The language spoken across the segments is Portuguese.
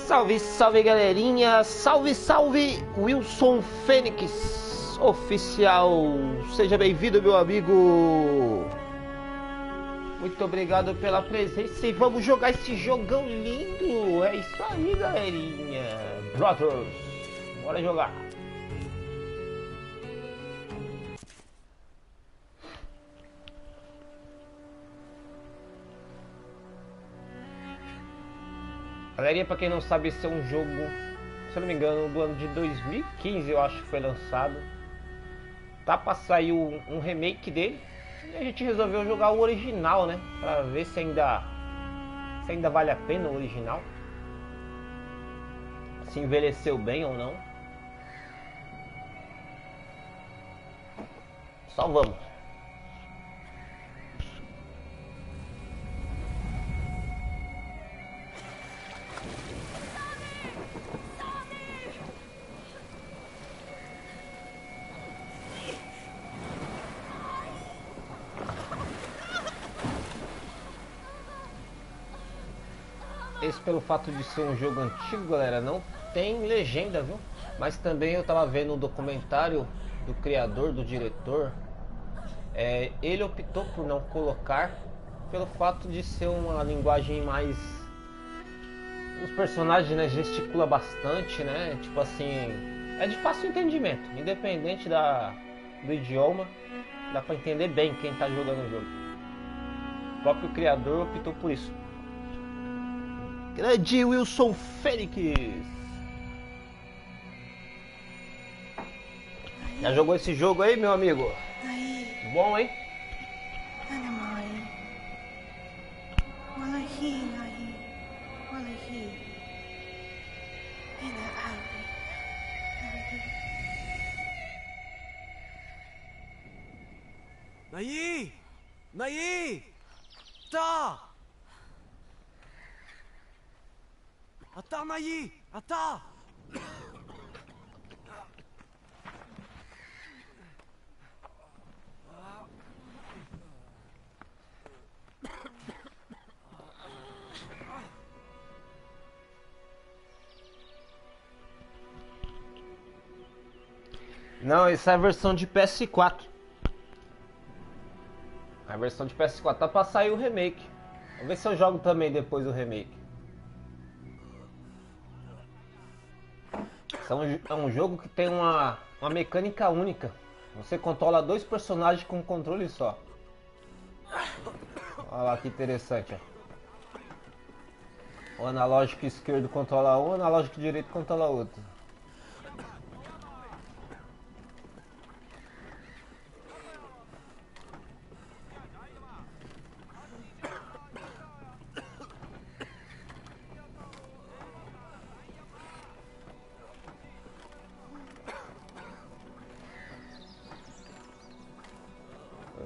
Salve, salve galerinha, salve, salve, Wilson Fênix oficial, seja bem-vindo meu amigo, muito obrigado pela presença e vamos jogar esse jogão lindo, é isso aí galerinha, brothers, bora jogar. Galerinha, pra quem não sabe, esse é um jogo, se eu não me engano, do ano de 2015, eu acho que foi lançado. Tá pra sair um remake dele e a gente resolveu jogar o original, né? Pra ver se ainda vale a pena o original, se envelheceu bem ou não. Só vamos. Esse, pelo fato de ser um jogo antigo, galera, não tem legenda, viu? Mas também eu tava vendo um documentário do criador, do diretor. Ele optou por não colocar pelo fato de ser uma linguagem mais... Os personagens, né, gesticula bastante, né? Tipo assim, é de fácil entendimento. Independente do idioma, dá pra entender bem quem tá jogando o jogo. O próprio criador optou por isso. Grande Wilson Fênix. Já jogou esse jogo aí, meu amigo? Bom, hein? Naí! Naí! Tá! Ata Naí! Ata! Não, essa é a versão de PS4. A versão de PS4 tá pra sair o remake. Vamos ver se eu jogo também depois do remake. É um jogo que tem uma mecânica única. Você controla dois personagens com um controle só. Olha lá que interessante, ó. O analógico esquerdo controla um, o analógico direito controla outro.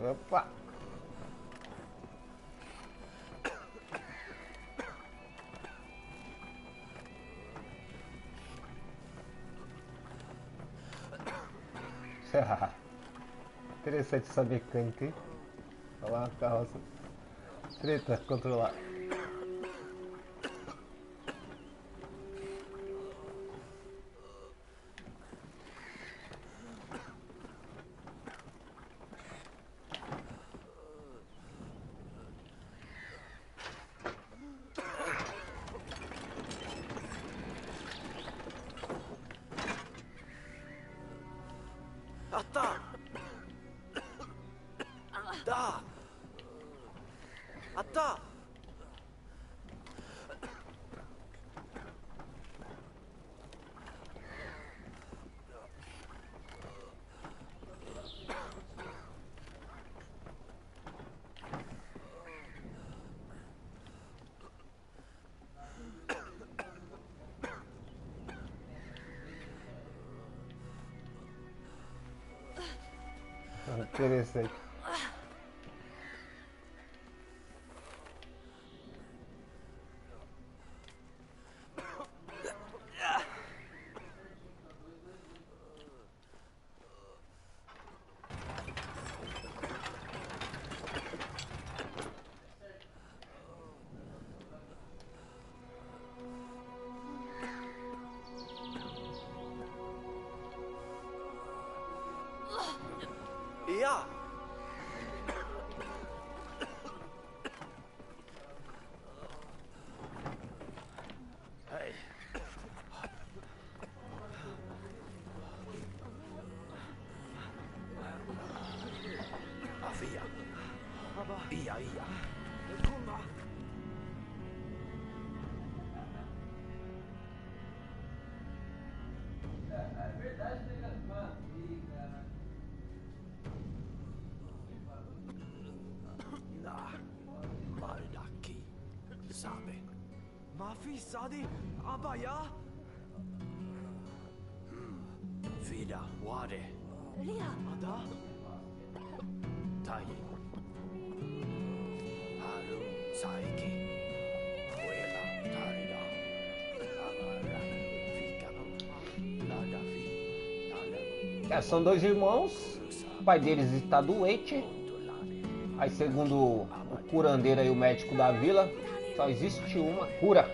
Opa! Será? Interessante essa mecânica, hein? Olha lá a carroça. Treta, controlar. Ata! Da! Ata! Interessante. Da! Hey. Avia. Ia, ia. Maldaki. Sabe. Mafi sadi abaya. Vida ware. Lia. Ada. Tai. Harum saiki. Wela tarida. Agara. Fica. Nada vi. Nada. É, são dois irmãos, o pai deles está doente. Aí segundo o curandeiro e o médico da vila, só existe uma cura.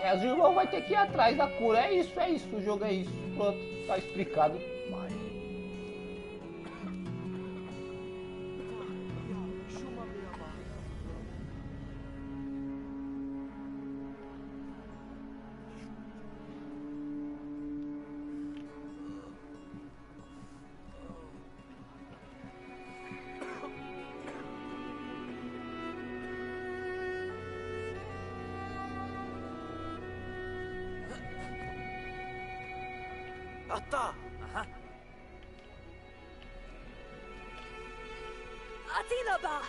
E os irmãos vão ter que ir atrás da cura. É isso, o jogo é isso. Pronto, tá explicado. Atta! Atinaba.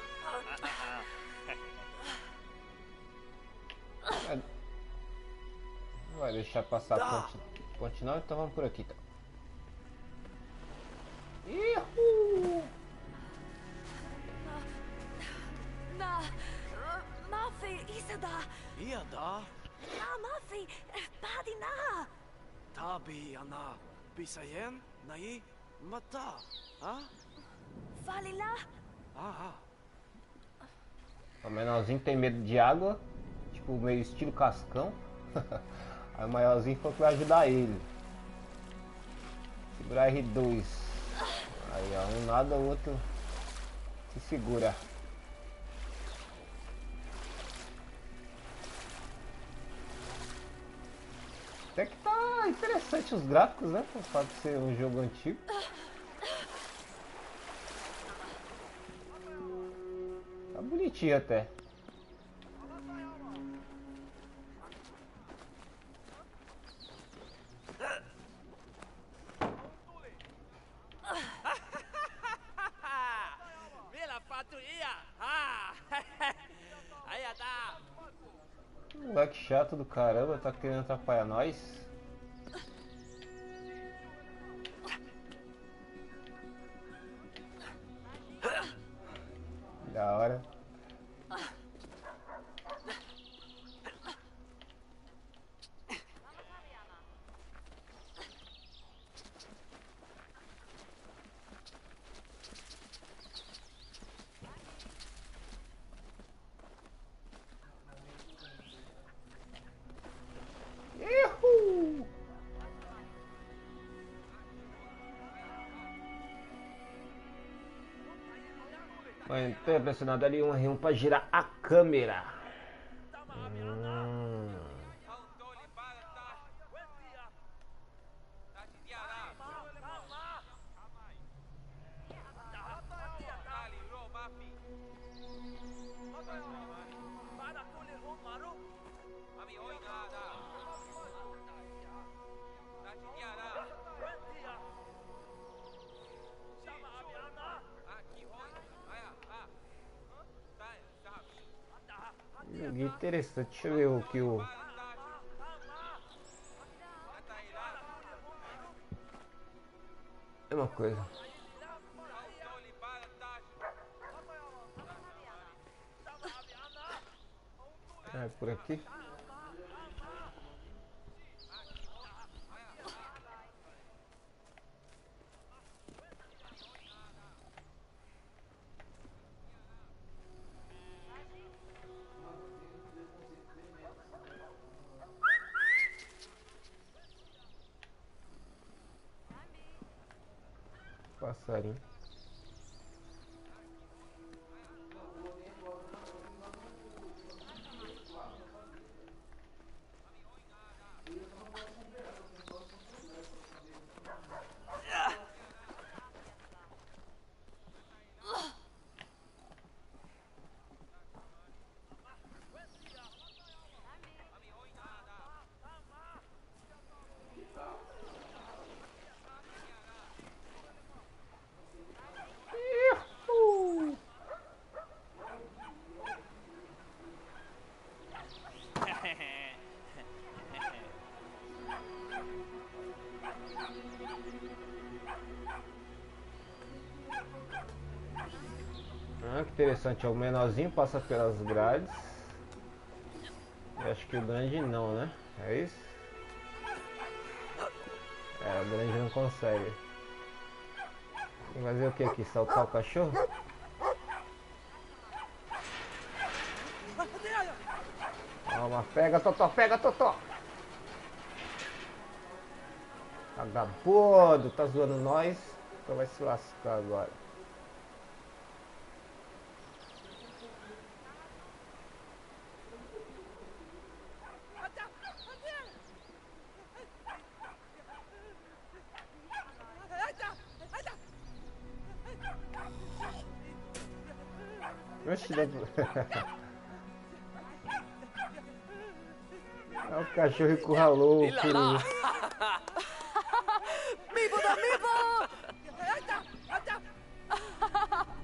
Vai deixar passar a ponte não, então vamos por aqui, tá? Ihu! Na Mafi isada. Ia da! Na Mafi padina. Tabi ana. Bisayen? Nai? Mata? Ah? Falila. Ah, O menorzinho tem medo de água, tipo meio estilo Cascão. Aí o maiorzinho falou que vai ajudar ele. Segurar R2. Aí ó, um nada, o outro se segura. Até que tá interessante os gráficos, né? Por fato de ser um jogo antigo. Tá bonitinho até. Moleque chato do caramba, tá querendo atrapalhar nós. Da hora. Então, pressionado ali um R1 para girar a câmera. Interessante, deixa eu ver o que o... É uma coisa. É por aqui. Passarinho. Ah, que interessante, é o menorzinho passa pelas grades. Eu acho que o grande não, né? É isso? É, o grande não consegue. Tem que fazer o que aqui? Saltar o cachorro? Calma, pega, Totó, pega, Totó! Vagabundo, tá zoando nós, então vai se lascar agora. Oxi, é o cachorro encurralou o peru.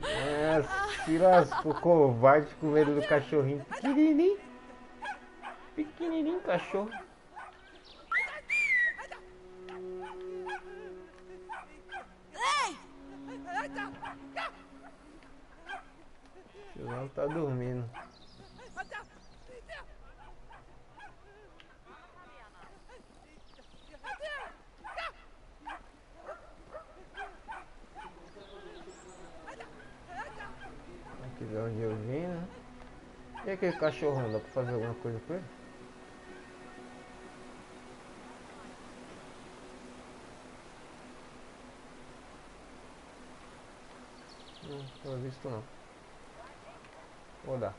É, se lascou, covarde, com medo do cachorrinho. Pequenininho. Pequenininho cachorro. O João tá dormindo. Aqui de onde eu vim, né? E aquele cachorrão, dá pra fazer alguma coisa com ele? Não, pelo visto não. Vou dar.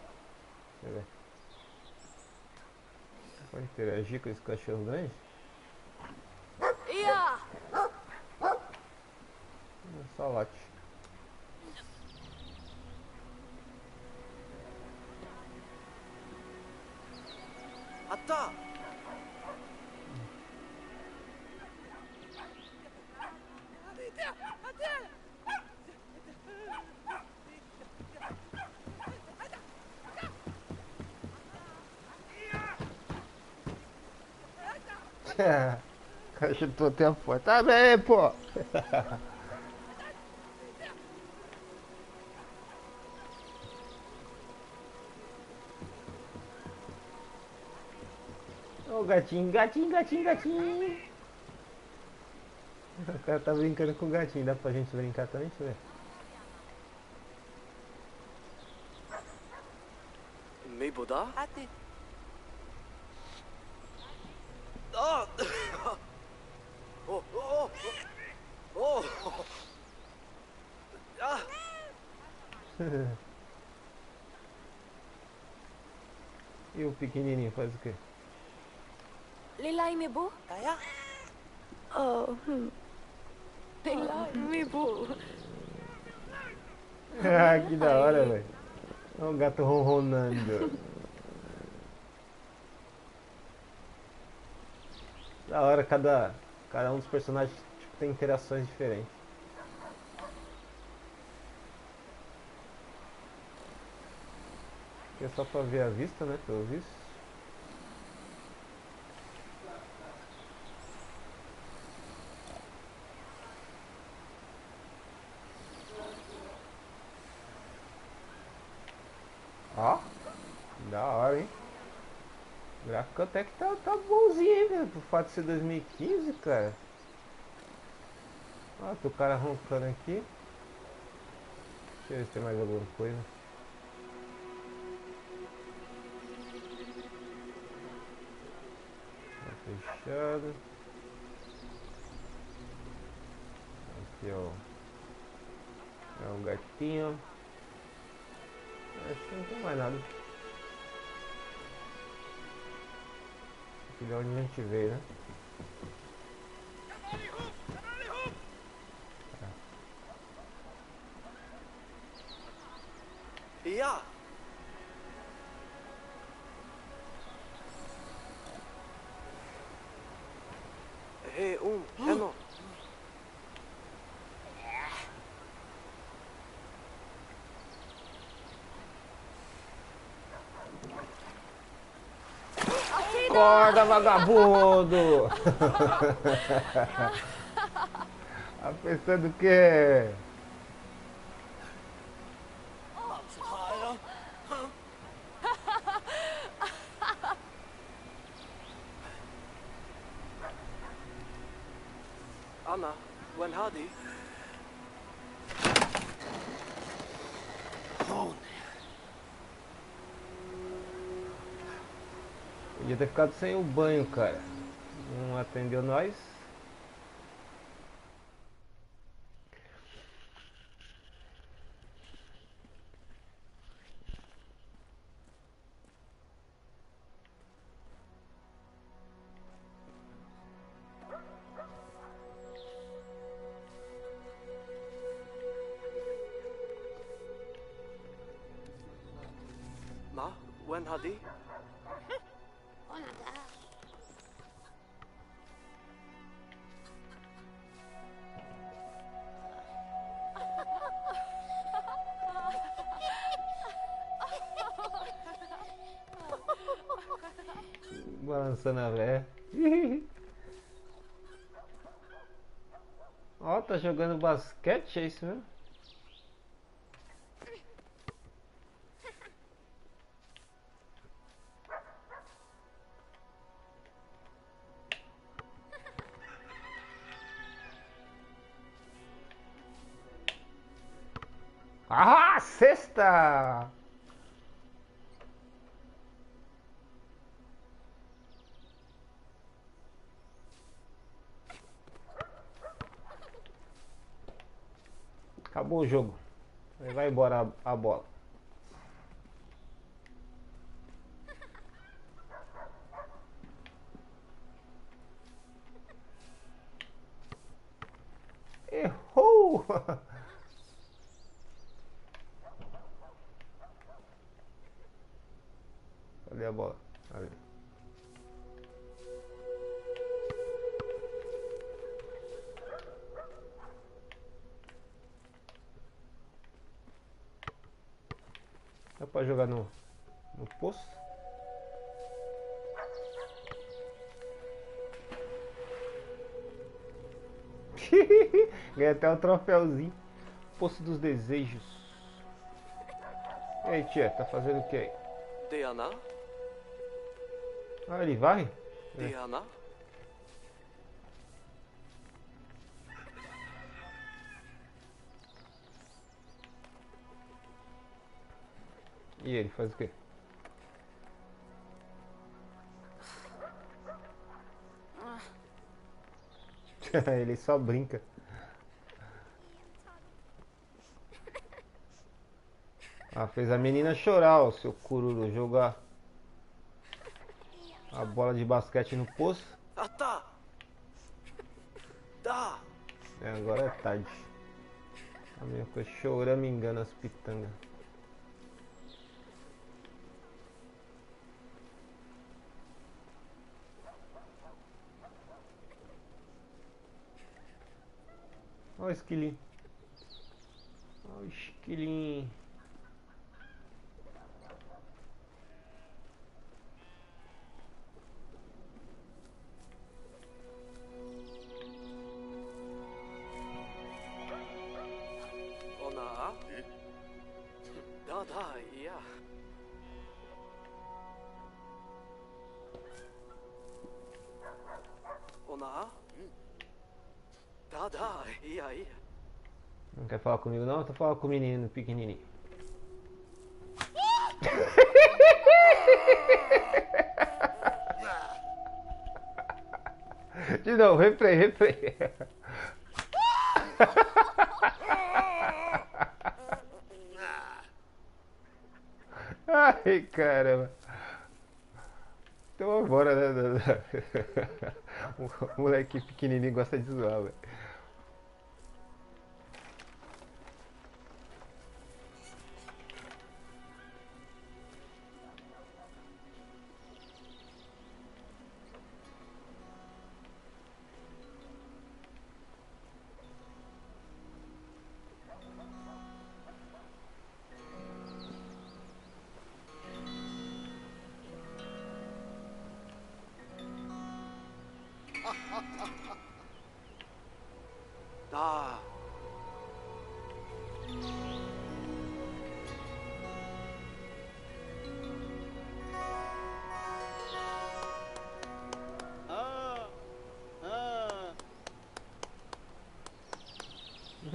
Deixa eu ver. Pode interagir com esse cachorro grande? Só late. Ata! O cara chutou até a porta. Tá bem, pô! Ô gatinho, gatinho, gatinho, gatinho! O cara tá brincando com o gatinho, dá pra gente brincar também? Deixa eu ver. Meiboda? Ate. Ah! Oh, oh, oh, oh! Ah! E o pequenininho faz o quê? Lilai Mibu? Kaya? Oh, Lilai Mibu. Ah, que da hora, velho. Olha o gato ronronando. Da hora, cada um dos personagens tipo, tem interações diferentes. Aqui é só pra ver a vista, né, pelo visto. Ó, da hora, hein? O gráfico até que tá bonzinho, hein, velho? Por fato de ser 2015, cara. Ó, tem o cara roncando aqui. Deixa eu ver se tem mais alguma coisa. Tá fechado. Aqui, ó. É um gatinho. Acho que não tem mais nada. Aqui de onde a gente veio, né? Ja! Hei, Eno. Acorda, vagabundo! Tá pensando o quê? Anna, when hadi? Podia ter ficado sem o banho, cara. Não atendeu nós. Ma, when hadi? Balançando a véia. Ó, tá jogando basquete, é isso mesmo? Ah, sexta! Acabou o jogo. Aí vai embora a bola. Errou! Cadê a bola? Ali. Dá pra jogar no poço? Ganhei até um troféuzinho. Poço dos desejos. E aí, tia, tá fazendo o que aí? Diana? Ah, ele vai? Diana? E ele faz o quê? Ele só brinca. Ah, fez a menina chorar, ó, seu cururu, jogar a bola de basquete no poço. Atta! Da! É, agora é tarde. A minha coisa chorando, me engana as pitangas. Olha o esquilinho. Olha o esquilinho. Ona? Da, ja. Ona? Da, ja. Não quer falar comigo não? Tô falando com o menino pequenininho. De novo, replay. Ai, caramba. Então bora, né? O moleque pequenininho gosta de zoar, velho. 나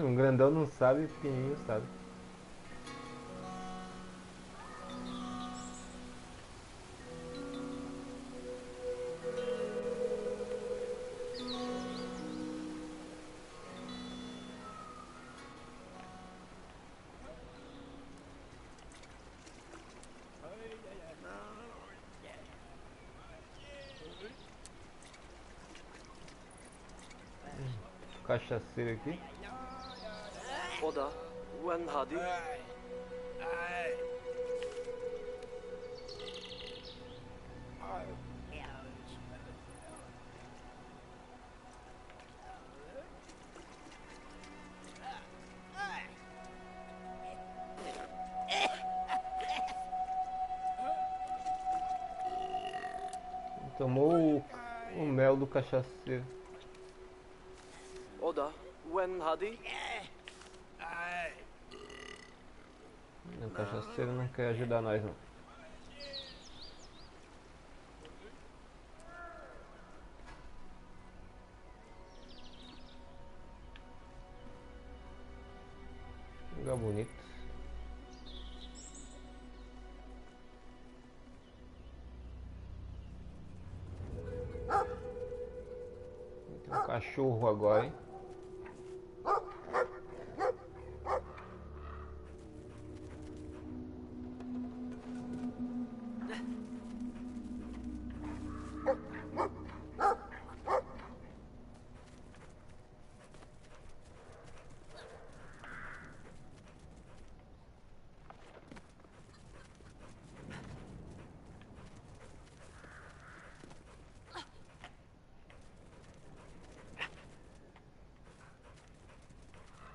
Um grandão não sabe, o pequenininho sabe. Cachaceiro aqui. Horda wen hadi Tomou o mel do cachaceiro. Horda wen hadi O cachaceiro não quer ajudar nós, não. Lugar bonito. Tem um cachorro agora, hein?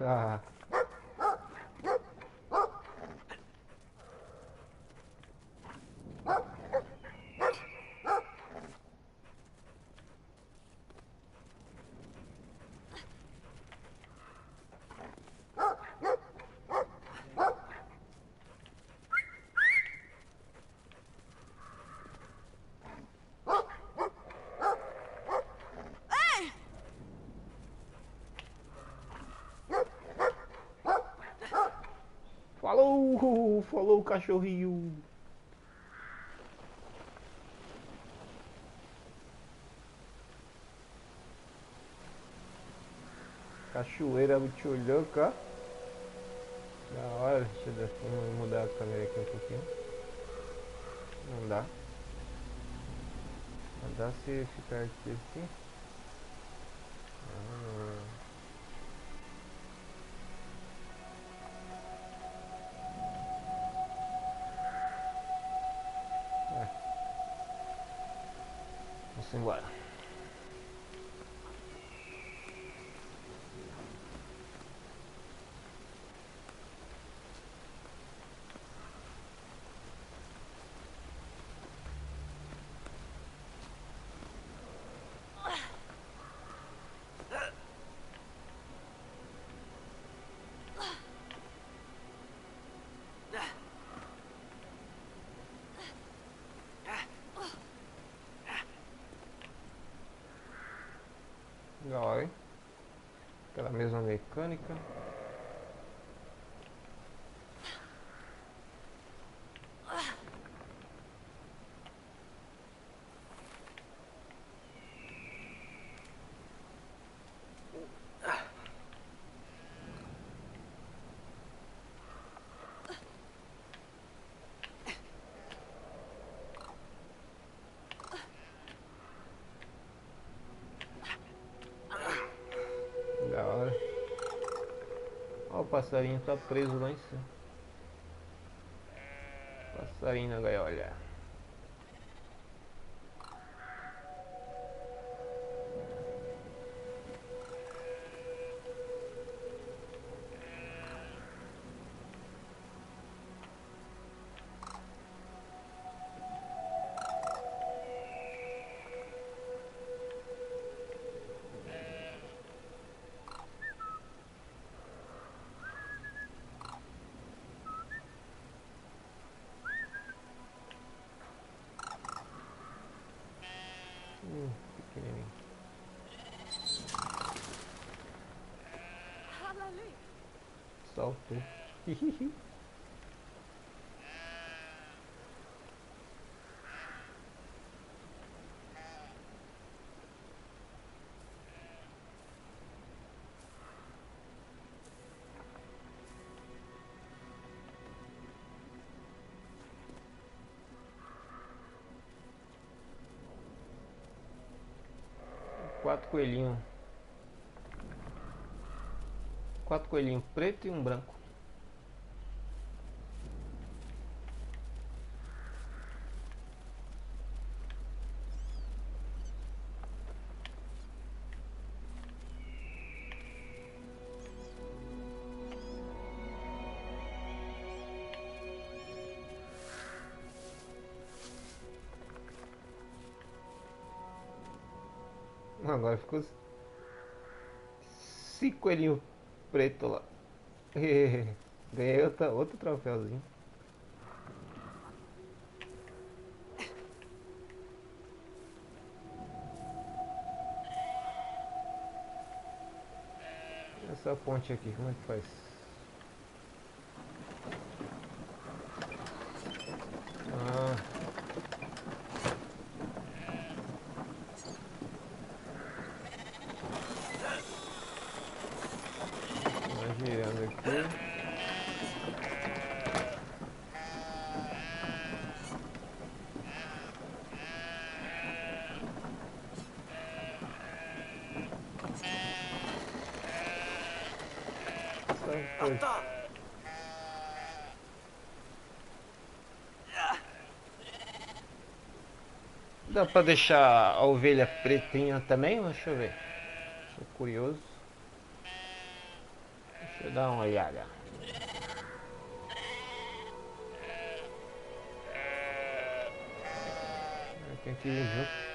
Ah. Falou o cachorrinho. Cachoeira muito louca. Da hora, deixa eu mudar a câmera aqui um pouquinho. Não dá. Não dá se ficar aqui assim. Vamos embora. Legal, hein? Aquela mesma mecânica. passarinho tá preso lá em cima. Passarinho na gaiola. Pequenininho. Saltou. Quatro coelhinhos. Quatro coelhinhos preto e um branco. Agora ficou 5 coelhinhos pretos lá. Ganhei outro troféuzinho. Essa ponte aqui, como é que faz? Ah. Vai girando aqui. Foi. Dá pra deixar a ovelha pretinha também? Deixa eu ver. Sou curioso. Deixa eu dar uma olhada. Tem que ir junto.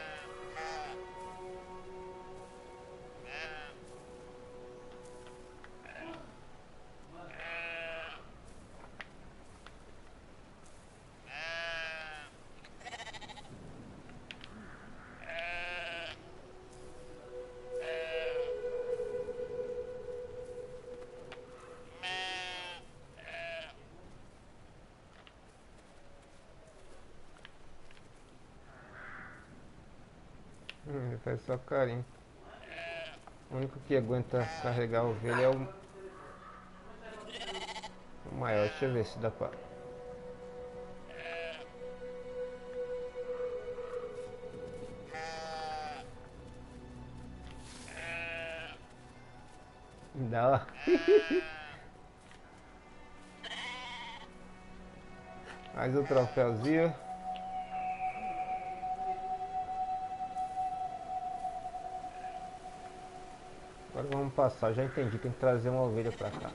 Ele faz só carinho. O único que aguenta carregar a ovelha é o maior. Deixa eu ver se dá pra... Dá lá. Mais um troféuzinho. Agora vamos passar, já entendi, tem que trazer uma ovelha pra cá.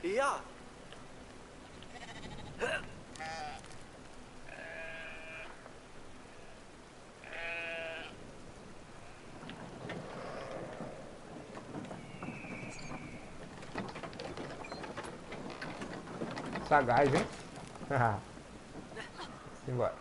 Ja! Sagaz, hein? Simbora.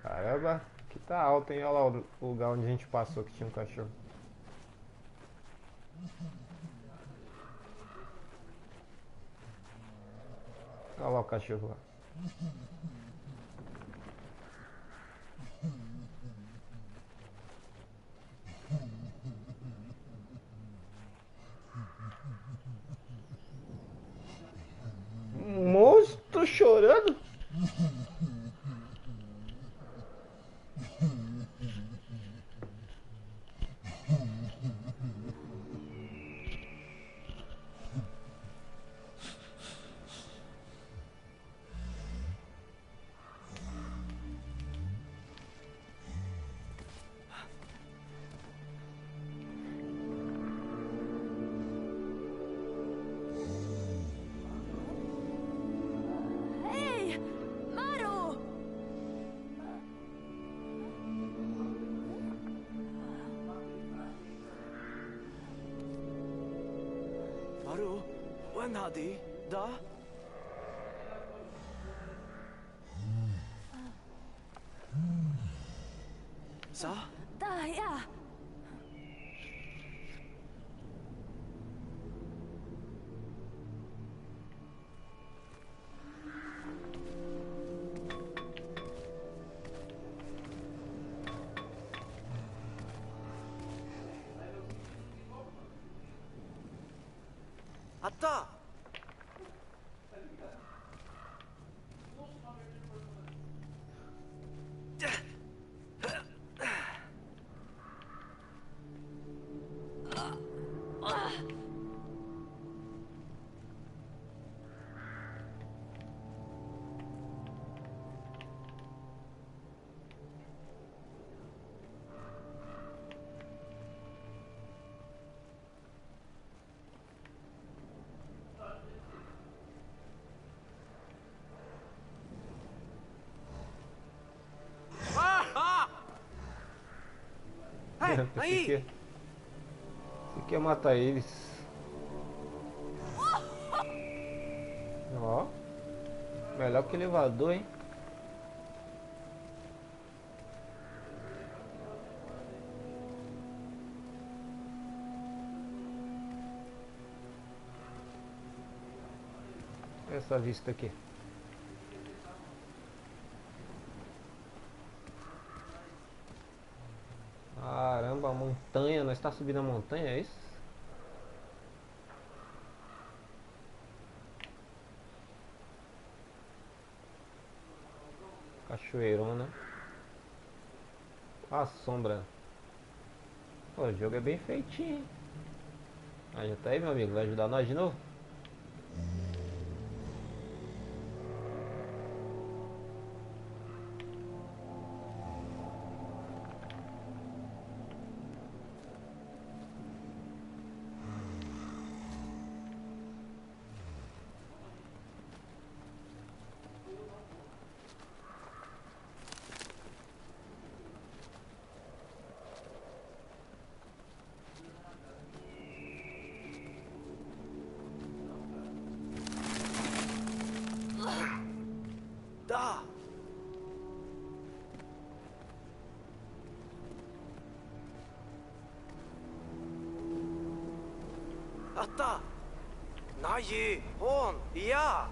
Caramba, aqui tá alto, hein? Olha lá o lugar onde a gente passou que tinha um cachorro. Olha lá o cachorro lá. Um monstro chorando? Hey, Maru! Maru, when hadi? Da? Sa? Da, ja. Atta! Hey, Esse aí! aqui é matar eles. Ó. Melhor que elevador, hein? Essa vista aqui. Caramba, a montanha. Nós está subindo a montanha, é isso? Cachoeirona. A sombra. Pô, o jogo é bem feitinho, hein? Ah, já tá aí, meu amigo. Vai ajudar nós de novo? Da! Atta! Nayi! Hon! Iya!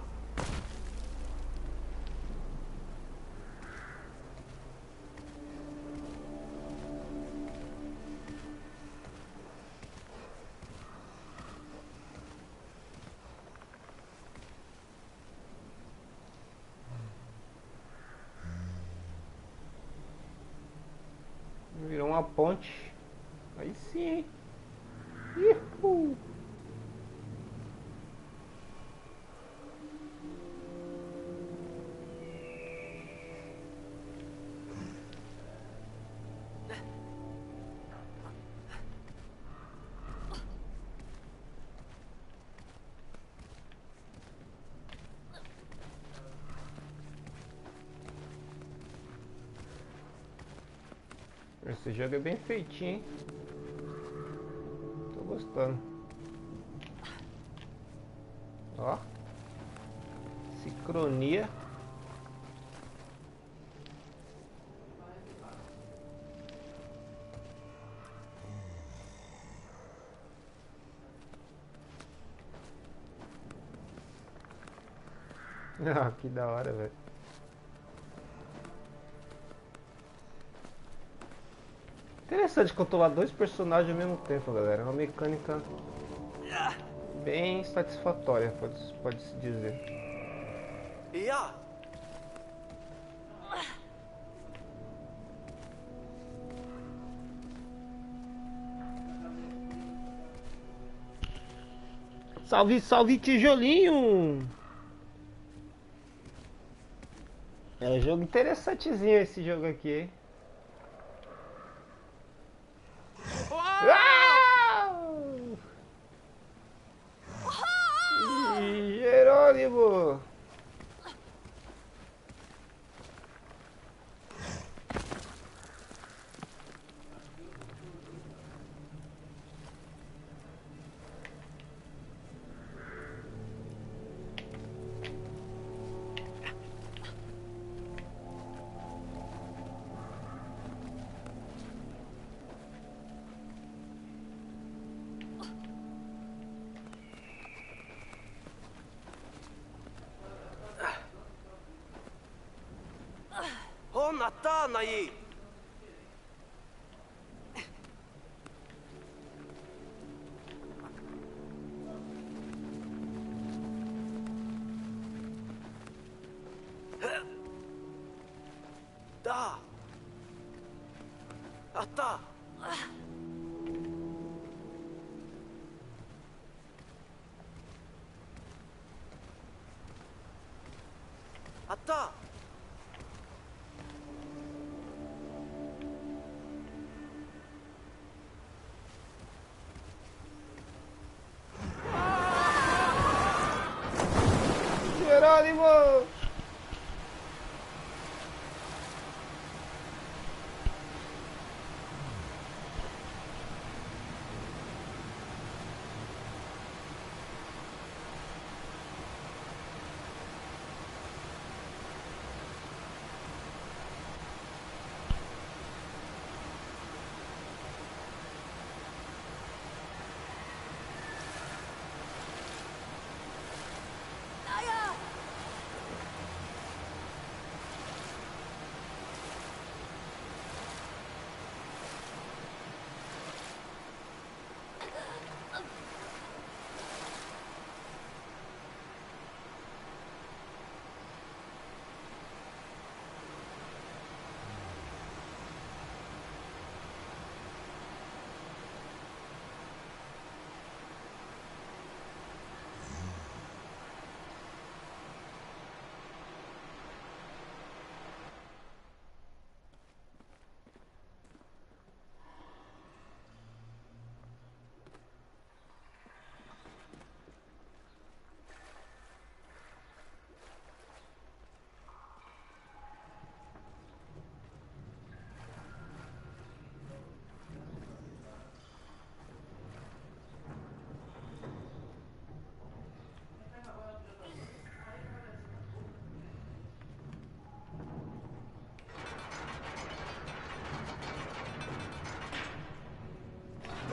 Virou uma ponte. Aí sim, hein? Ihu! Esse jogo é bem feitinho, hein? Tô gostando. Ó. Sincronia. Ah, que da hora, velho. Interessante controlar dois personagens ao mesmo tempo, galera. É uma mecânica bem satisfatória, pode-se dizer. いや Salve, salve, tijolinho! É um jogo interessantezinho esse jogo aqui, hein? Uau! Jerônimo!本あったない だあったあった Jerônimo!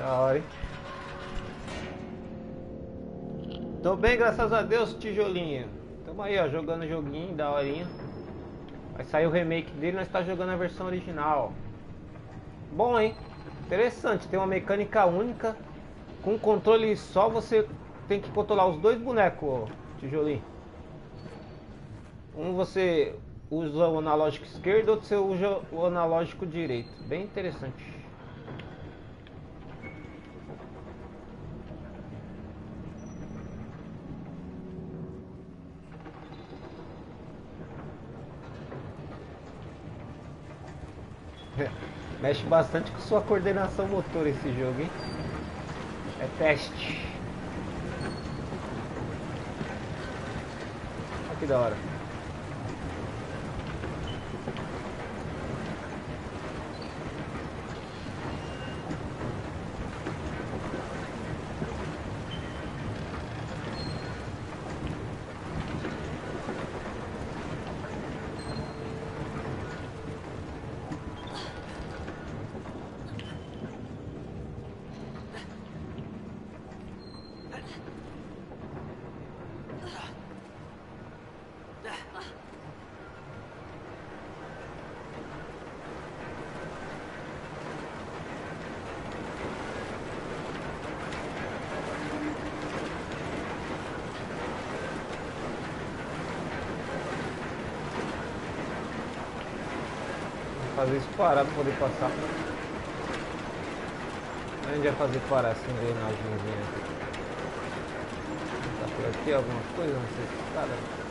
Da hora, hein? Tô bem, graças a Deus, tijolinho. Tamo aí, ó, jogando joguinho, da horinha. Vai sair o remake dele, nós tá jogando a versão original. Bom, hein? Interessante, tem uma mecânica única. Com controle só, você tem que controlar os dois bonecos, ó, tijolinho. Um você usa o analógico esquerdo, outro você usa o analógico direito. Bem interessante. Mexe bastante com sua coordenação motor esse jogo, hein? É teste. Olha que da hora. fazer isso parar pra poder passar. A gente vai fazer parar essa engrenagemzinha aqui. Tá por aqui alguma coisa? Não sei se cara.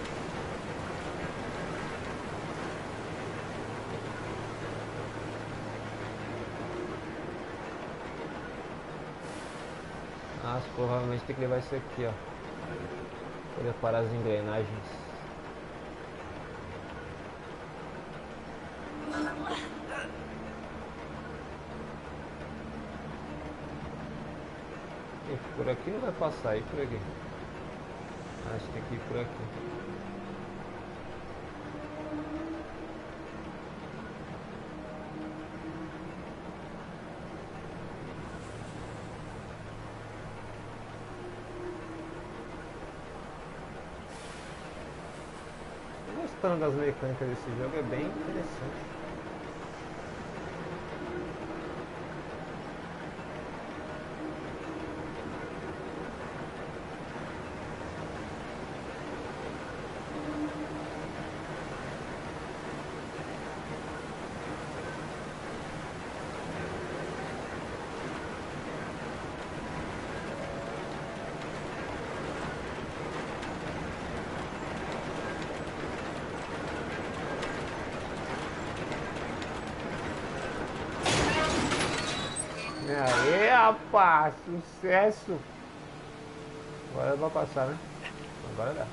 Ah, provavelmente tem que levar isso aqui, ó. Poder parar as engrenagens. Por aqui não vai passar, e por aqui? Acho que tem que ir por aqui. Tô gostando das mecânicas desse jogo, é bem interessante. Aê, rapaz, sucesso! Agora vai passar, né? Agora dá.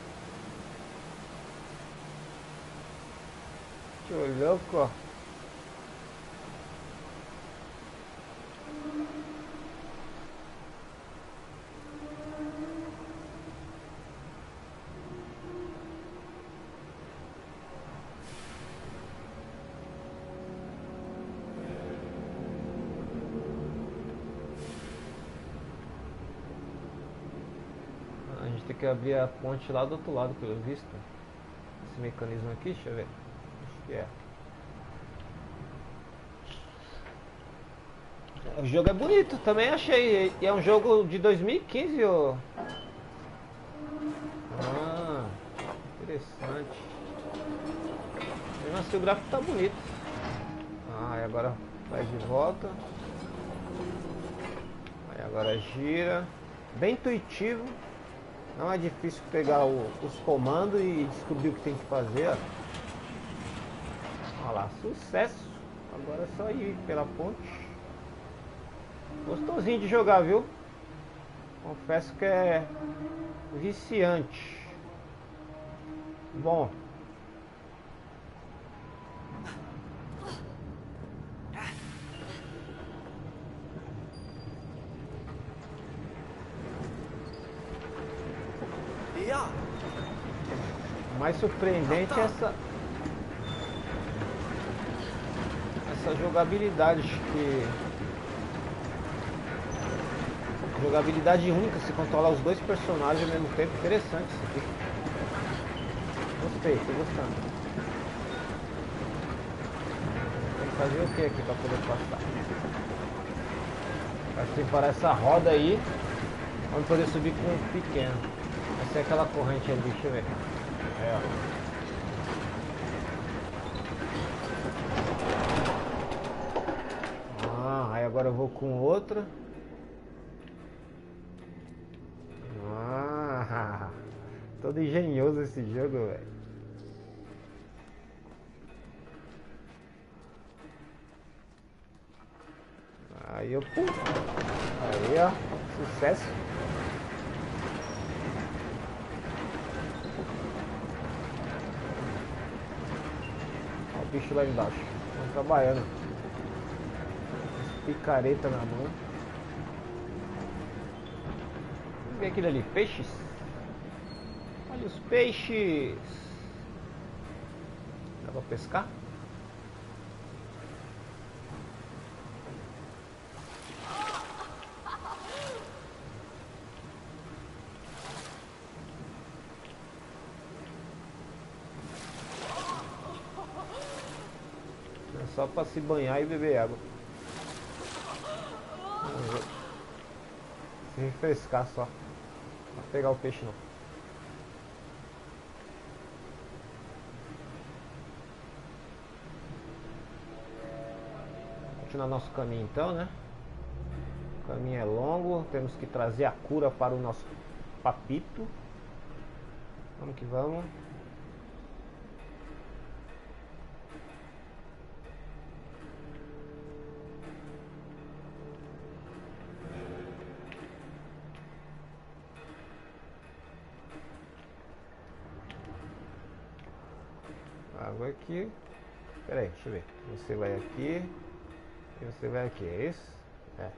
Que louco, ó. Tem que abrir a ponte lá do outro lado, pelo visto. Esse mecanismo aqui, deixa eu ver. Acho que é. O jogo é bonito, também achei. E é um jogo de 2015, ó. Ah, interessante. Mesmo assim o gráfico tá bonito. Ah, e agora vai de volta. Aí agora gira. Bem intuitivo. Não é difícil pegar os comandos e descobrir o que tem que fazer, ó. Olha lá, sucesso. Agora é só ir pela ponte. Gostosinho de jogar, viu? Confesso que é viciante. Bom. O mais surpreendente é essa jogabilidade jogabilidade única, se controlar os dois personagens ao mesmo tempo. Interessante isso aqui. Gostei, tô gostando. Tem que fazer o que aqui pra poder passar? Acho que tem que parar essa roda aí. Vamos poder subir com um pequeno. Essa é aquela corrente ali, deixa eu ver. É, ó. Ah, aí agora eu vou com outra. Ah, todo engenhoso esse jogo, velho. Aí eu pum. Aí, ó, sucesso. Olha o bicho lá embaixo. Estão trabalhando. Picareta na mão. Vamos ver aquele ali, peixes. Olha os peixes. Dá pra pescar? É só pra se banhar e beber água. Se refrescar só. Não vou pegar o peixe não. continuar nosso caminho então, né? O caminho é longo, temos que trazer a cura para o nosso papito. Vamos que vamos. Água aqui. Pera aí, deixa eu ver. Você vai aqui e você vai aqui, é isso? É.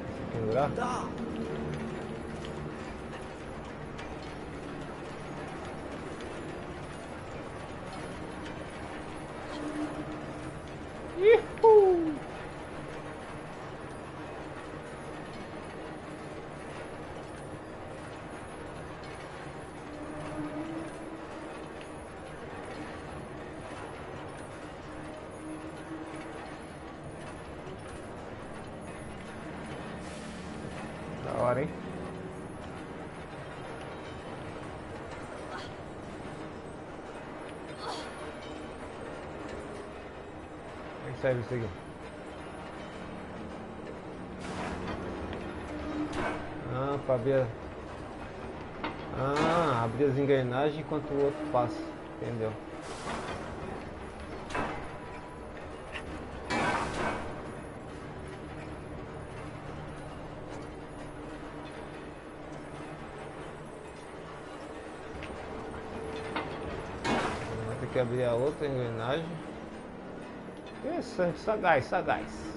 Esse pendurar? Tá. Ihu! Da hora, hein? Como é que serve isso aqui? Ah, pra abrir. Ah, abrir as engrenagens enquanto o outro passa. Entendeu? Vai ter que abrir a outra engrenagem. Interessante, sagaz, sagaz.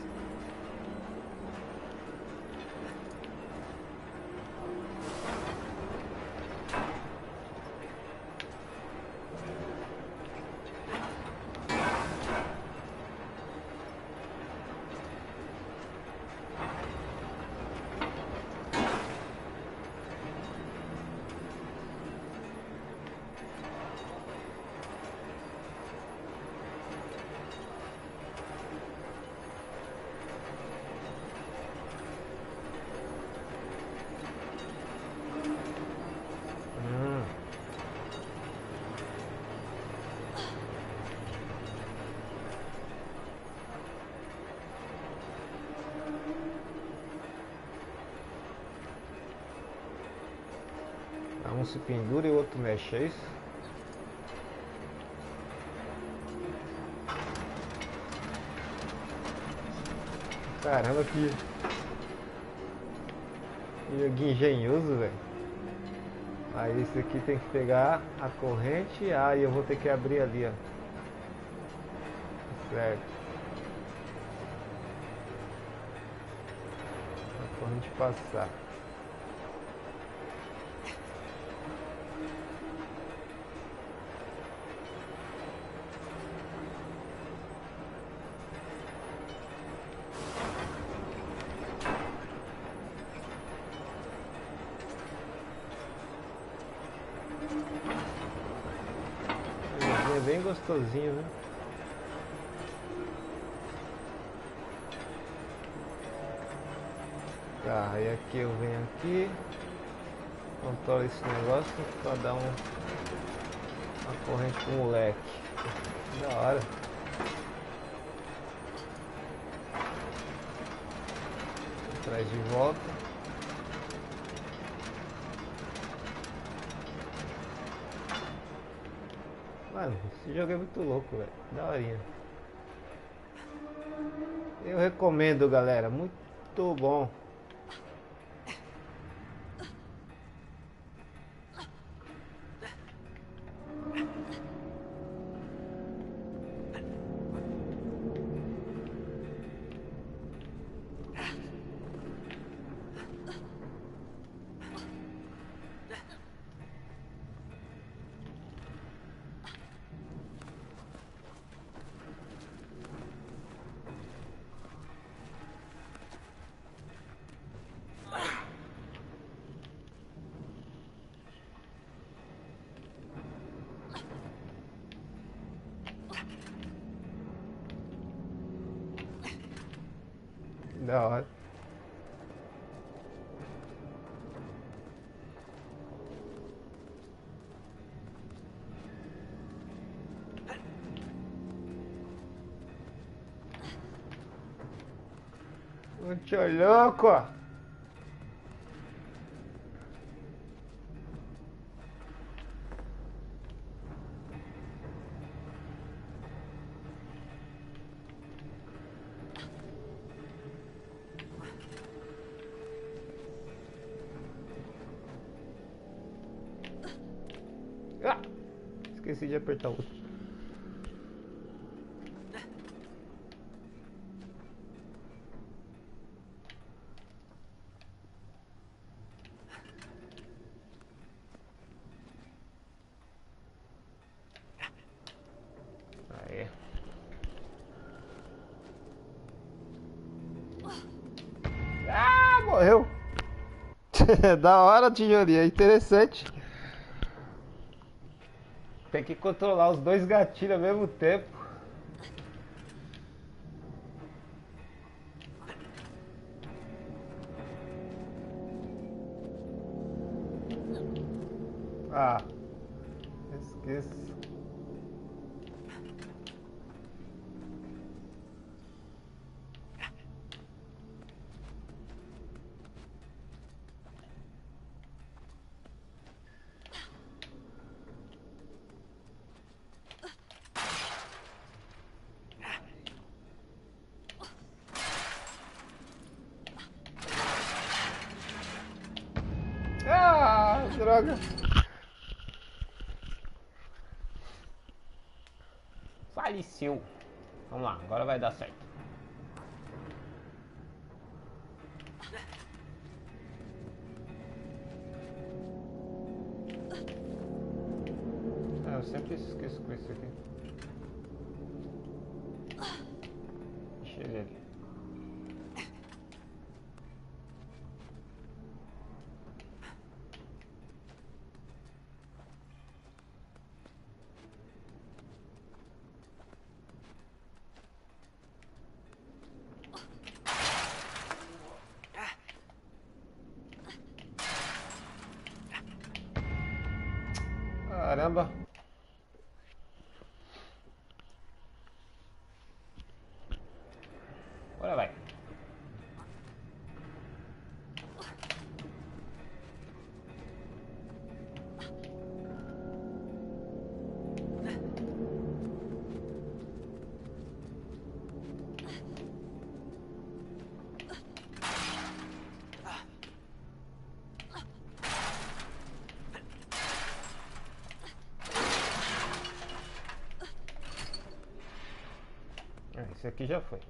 Um se pendura e o outro mexe, é isso? Caramba, que joguinho engenhoso, velho. Aí esse aqui tem que pegar a corrente. Ah, e eu vou ter que abrir ali, ó. Certo. A corrente passar. É bem gostosinho, né? Tá, aí aqui eu venho aqui, controlo esse negócio pra dar uma corrente pro moleque. Da hora. Traz de volta. Mano, esse jogo é muito louco, velho. Daorinha. Eu recomendo, galera. Muito bom. Da hora. Muito louco! Ah! Esqueci de apertar o outro. Aí. Ah, morreu! Da hora, tijolinho, é interessante. Tem que controlar os dois gatilhos ao mesmo tempo. Ah, esqueço. Ah, droga. Faleceu. Vamos lá, agora vai dar certo. Ah, eu sempre esqueço com isso aqui. Deixa ele ali. Caramba. Agora vai. Esse aqui já foi.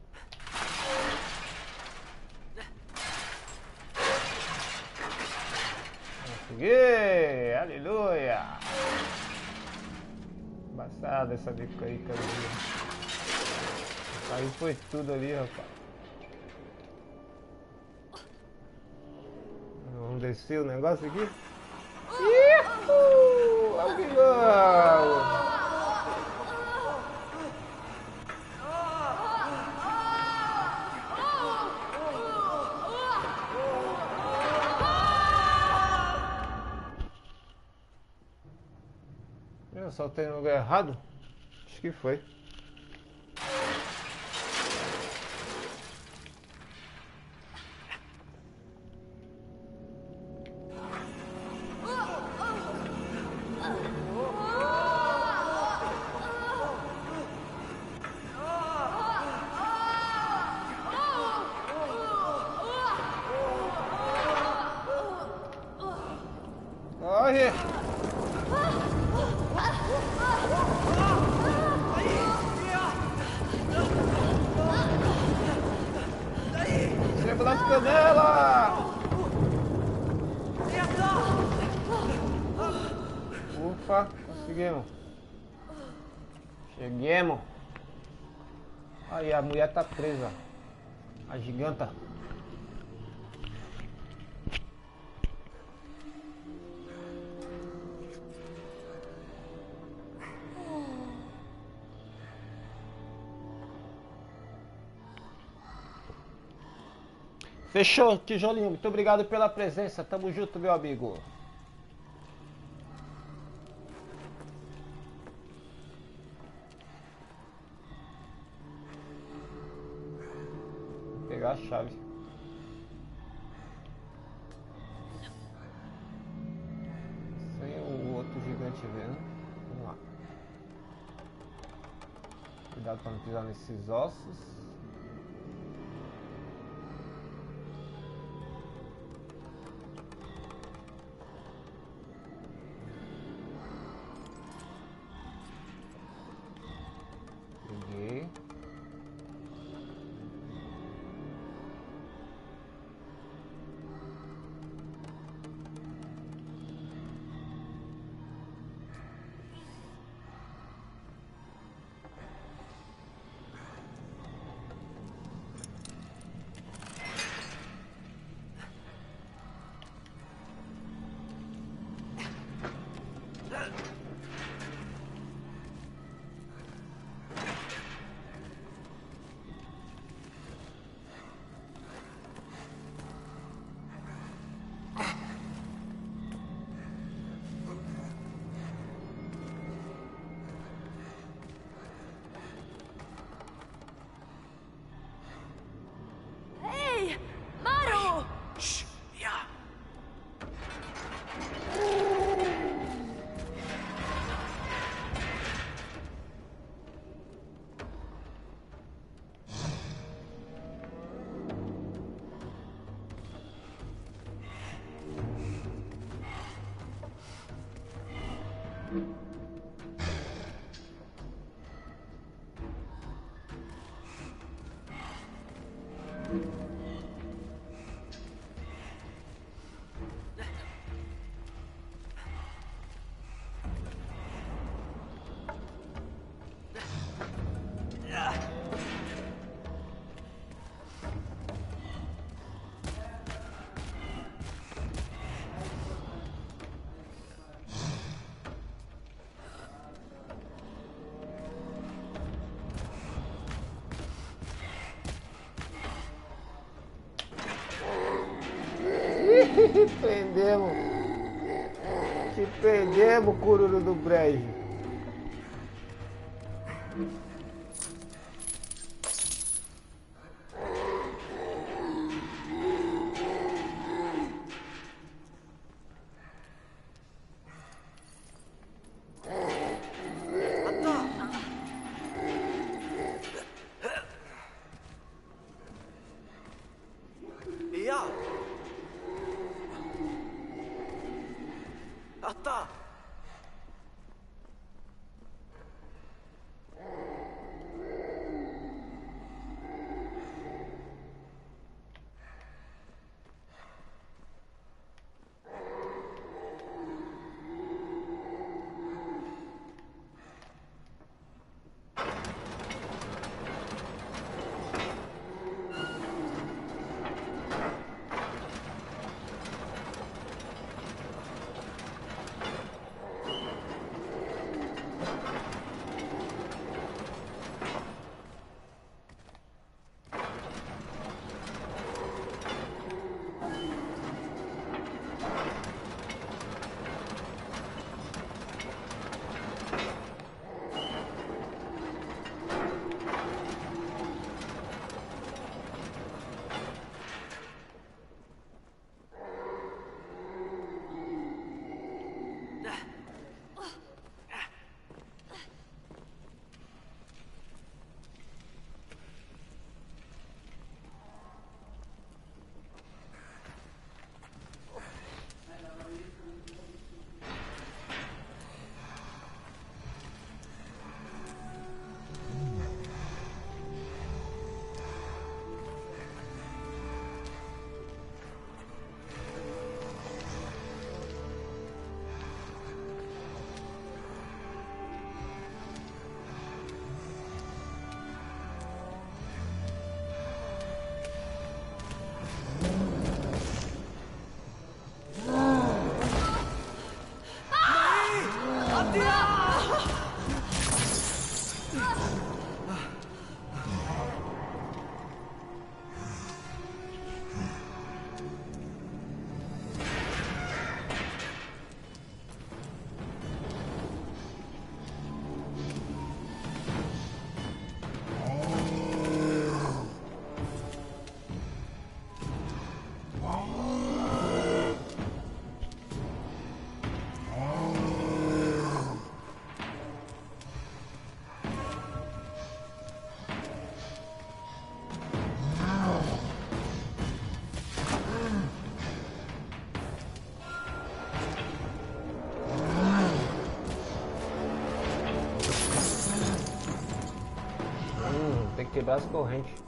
Consegui! Aleluia! Embaçada essa dica aí, cara. Aí foi tudo ali, rapaz. Vamos descer o negócio aqui? Iuhu! Vamos que vamos! Eu saltei no lugar errado? Acho que foi. Corre! Chega nas canelas! Ufa, conseguimos. Cheguemos. Aí a mulher tá presa. A giganta. Fechou, tijolinho. Muito obrigado pela presença. Tamo junto, meu amigo. Vou pegar a chave. gente vendo. Vamos lá. Cuidado para não pisar nesses ossos. Peguei. Ei! Maru! Shh! Ja! Prendemos. Te prendemos, cururu do brejo. Ja! Atta! quebrar as correntes.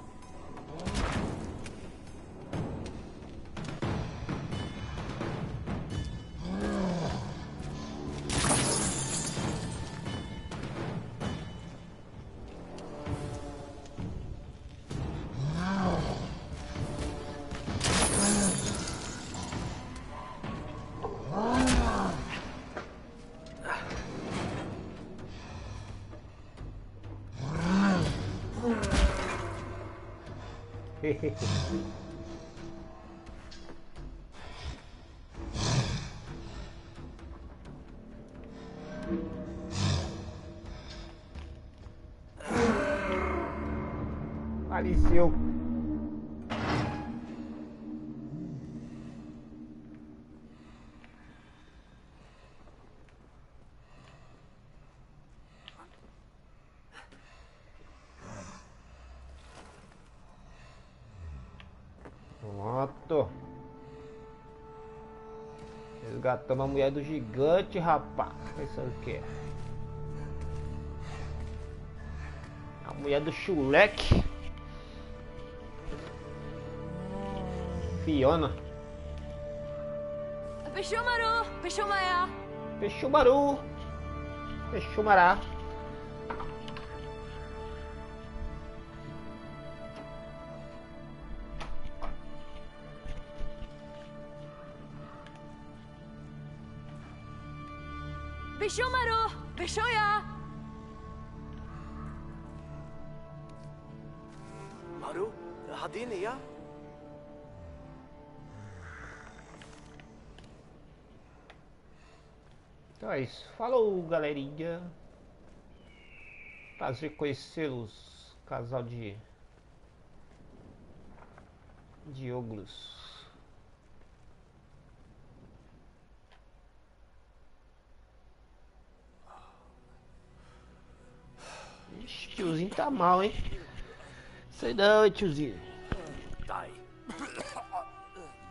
Faleceu. Pronto. Resgatamos a mulher do gigante, rapaz. Pensando o que é? A mulher do chuleque. Fiona. Peshumaru, Peshumaya. Peshumaru. Peshumará. Peshumaru, Peshoya. Maru, Hadiniya. Então é isso. Falou, galerinha. Prazer conhecê-los. Casal de ogros. Ixi, tiozinho tá mal, hein? Sei não, hein, tiozinho. Dai.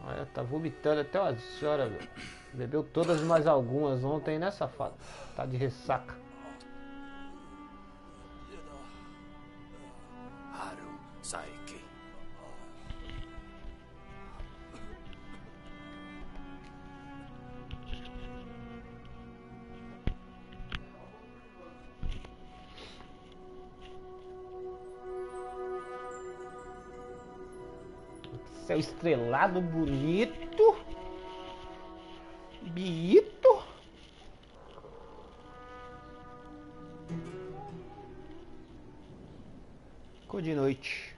Olha, tá vomitando até umas horas, velho. Bebeu todas e mais algumas ontem, né, safado? Tá de ressaca. Haru, Saiki. Céu estrelado, bonito. Bonito. Ficou de noite.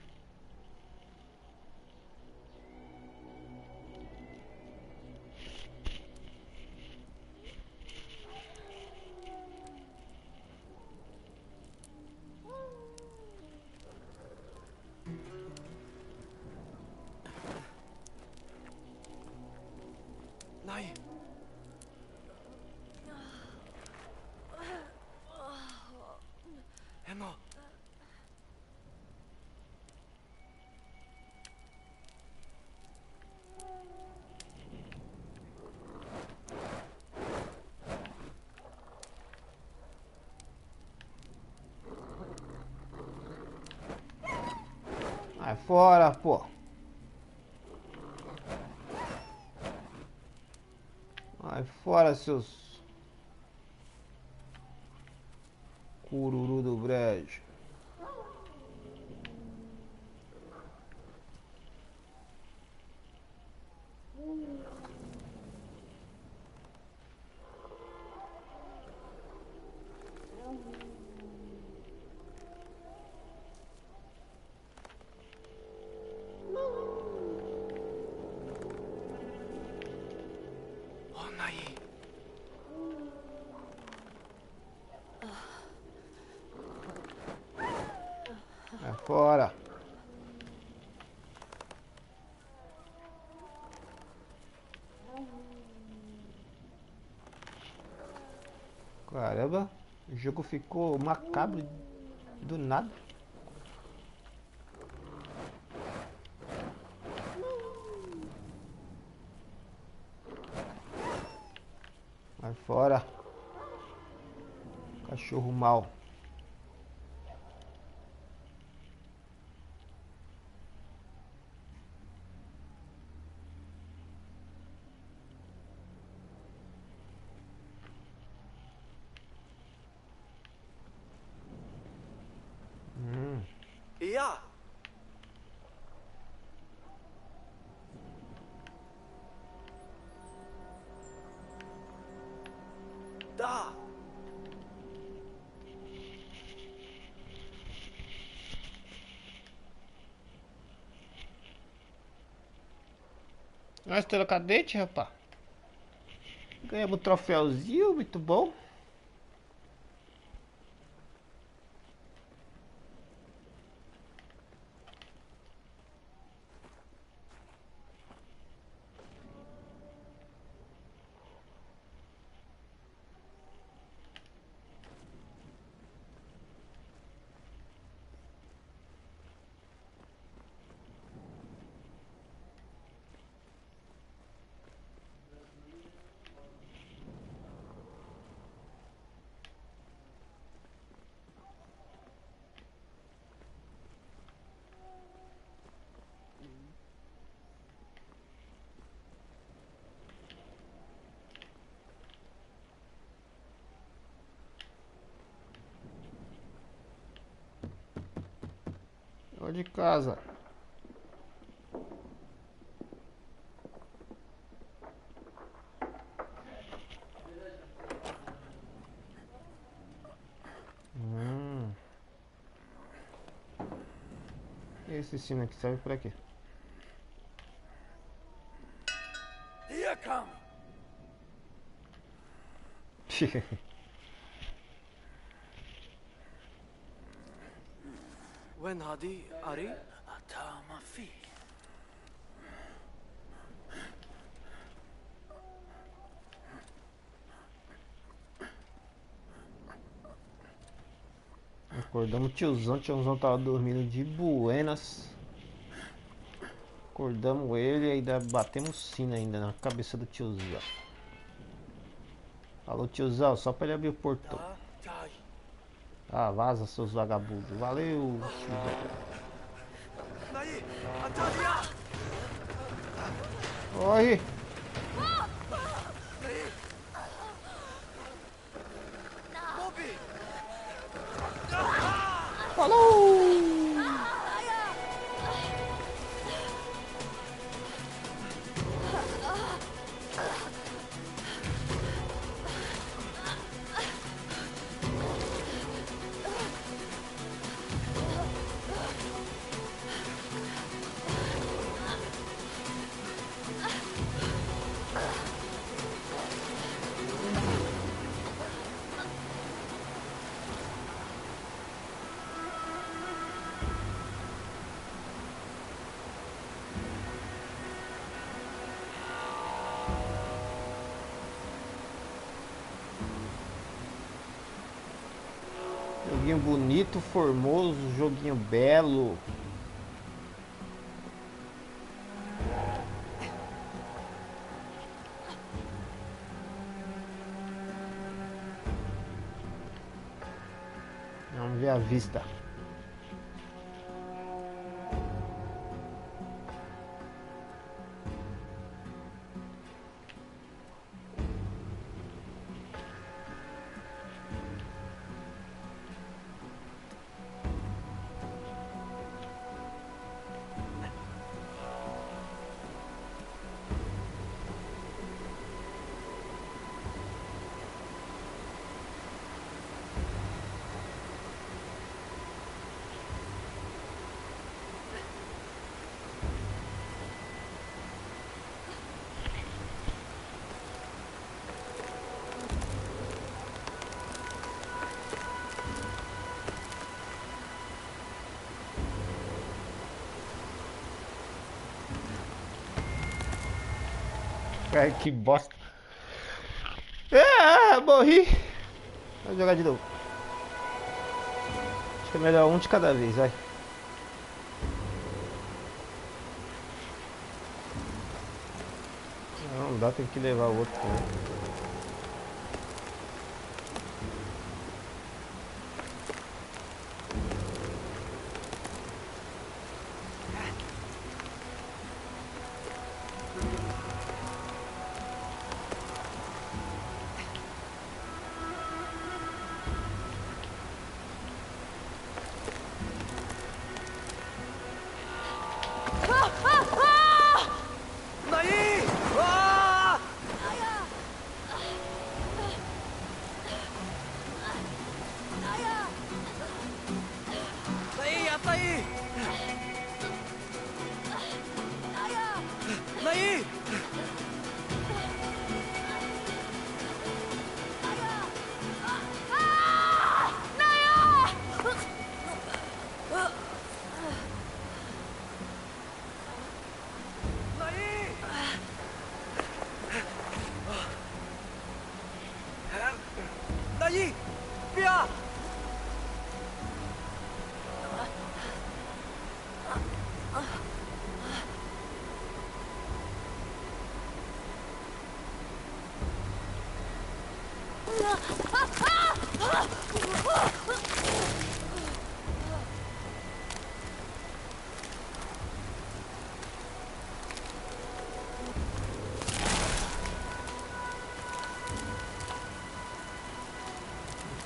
Nai. Emma. Vai fora, pô. Vai fora, seus cururu do brejo. Oh, Nai. Vai fora. Caramba, o jogo ficou macabro do nada. Vai fora. Cachorro mau. Da. Uma estrela cadete, rapaz. Ganhamos um troféuzinho, muito bom. Ó de casa. Esse sino aqui serve pra quê? Here come. When hadi ari atama fi. Acordamos o tiozão tava dormindo de buenas. Acordamos ele e ainda batemos sino ainda na cabeça do tiozão. Alô tiozão, só pra ele abrir o portão. Ah, vaza seus vagabundos. Valeu, tiozão. Naí, atalia. Corre! Naí. Bobby. Falou! Joguinho bonito, formoso, joguinho belo. Vamos ver a vista. Ai, que bosta. Ah, morri. Vou jogar de novo. Acho que é melhor um de cada vez, vai. Não dá, tem que levar o outro também. Naí! Pia!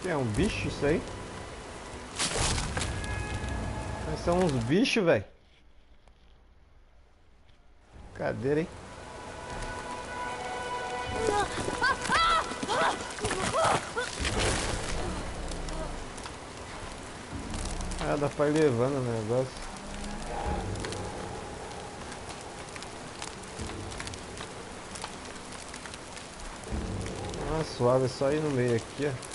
Que é um bicho isso aí? Mas são uns bichos, velho. Cadeira, hein? Ah, dá pra ir levando o negócio. Ah, suave, é só ir no meio aqui, ó.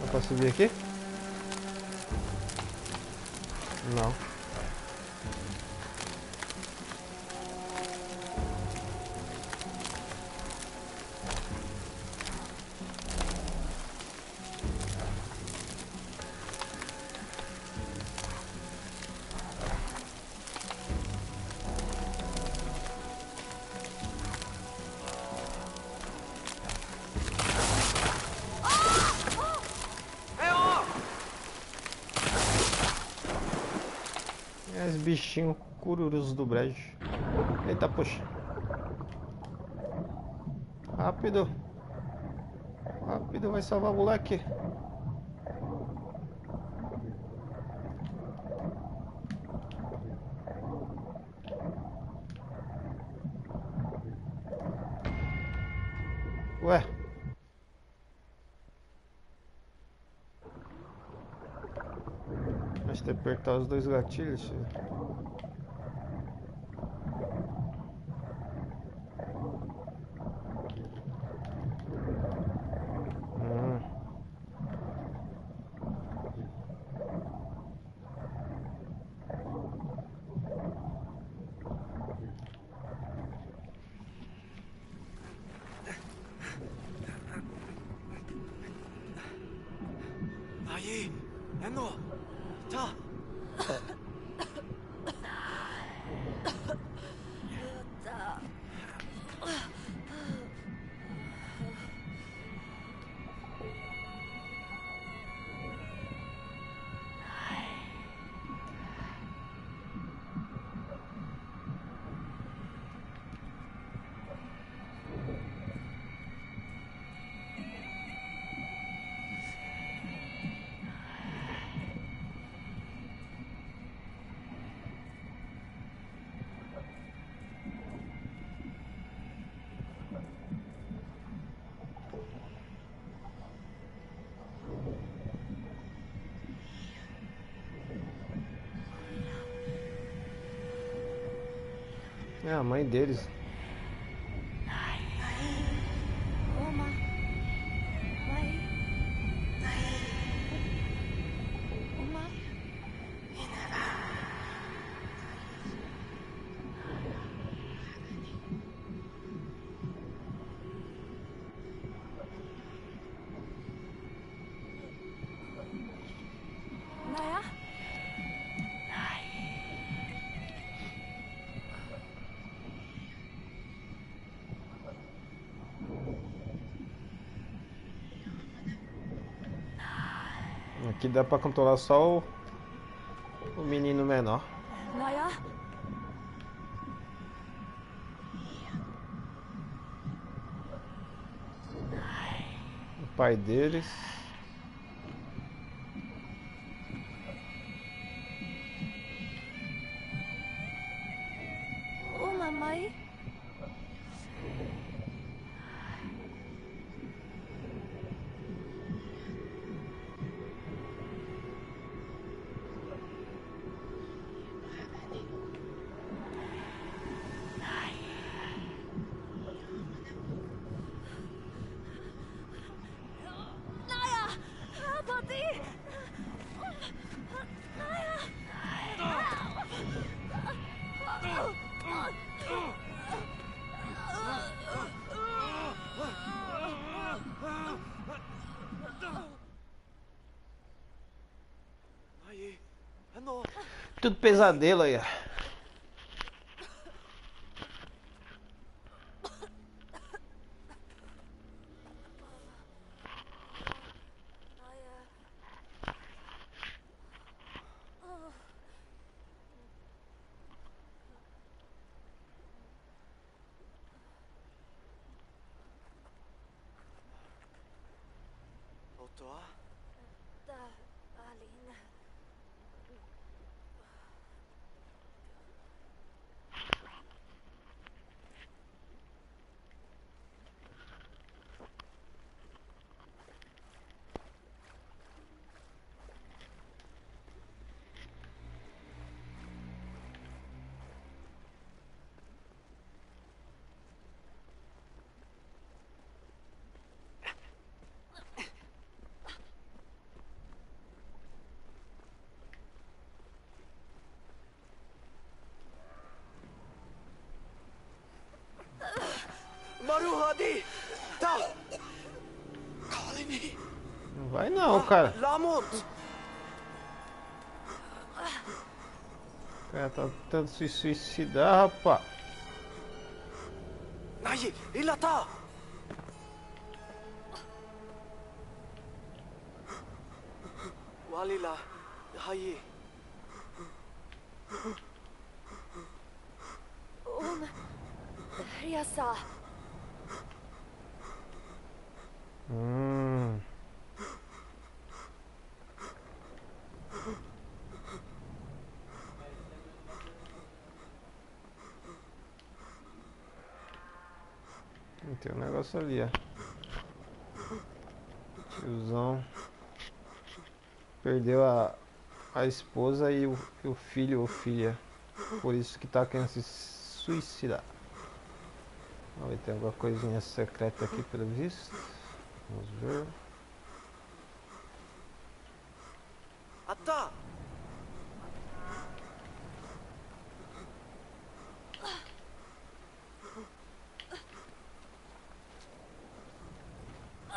Dá pra subir aqui? Não. Os bichinhos cururus do brejo. Eita, poxa. Rápido. Rápido, vai salvar o moleque. Ué. Mas tem que apertar os dois gatilhos, filho. Naí! Enno! Tá! É a mãe deles. Aqui dá pra controlar só o menino menor. O pai deles. Tudo pesadelo aí, ó. Voltou? Tá ali, né? Maruhadi! Tá! Calme-me! Não vai não, cara. Lamont! O cara tá tentando se suicidar, rapá. Naji! Ila tá! Walila! Hayi! Riasa. Tem um negócio ali, ó. Tiozão perdeu a esposa e o filho ou filha. Por isso que tá querendo se suicidar. Vamos ver, tem alguma coisinha secreta aqui pelo visto. Vamos ver. Atta!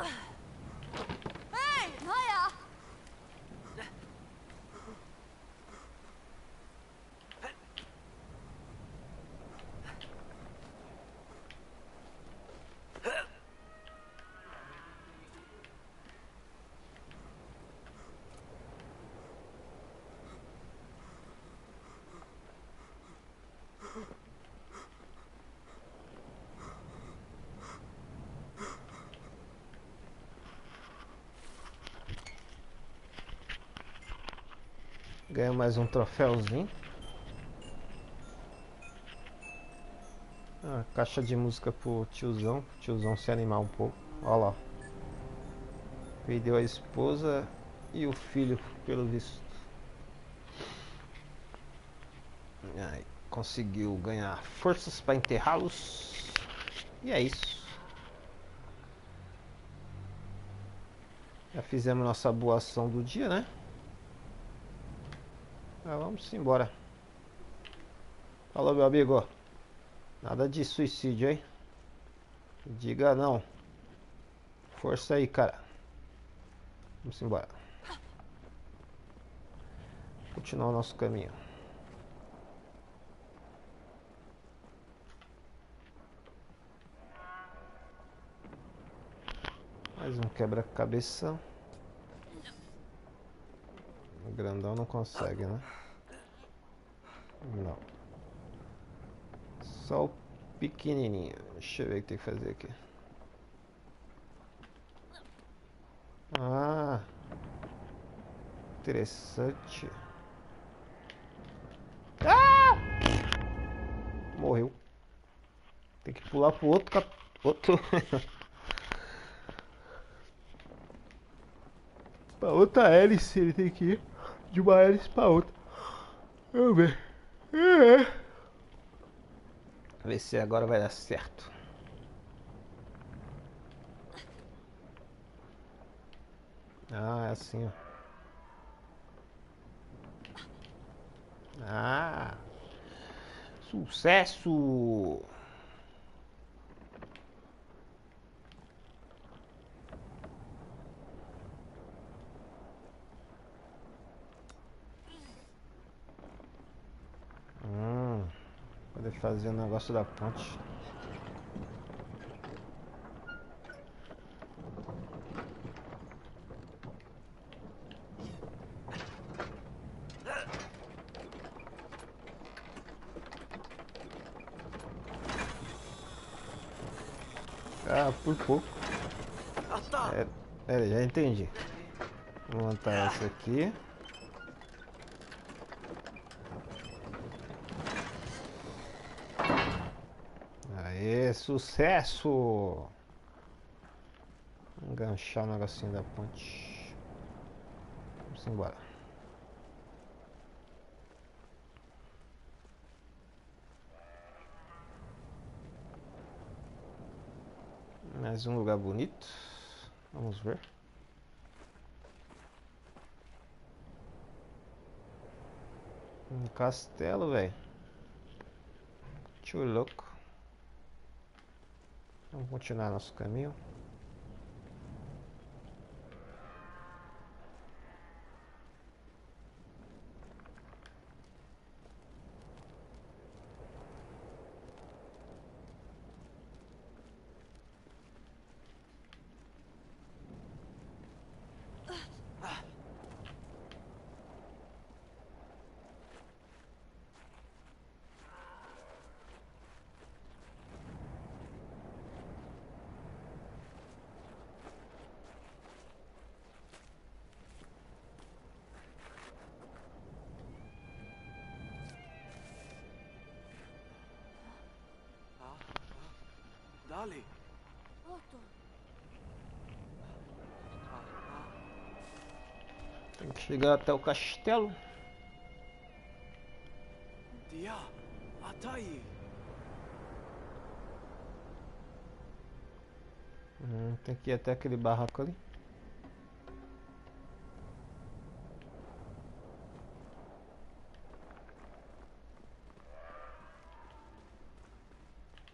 Ei, Maya! Ganha mais um troféuzinho. Caixa de música pro tiozão. Tiozão se animar um pouco. Olha lá. Perdeu a esposa e o filho, pelo visto. Aí, conseguiu ganhar forças para enterrá-los. E é isso. Já fizemos nossa boa ação do dia, né? Vamos embora. Falou, meu amigo. Nada de suicídio, hein? Diga não. Força aí, cara. Vamos embora. Continuar o nosso caminho. Mais um quebra-cabeça. O grandão não consegue, né? Não. Só o pequenininho. Deixa eu ver o que tem que fazer aqui. Ah, interessante. Ah! Morreu. Tem que pular pro outro pra outra hélice. Ele tem que ir de uma hélice pra outra. Vamos ver. Ver se agora vai dar certo. Ah, é assim, ó. Ah, sucesso! fazer o negócio da ponte. Ah, por pouco. Já entendi. Vou montar essa aqui. Aê, sucesso! Enganchar o negocinho da ponte. Vamos embora. Mais um lugar bonito. Vamos ver. Um castelo, velho. Tio louco. Vamos continuar nosso caminho. Dale. Otto. Tem que chegar até o castelo. Dia. Atai. Tem que ir até aquele barraco ali.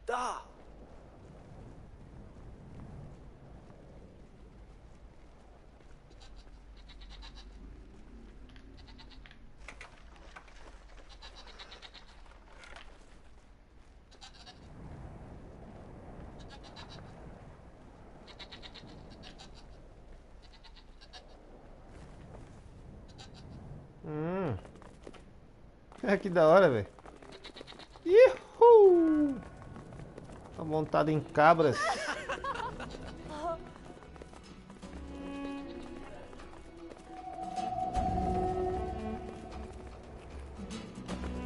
Da. Que da hora, velho. Uhul! Tá montado em cabras.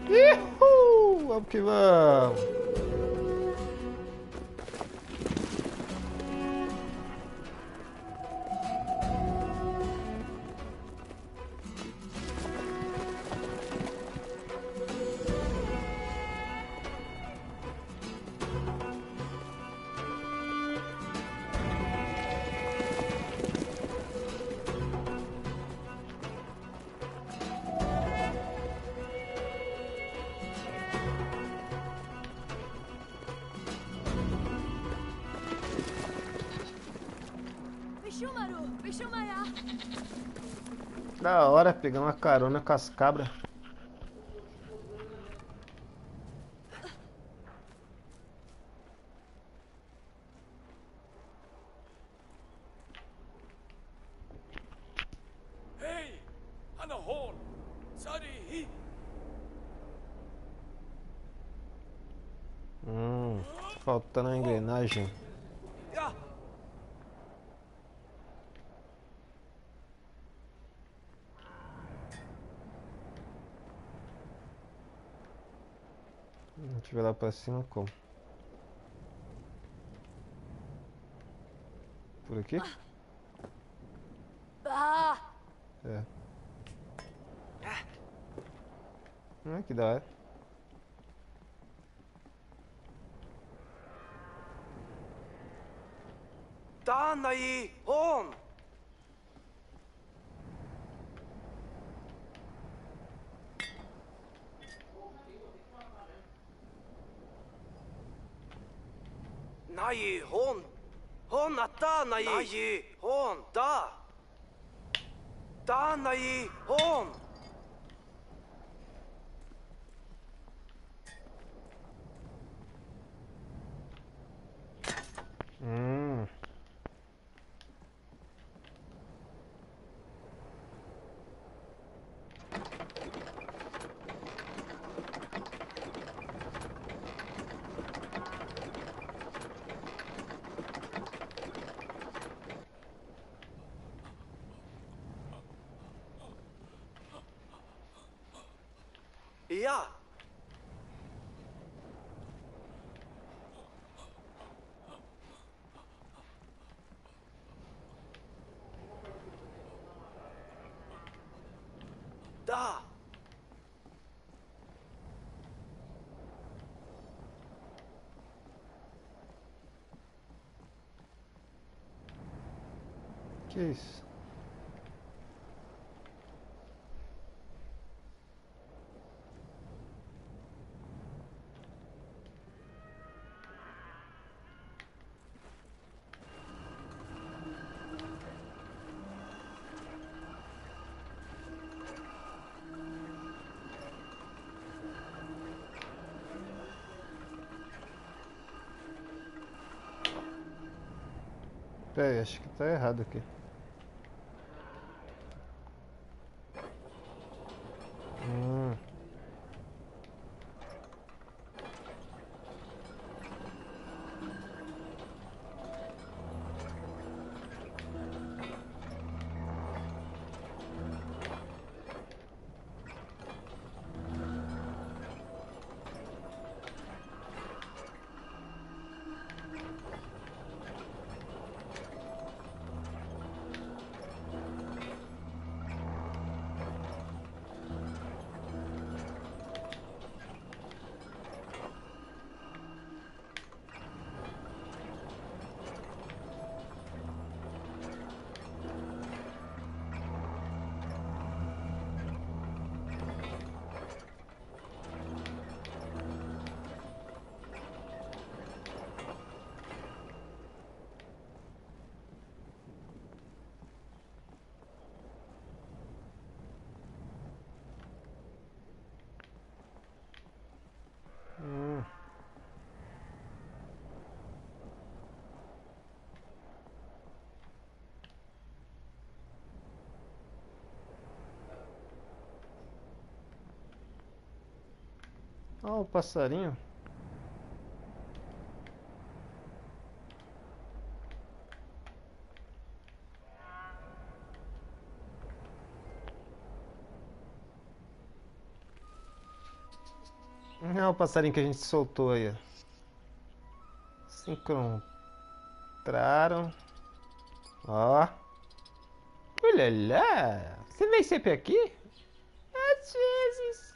Uhul! Vamos que vamos. Da hora pegar uma carona com as cabras. Hey. Anahon. Sari. Faltando a engrenagem. Ya. Não tiver lá pra cima, como? Por aqui? É. Que da hora. Da nai hon. Nai hon. Hon atta nai. Nai hon da. Da nai hon. Hum. Ja. Da. Que isso? Peraí, acho que tá errado aqui. Hum. Ó, o passarinho. É o passarinho que a gente soltou aí, ó. Se encontraram. Ó. Ulala. Você vem sempre aqui? Às vezes.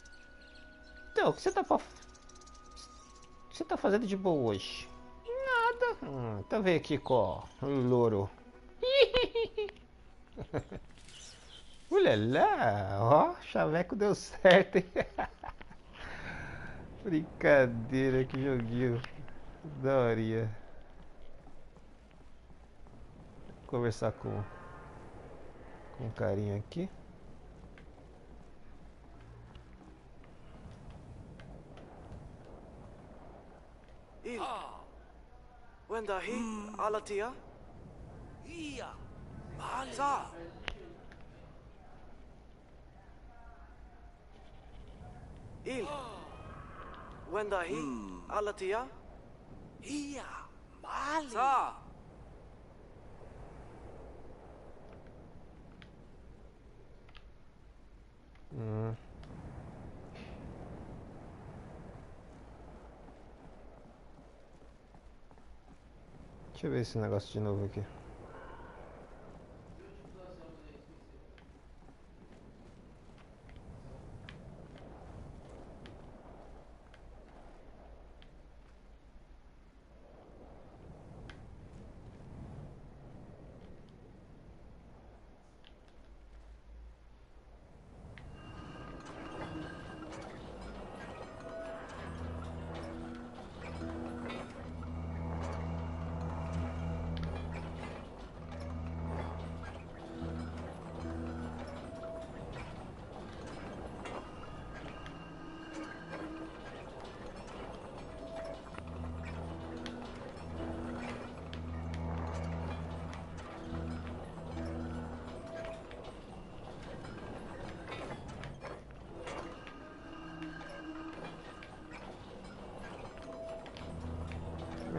Então, o que você tá fazendo de boa hoje? Nada. Então vem aqui com o louro. Ulala. Ó, chaveco deu certo, hein? Brincadeira, que joguinho. Daorinha. Vou conversar com o carinha aqui. Il. Wenda hi alatia. Ia. Mali. Sa. Il. Wenda hi alatia. Ia. Mali. Sa. Deixa eu ver esse negócio de novo aqui.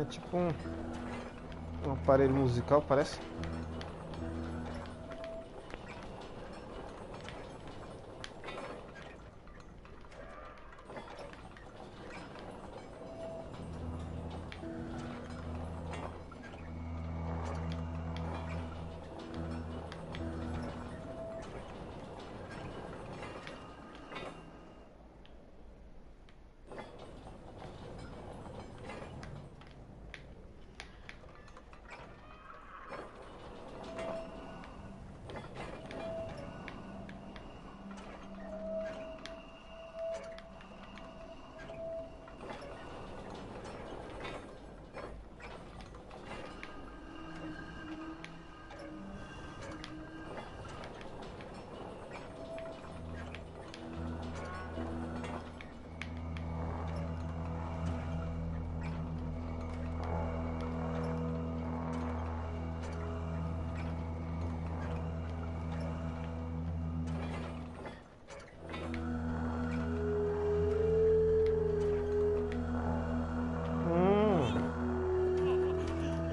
É tipo um aparelho musical, parece.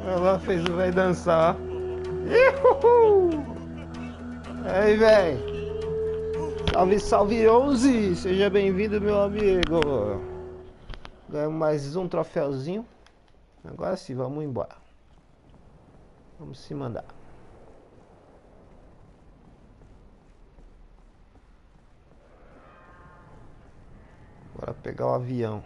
Ela fez o velho dançar. Uhul! Aí, velho. Salve, salve 11. Seja bem-vindo, meu amigo. Ganhamos mais um troféuzinho. Agora sim, vamos embora. Vamos se mandar. Bora pegar o avião.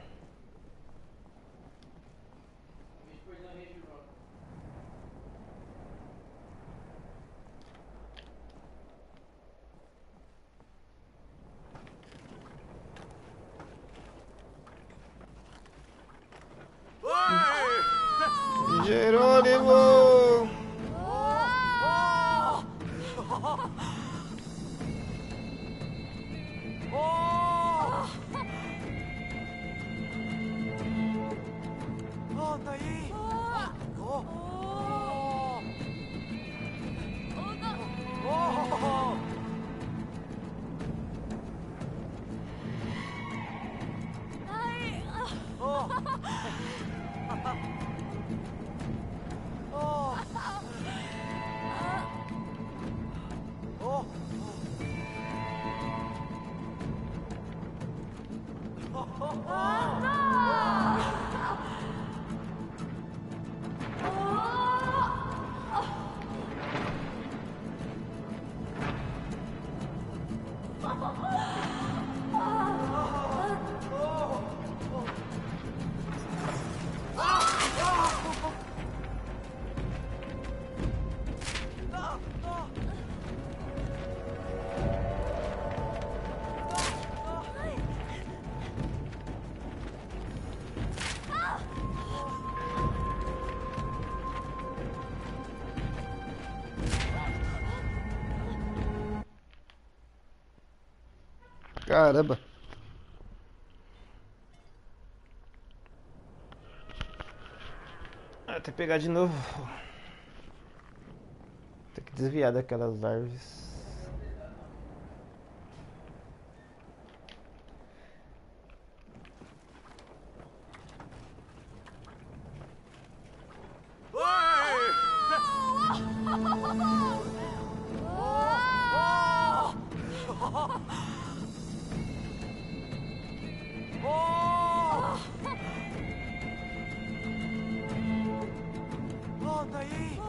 Jerônimo! Anda aí! Caramba. Tem que pegar de novo. Tem que desviar daquelas árvores. Anda aí!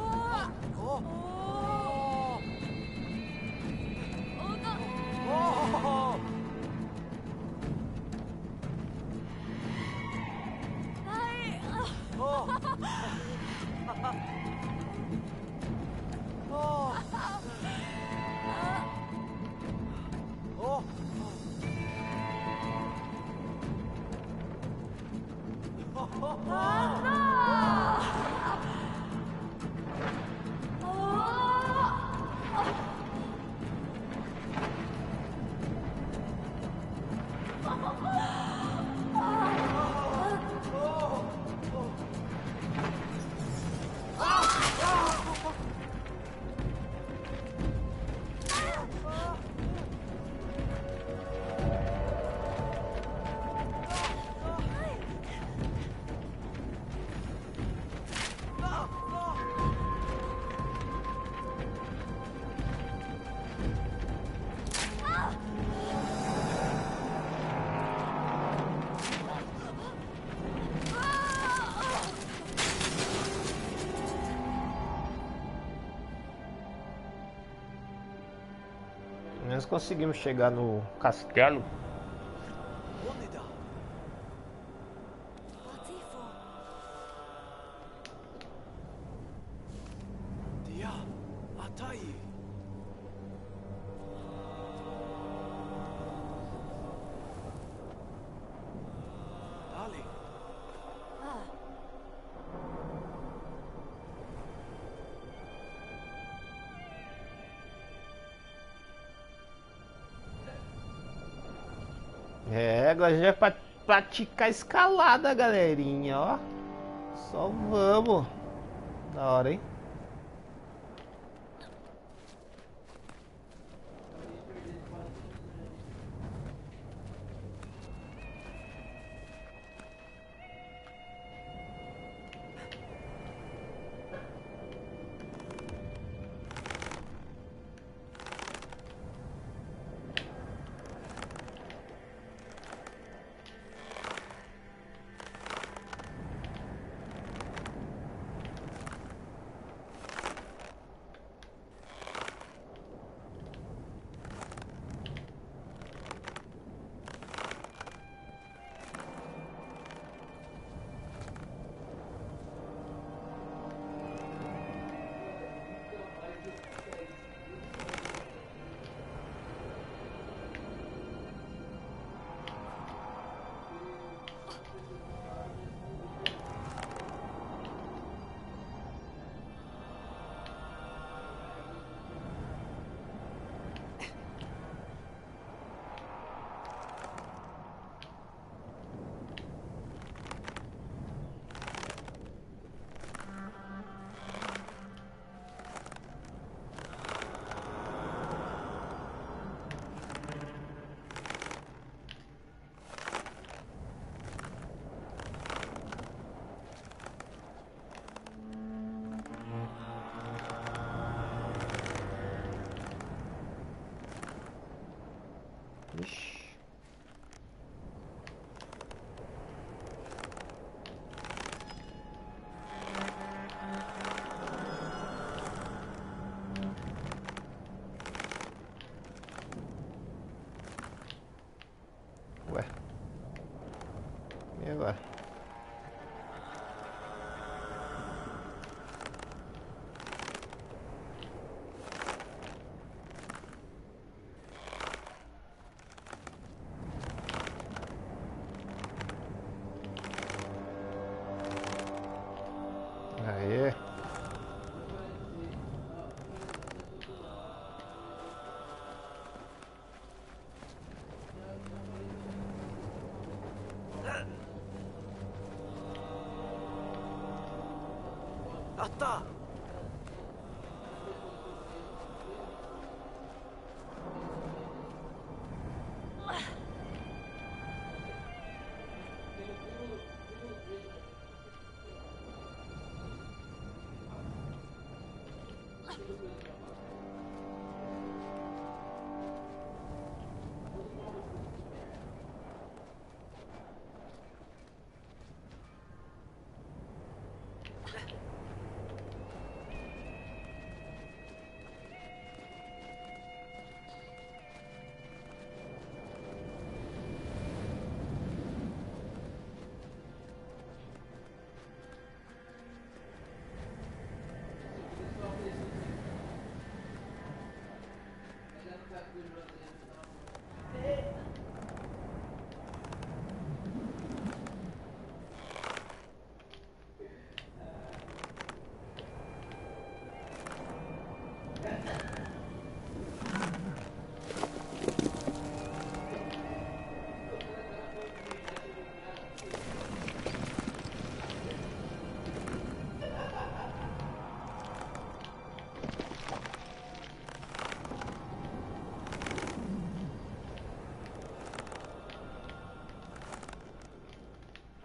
Nós conseguimos chegar no castelo. Onde dá? Latifo. Dia. Atai. Dali. Ah. É, agora a gente vai praticar escalada, galerinha, ó. Só vamos. Da hora, hein? Ixi. Ué. E agora? Aê. Atta!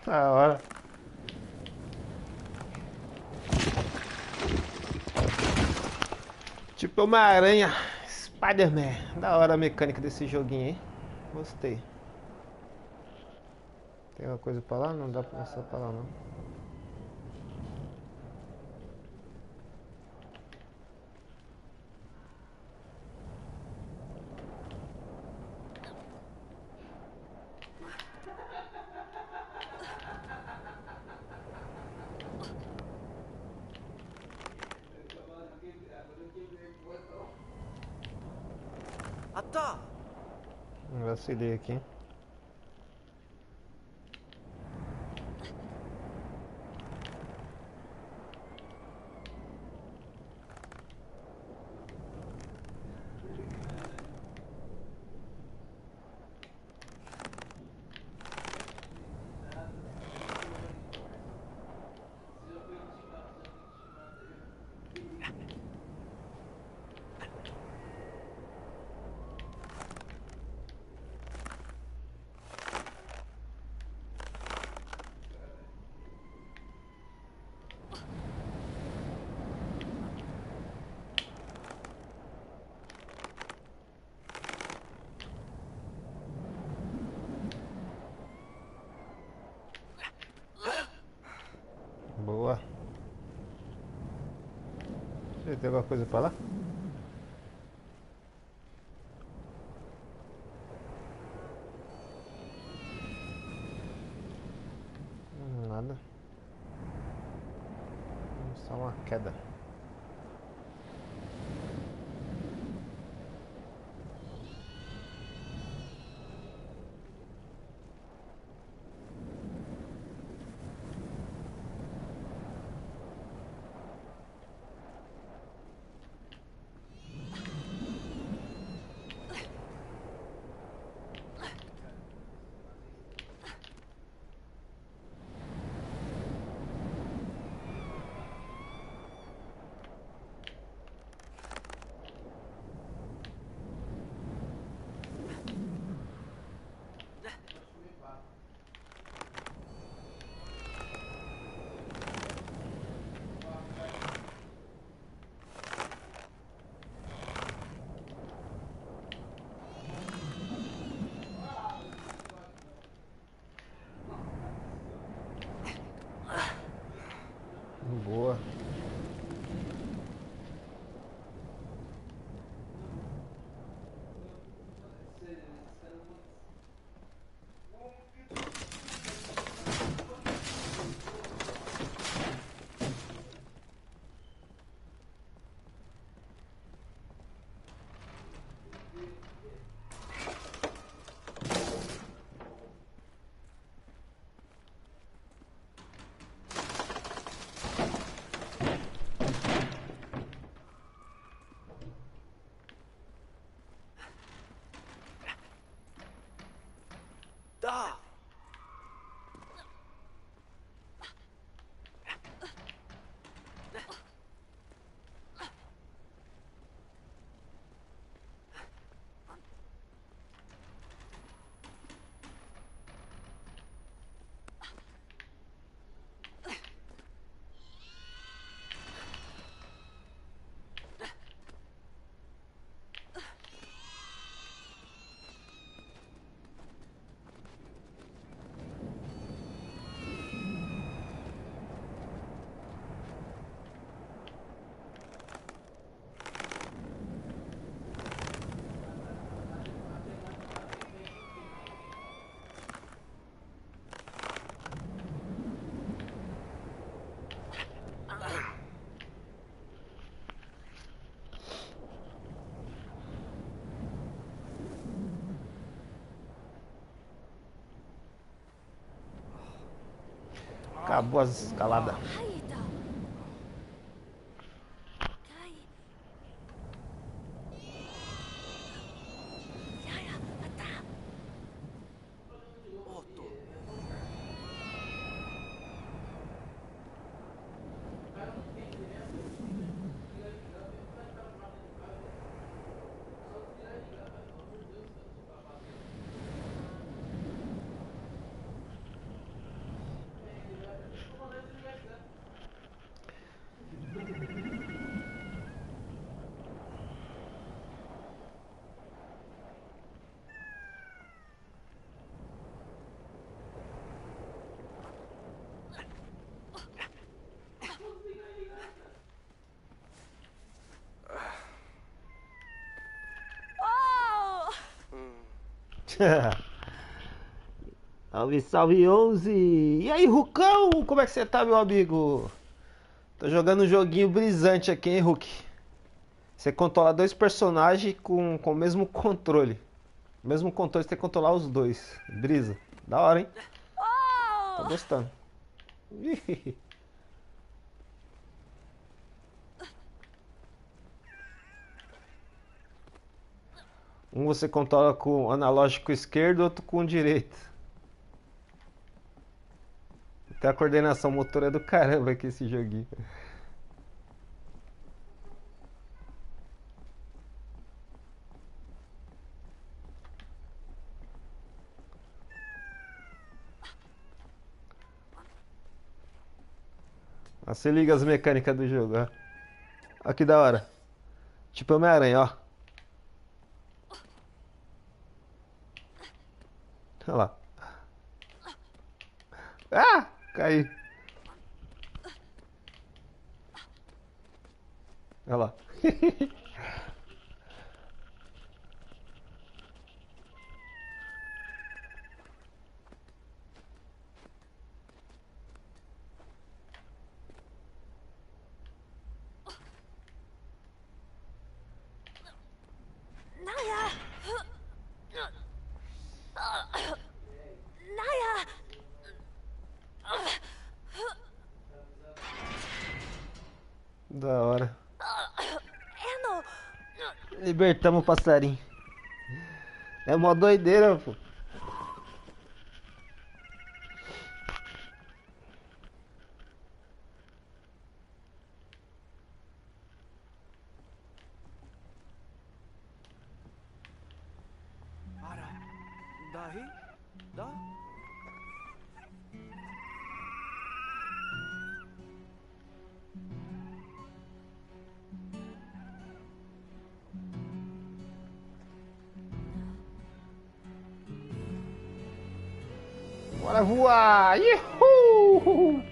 Da hora. Tipo uma aranha Spider-Man. Da hora a mecânica desse joguinho, hein? Gostei. Tem alguma coisa pra lá? Não dá pra passar pra lá, não. Atá! Vacilei aqui. Boa. Deixa eu ver, tem alguma coisa pra lá? Nada. Só uma queda. Boa. Tá! Acabou as escaladas. Haida. Kai. Yaya, ata. Otto! Oh! Salve, salve 11! E aí, Rucão? Como é que você tá, meu amigo? Tô jogando um joguinho brisante aqui, hein, Hulk? Você controla dois personagens com o mesmo controle. O mesmo controle, você tem que controlar os dois. Brisa. Da hora, hein? Tô gostando. Um você controla com o analógico esquerdo, outro com o direito. Tem a coordenação motora do caramba aqui esse joguinho. Ah, você liga as mecânicas do jogo, ó. Ó que da hora. Tipo Homem-Aranha, ó. Olha lá. Ah! Caí. Olha lá. Naja. Naja. Da hora. Erno. Libertamos o passarinho. É mó doideira, pô. Ara. Dahi? Da? Bora voar! Uhul!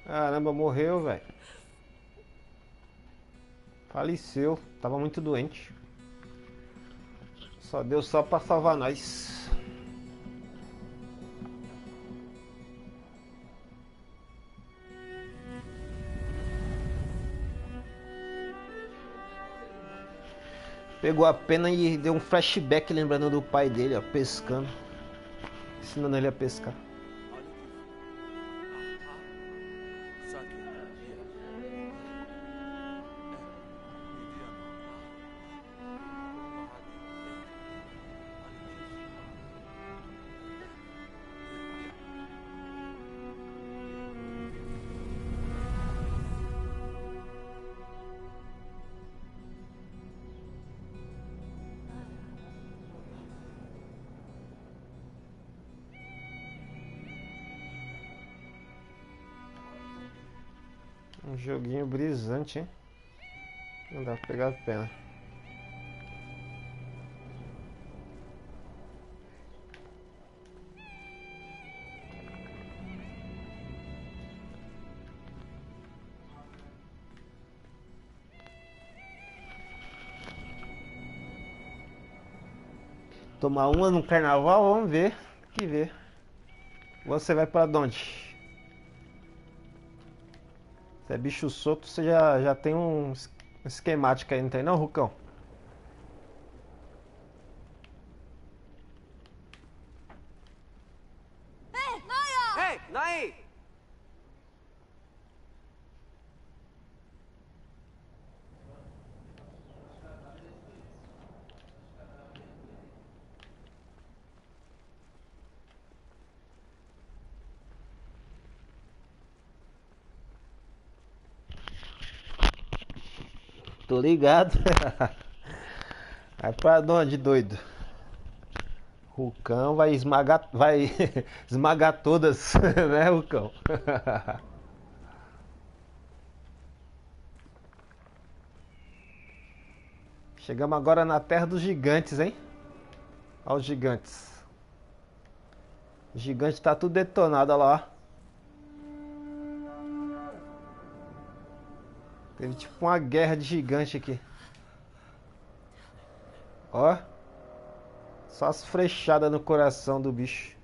Caramba, morreu, velho. Faleceu. Tava muito doente. Só deu só pra salvar nós. Pegou a pena e deu um flashback lembrando do pai dele, ó, pescando. Ensinando ele a pescar. Um joguinho brisante, hein? Não dá pra pegar a pena. Tomar uma no carnaval, vamos ver. Que ver. Você vai pra onde? Se é bicho solto, você já tem um esquemático aí, não tem não, Rucão? Hey, Naja. Hey, nahi! Tô ligado. Vai pra onde, doido? Rucão vai esmagar todas, né, Rucão? Chegamos agora na terra dos gigantes, hein? Olha os gigantes. O gigante tá tudo detonado, olha lá, ó. Teve tipo uma guerra de gigante aqui. Ó. Só as flechadas no coração do bicho.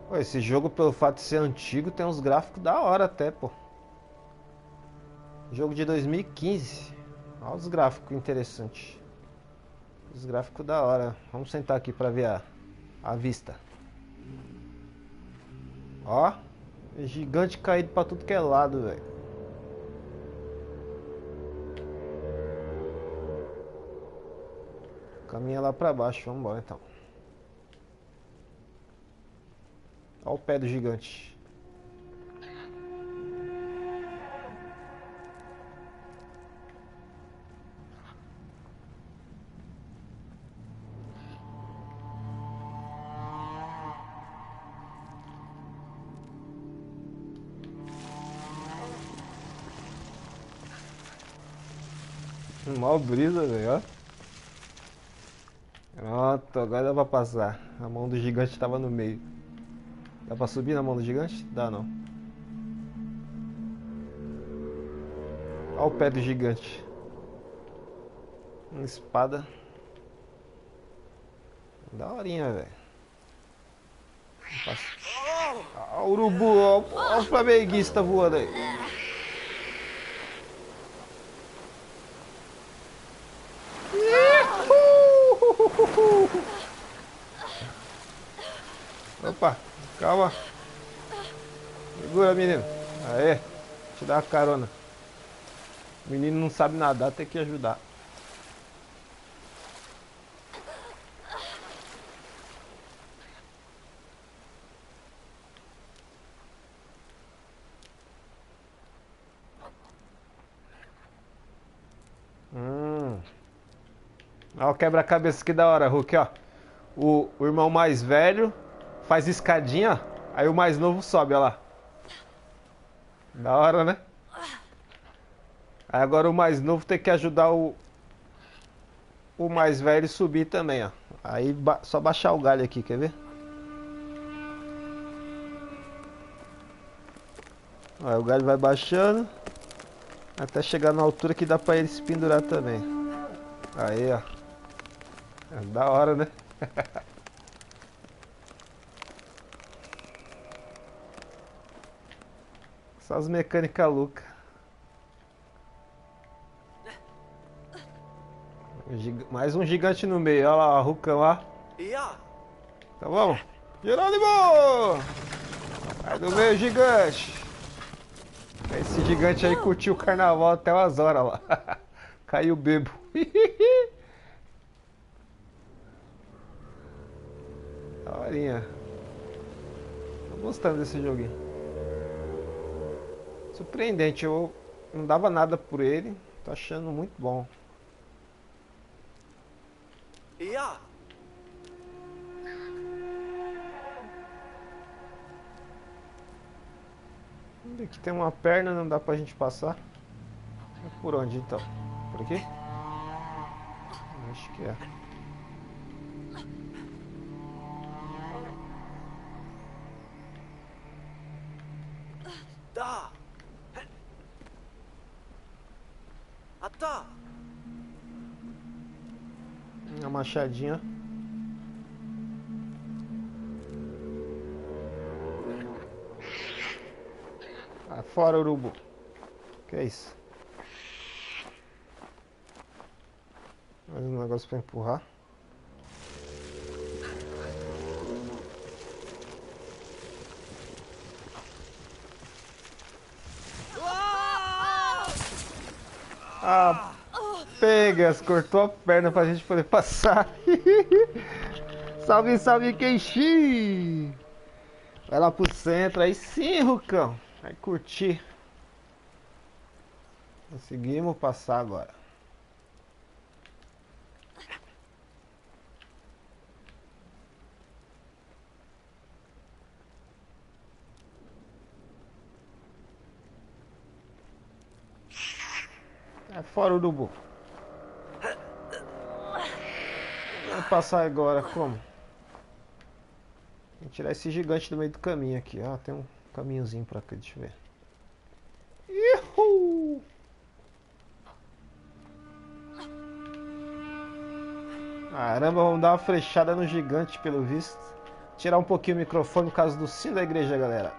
Pô, esse jogo, pelo fato de ser antigo, tem uns gráficos da hora até, pô. Jogo de 2015. Olha os gráficos interessantes. Os gráficos da hora. Vamos sentar aqui pra ver a vista. Ó. Gigante caído pra tudo que é lado, velho. Caminha lá pra baixo, vamos embora então. Olha o pé do gigante. Mó brisa, velho, ó. Pronto, agora dá pra passar. A mão do gigante tava no meio. Dá pra subir na mão do gigante? Dá não. Olha o pé do gigante. Uma espada. Daorinha, velho. Olha o urubu, olha o flamenguista voando aí. Opa, calma. Segura, menino. Aê, te dar uma carona. O menino não sabe nadar, tem que ajudar. Olha o quebra-cabeça que da hora, Hulk, ó. O irmão mais velho faz escadinha, aí o mais novo sobe, ó lá. Da hora, né? Aí agora o mais novo tem que ajudar o mais velho subir também, ó. Aí só baixar o galho aqui, quer ver? Aí o galho vai baixando até chegar na altura que dá pra ele se pendurar também. Aí, ó. É da hora, né? Só as mecânicas loucas. Mais um gigante no meio. Olha lá, o Rucão lá. Tá bom? Jerônimo! Sai do meio, gigante. Esse gigante aí curtiu o carnaval até umas horas lá. Caiu bebo. Daorinha. Tô gostando desse joguinho. Surpreendente, eu não dava nada por ele. Tô achando muito bom. Aqui tem uma perna, não dá pra gente passar. É por onde então? Por aqui? Acho que é. Tá. Tá. Uma machadinha. Ah, fora, urubu. Que é isso? Mais um negócio pra empurrar. Ah, pegas, cortou a perna pra gente poder passar. Salve, salve, Queixi! Vai lá pro centro, aí sim, Rucão. Vai curtir. Conseguimos passar agora. fora, urubu. Vou passar agora, como? Vou tirar esse gigante do meio do caminho aqui, ó. Tem um caminhozinho pra cá, deixa eu ver. Uhul! Caramba, vamos dar uma flechada no gigante, pelo visto. Tirar um pouquinho o microfone por causa do sino da igreja, galera.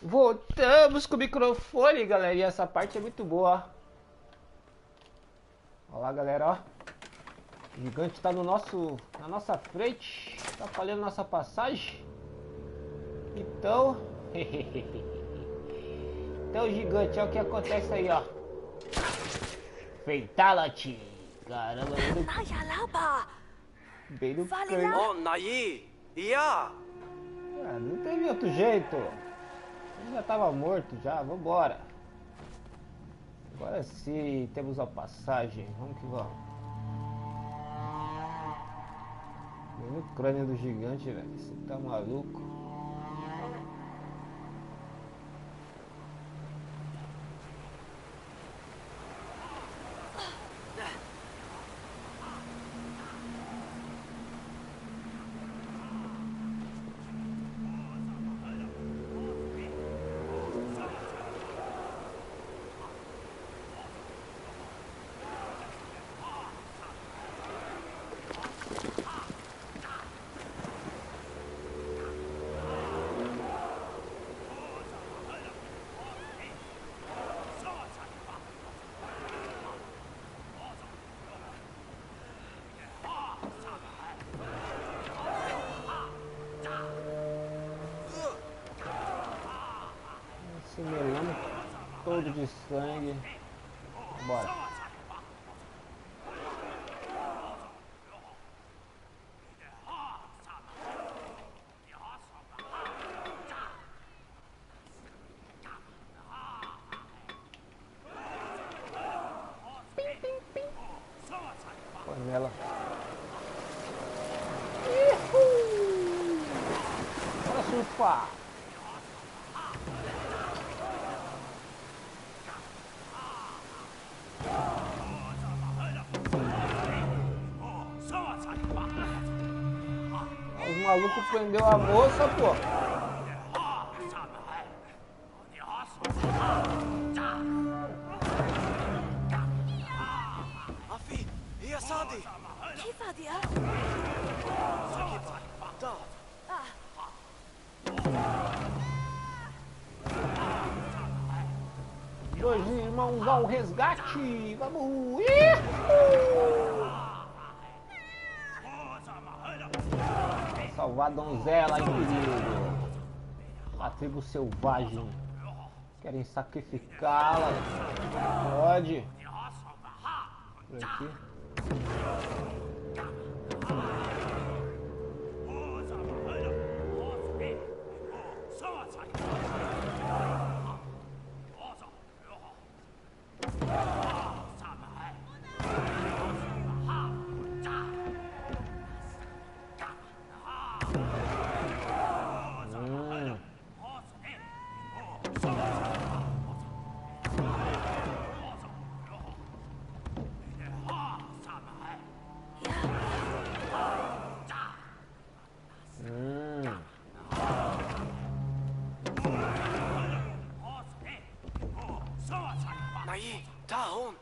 Voltamos com o microfone, galera. E essa parte é muito boa. Olha lá, galera, ó. O gigante tá no na nossa frente. Tá falhando nossa passagem. Então... então, gigante, é o que acontece aí, ó. Fatality. Caramba, Naya Lapa. bem no Vale canto. lá. Oh, Nayi! Ia! Ah, não teve outro jeito. Ele já tava morto já, vambora. Agora sim, temos a passagem. Vamos que vamos. Bem no crânio do gigante, velho. Você tá maluco? Esse melão todo de sangue. Bora. Panela. Bora surfar. Os malucos prendeu a moça, pô. Afi! Ia Sadi! Kiva dia. Sakiba! Da! Dois irmãos ao resgate. Vamos. Ihu! Salvar a donzela em perigo. A tribo selvagem. Querem sacrificá-la. Pode. Por aqui. Nayi! Taon!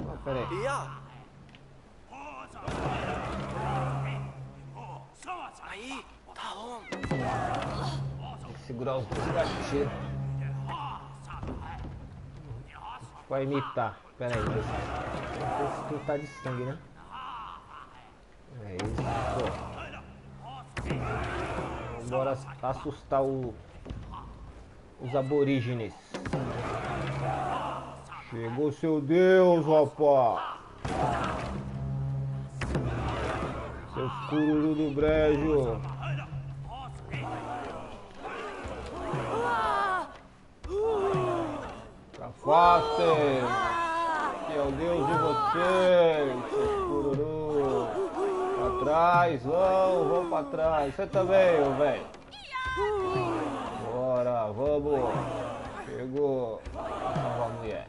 Oh, peraí. Ia! Nayi! Taon! Tem que segurar os dois gatilhos. Vai imitar. Peraí. Esse tu tá de sangue, né? É isso. Bora assustar os aborígenes. Chegou seu Deus, rapaz. Seus cururu do brejo. Afastem. Que é o Deus de vocês, seus cururu. Pra trás, vão pra trás. Você também, ô velho. Bora, vamos. Chegou. Salva a mulher.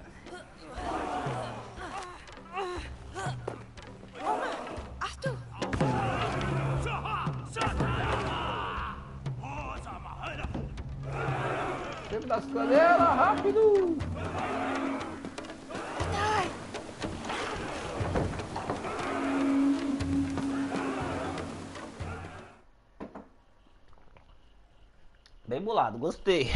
Tempo das canelas, rápido. Bem bolado, gostei.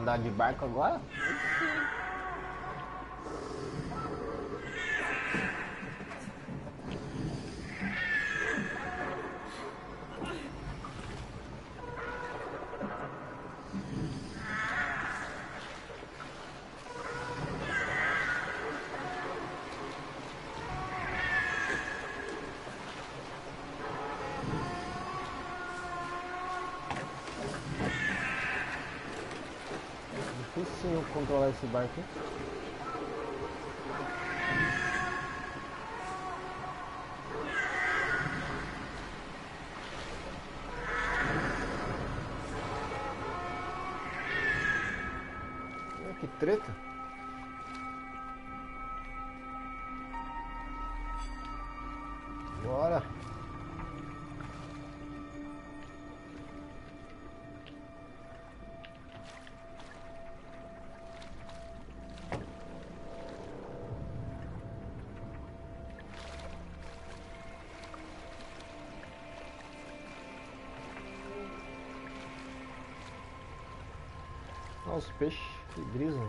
Andar de barco agora? Difícil controlar esse barco. Que treta. Bora. Olha os peixes que brisam.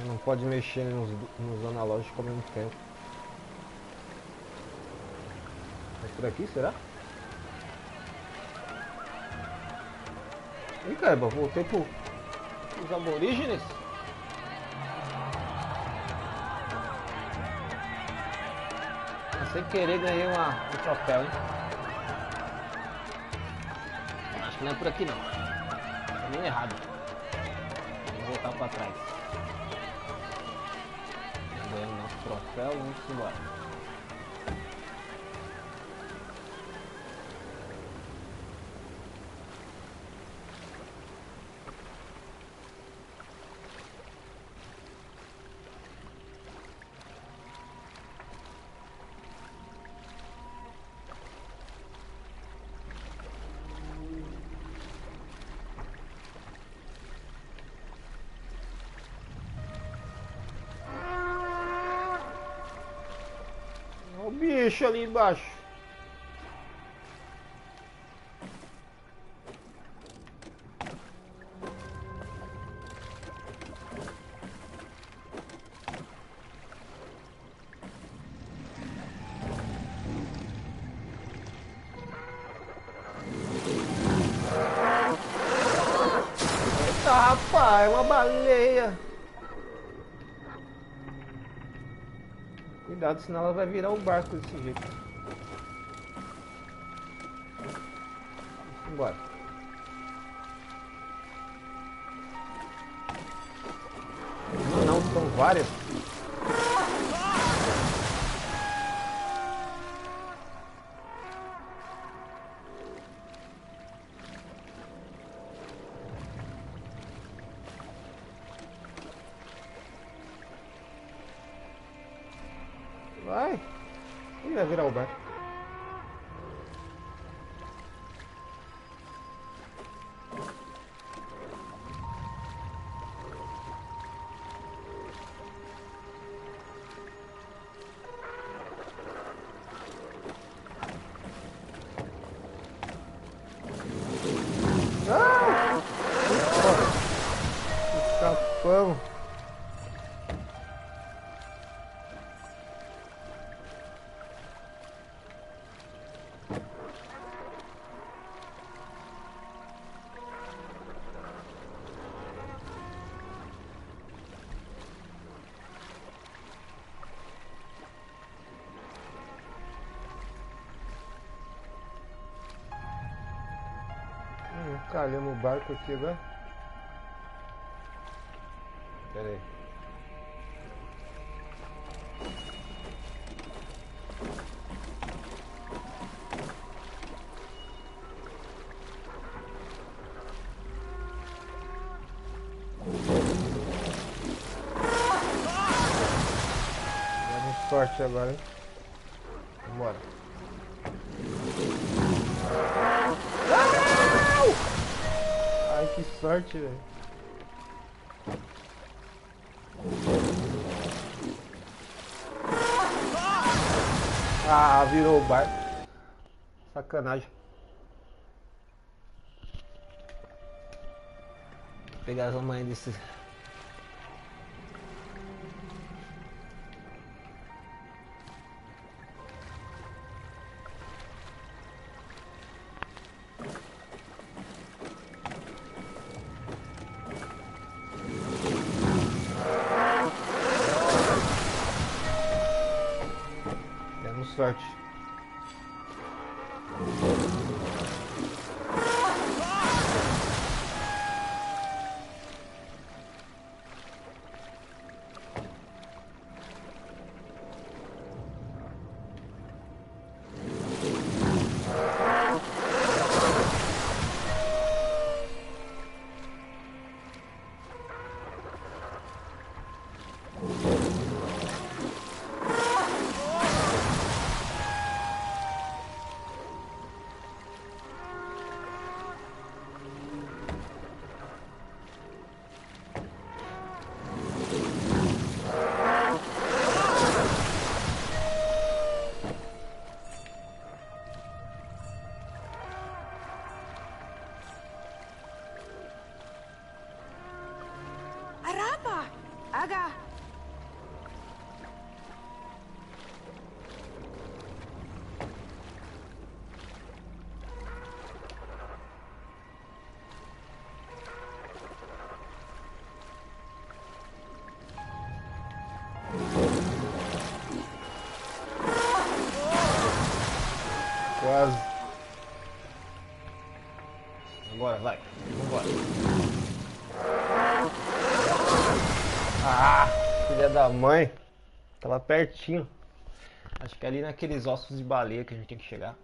Não pode mexer nos analógicos ao mesmo tempo. É por aqui, será? Ih, caramba, voltei pros aborígenes. Sem querer ganhei um troféu, hein? Acho que não é por aqui não. Tá meio errado. Vou voltar pra trás. Ganhando nosso troféu, vamos embora. O bicho ali embaixo. Eita, rapaz, é uma baleia. Cuidado, senão ela vai virar o barco desse jeito. Vamos embora. Não, são várias. Vai! Ele vai virar o barco. Ah! Escapamos. Calhamos o barco aqui agora. Pera aí. sorte agora, hein? Vambora. Ai, que sorte, velho. Ah, virou o barco. Sacanagem. Vou pegar as manhãs desse. Demos sorte. Arapa! Aga! Quase. Agora vai. Vambora. Ah, filha da mãe. Tava pertinho. Acho que é ali naqueles ossos de baleia que a gente tem que chegar.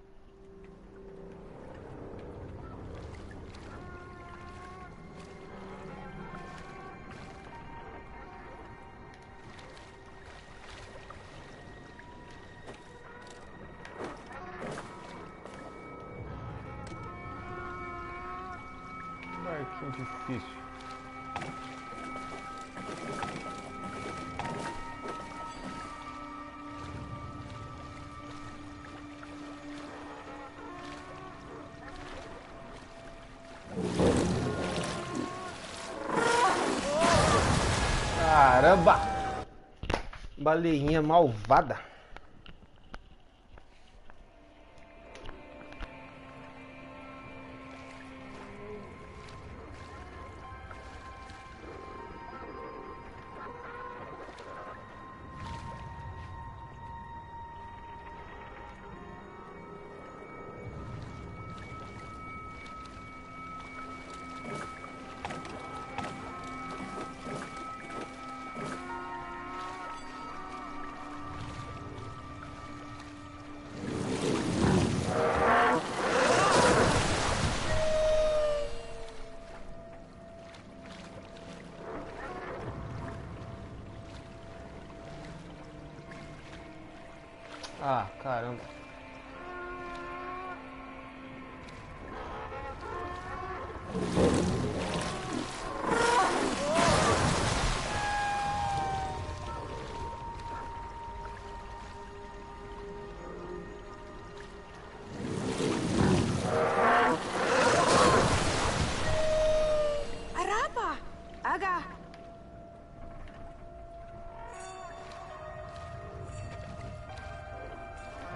Barquinho difícil. Caramba! Baleinha malvada. Ah, caramba. Arapa! Aga!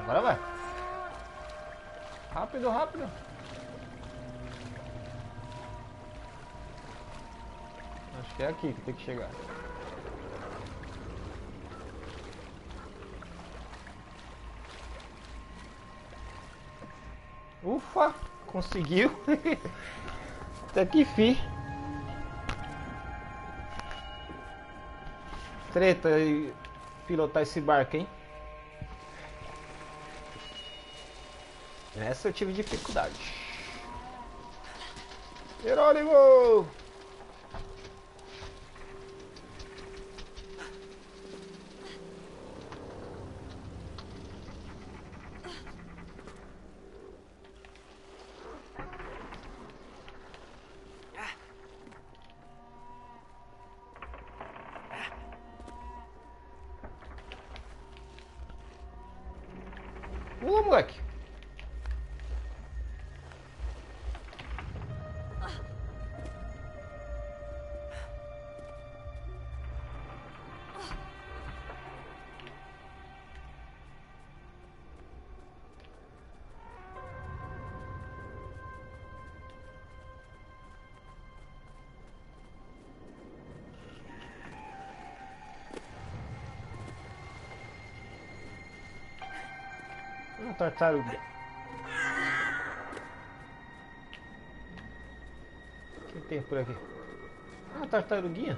Agora vai. Rápido, rápido. Acho que é aqui que tem que chegar. Ufa, conseguiu. Até que fim. Treta e pilotar esse barco, hein? Essa eu tive dificuldade. Jerônimo! moleque? Uma tartaruga. O que tem por aqui? Ah, uma tartaruguinha.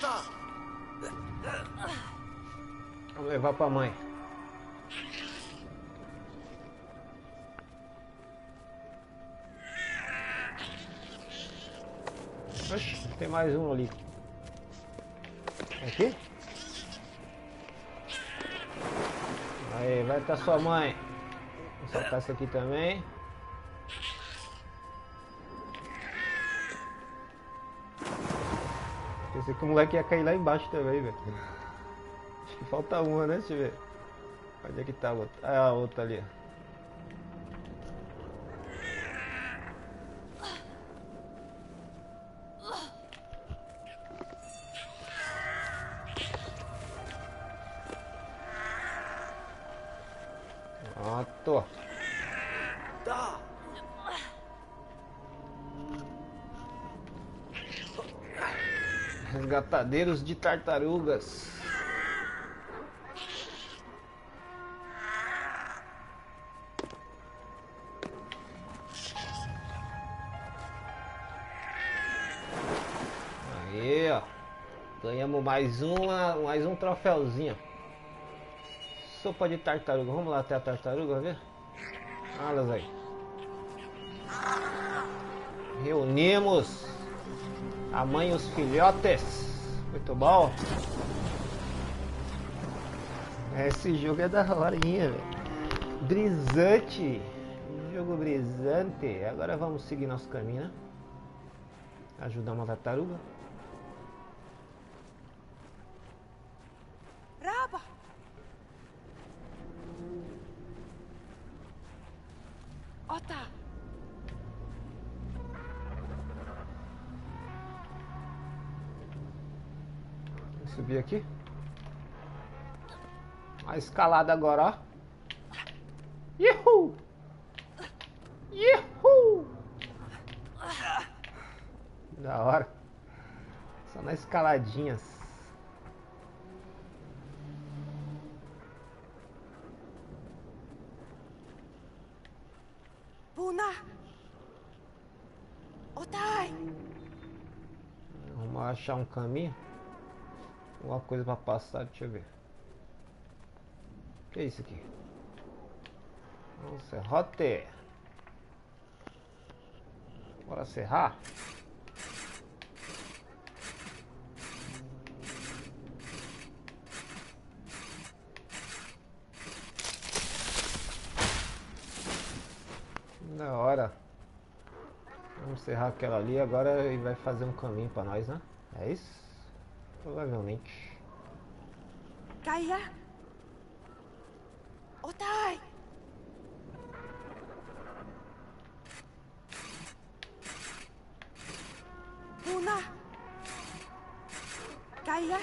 Tá. Vamos levar pra mãe. Oxi, tem mais um ali. Aqui? Aí, vai estar sua mãe. Vou soltar essa aqui também. Pensei que o moleque ia cair lá embaixo também, velho. Acho que falta uma, né? Deixa eu ver. Onde é que tá a outra? Ah, a outra ali. Pronto. Tá. Resgatadeiros de tartarugas. Aí, ó. Ganhamos mais um troféuzinho. Sopa de tartaruga. Vamos lá até a tartaruga ver? Olha aí. Reunimos a mãe e os filhotes. Muito bom. Esse jogo é da horinha, velho. Brisante. Jogo brisante. Agora vamos seguir nosso caminho, né? Ajudar uma tartaruga. Raba. Ota. Vou subir aqui. A escalada agora, ó. Yuhu! Yuhu! Da hora. Só nas escaladinhas. Puna. Otai. Vamos achar um caminho. Alguma coisa pra passar, deixa eu ver. O que é isso aqui? Um serrote. Bora serrar? Da hora. Vamos serrar aquela ali agora e vai fazer um caminho pra nós, né? É isso? Provavelmente. Kaya. Otai. Puna. Kaya.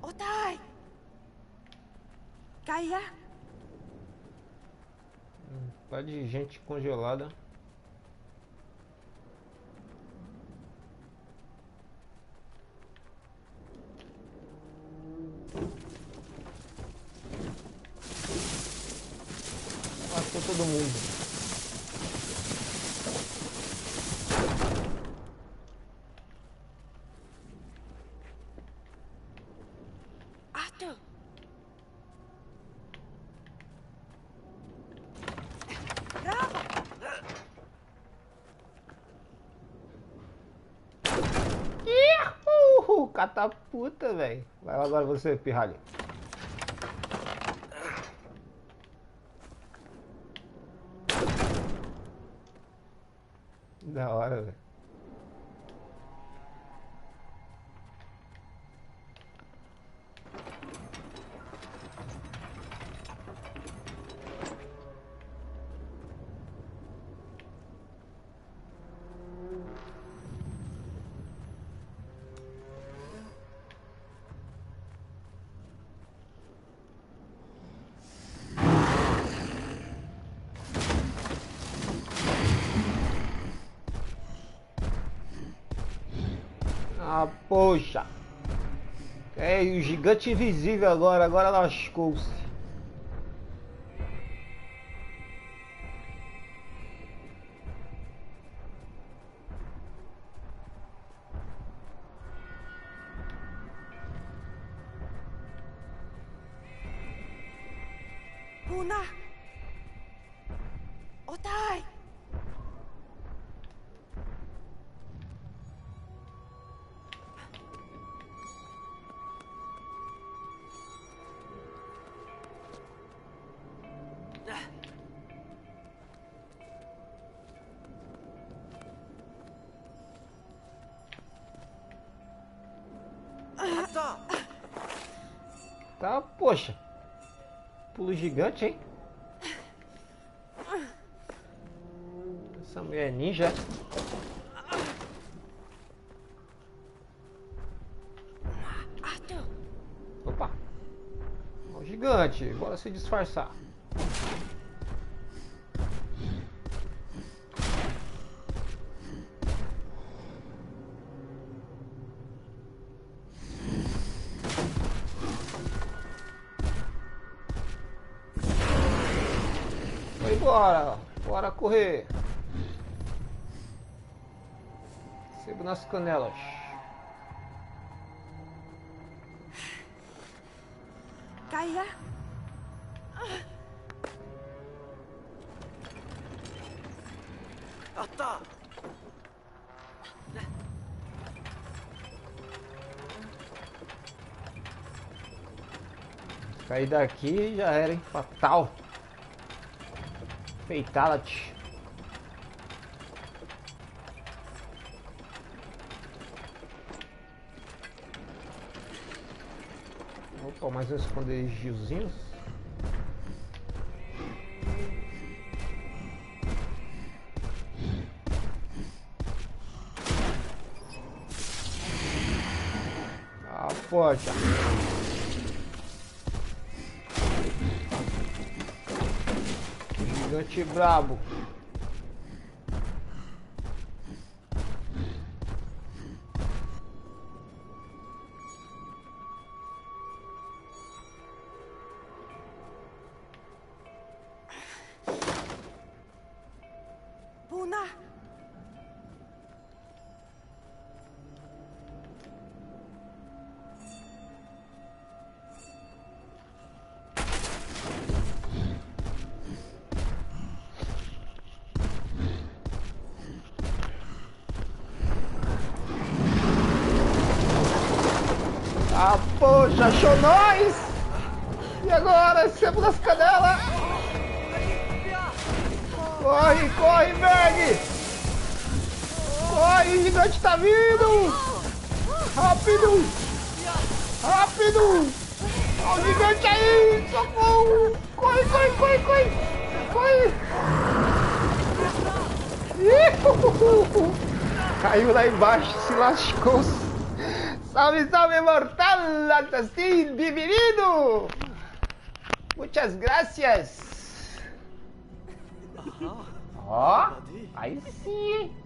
Otai. Kaya. Lá de gente congelada. Matou todo mundo. Catapulta, velho. Vai lá agora você, pirralho. Da hora, velho. Ah, poxa. É, o gigante invisível agora lascou-se. Una. Otai. Tá, poxa. Pulo gigante, hein? Essa mulher é ninja. Opa. Ó, gigante. Bora se disfarçar. Bora correr. Sebo nas canelas. Caia. Tá. Cair daqui já era, hein? Fatal. Fatality. Opa, mais um esconderijinhos. Ah, poxa. Gigante brabo. Una. Ah, poxa, achou nós! E agora? Sebo das canelas! Corre, corre, Berg! Corre, o gigante tá vindo! Rápido! Rápido! Olha o gigante aí! Socorro! Corre, corre, corre, corre! Corre! Caiu lá embaixo, se lascou. Salve, salve, mortal! Assim, bem-vindo! Muitas graças! Ó, aí sim, hein?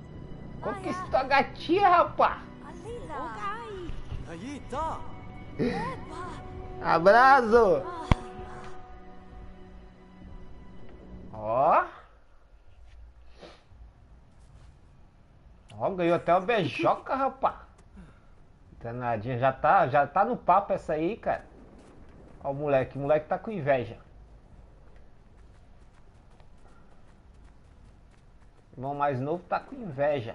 Conquistou a gatinha, rapá. Aí, tá. Abraço. Ó. Ó, ganhou até uma beijoca, rapá. Danadinha, já tá no papo essa aí, cara. Ó o moleque tá com inveja. O irmão mais novo tá com inveja.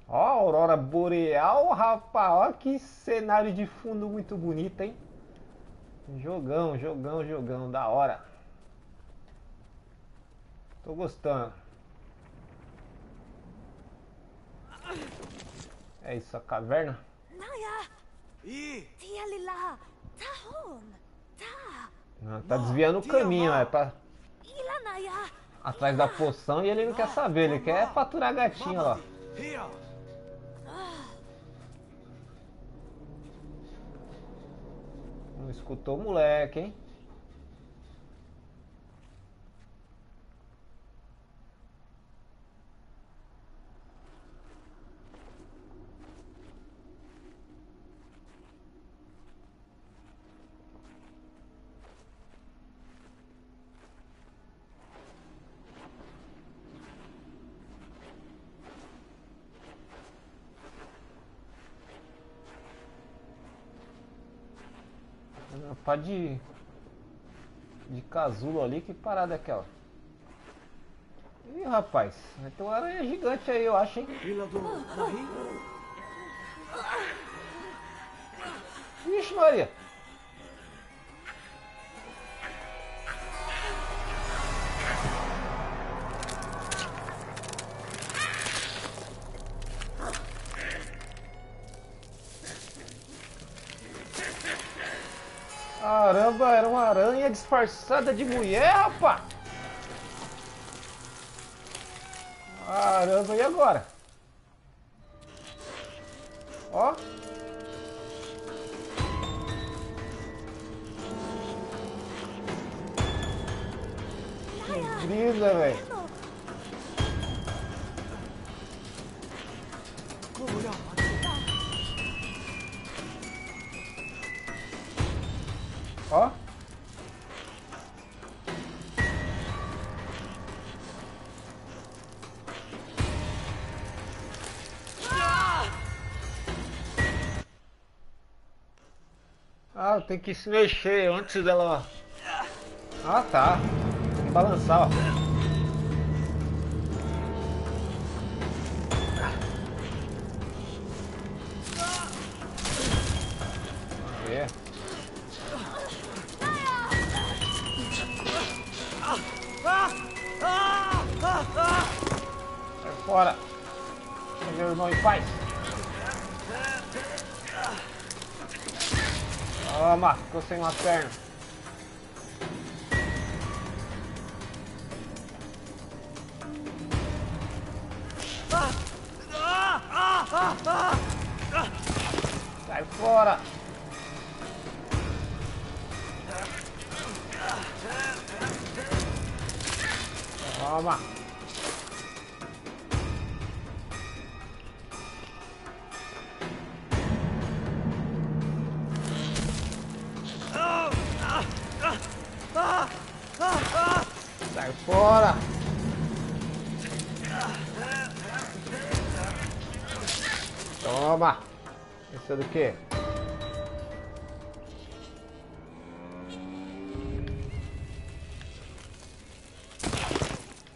Ó, aurora boreal, rapaz. Ó que cenário de fundo muito bonito, hein? Jogão, da hora. Tô gostando. É isso, a caverna? E Não, tá desviando o caminho, é pra atrás da poção e ele não quer saber, ele quer faturar a gatinha lá. here. Não escutou o moleque, hein? Uma pá de casulo ali, que parada é aquela? Ih, rapaz, vai ter uma aranha gigante aí, eu acho, hein? Vila do Daí. Vixe, Maria! Caramba, era uma aranha disfarçada de mulher, rapaz! Caramba, e agora? Ó! Que brisa, velho! Ó! Ah, tem que se mexer antes dela. Ah, tá. Tem que balançar, ó. É. Sai fora. Deixa meu irmão em paz. Toma, ficou sem uma perna. Sai fora. Toma. Sai fora. Toma. Isso é do quê?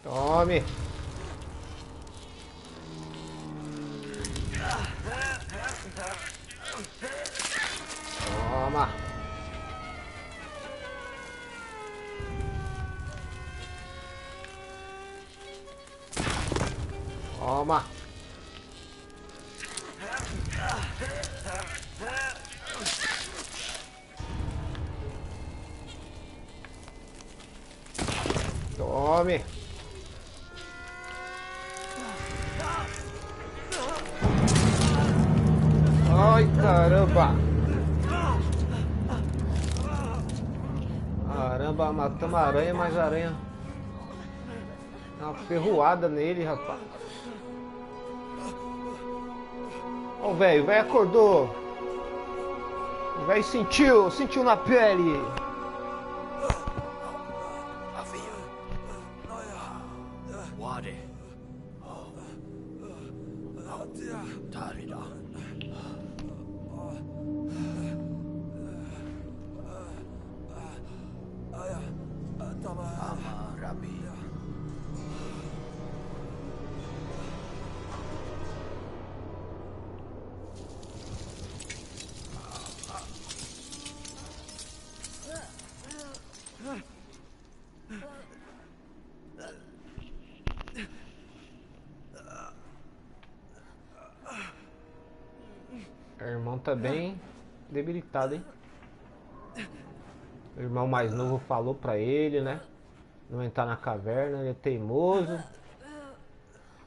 Tome. Toma. Toma. Tome. Ai, caramba. Caramba, matamos a aranha, mas a aranha... Uma ferroada nele, rapaz. Ó o velho acordou. O velho sentiu na pele. O irmão tá bem debilitado, hein? O irmão mais novo falou pra ele, né? Não entrar na caverna, ele é teimoso.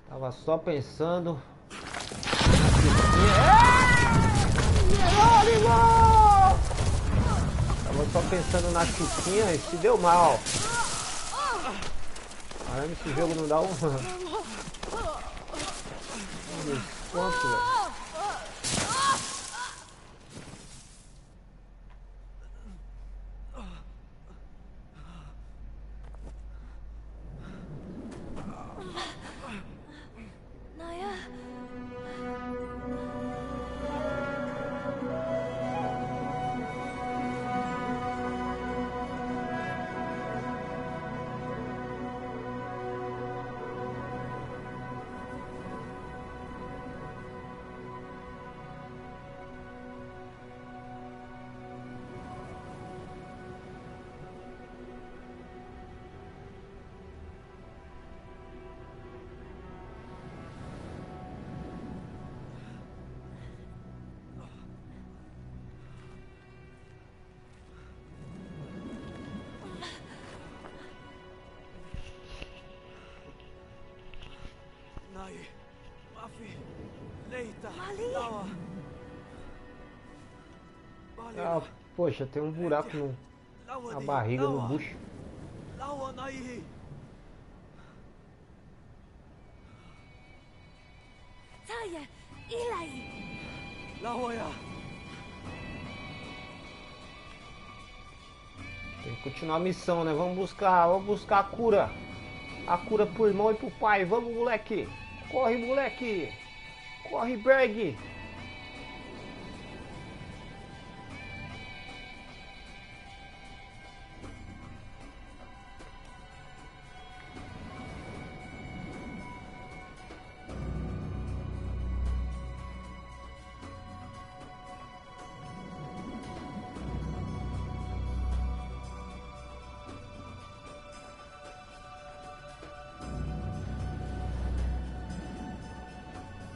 Tava só pensando Tava só pensando na chuquinha e se deu mal. Caramba, esse jogo não dá um desconto, velho. Ah, poxa, tem um buraco na barriga, no bucho. Tem que continuar a missão, né? Vamos buscar a cura. A cura pro irmão e pro pai. Vamos, moleque. Corre, moleque. Corre, Berg.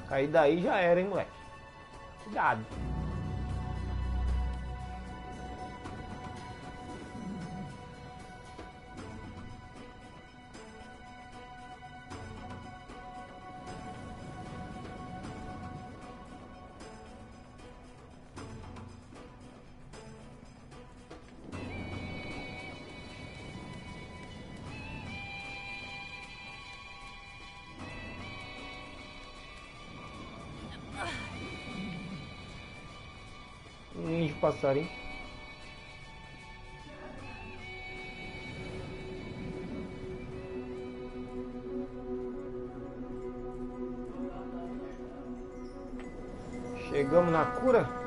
Aí daí já era, hein, moleque. Cuidado. Ninho de passarinho. Chegamos na cura.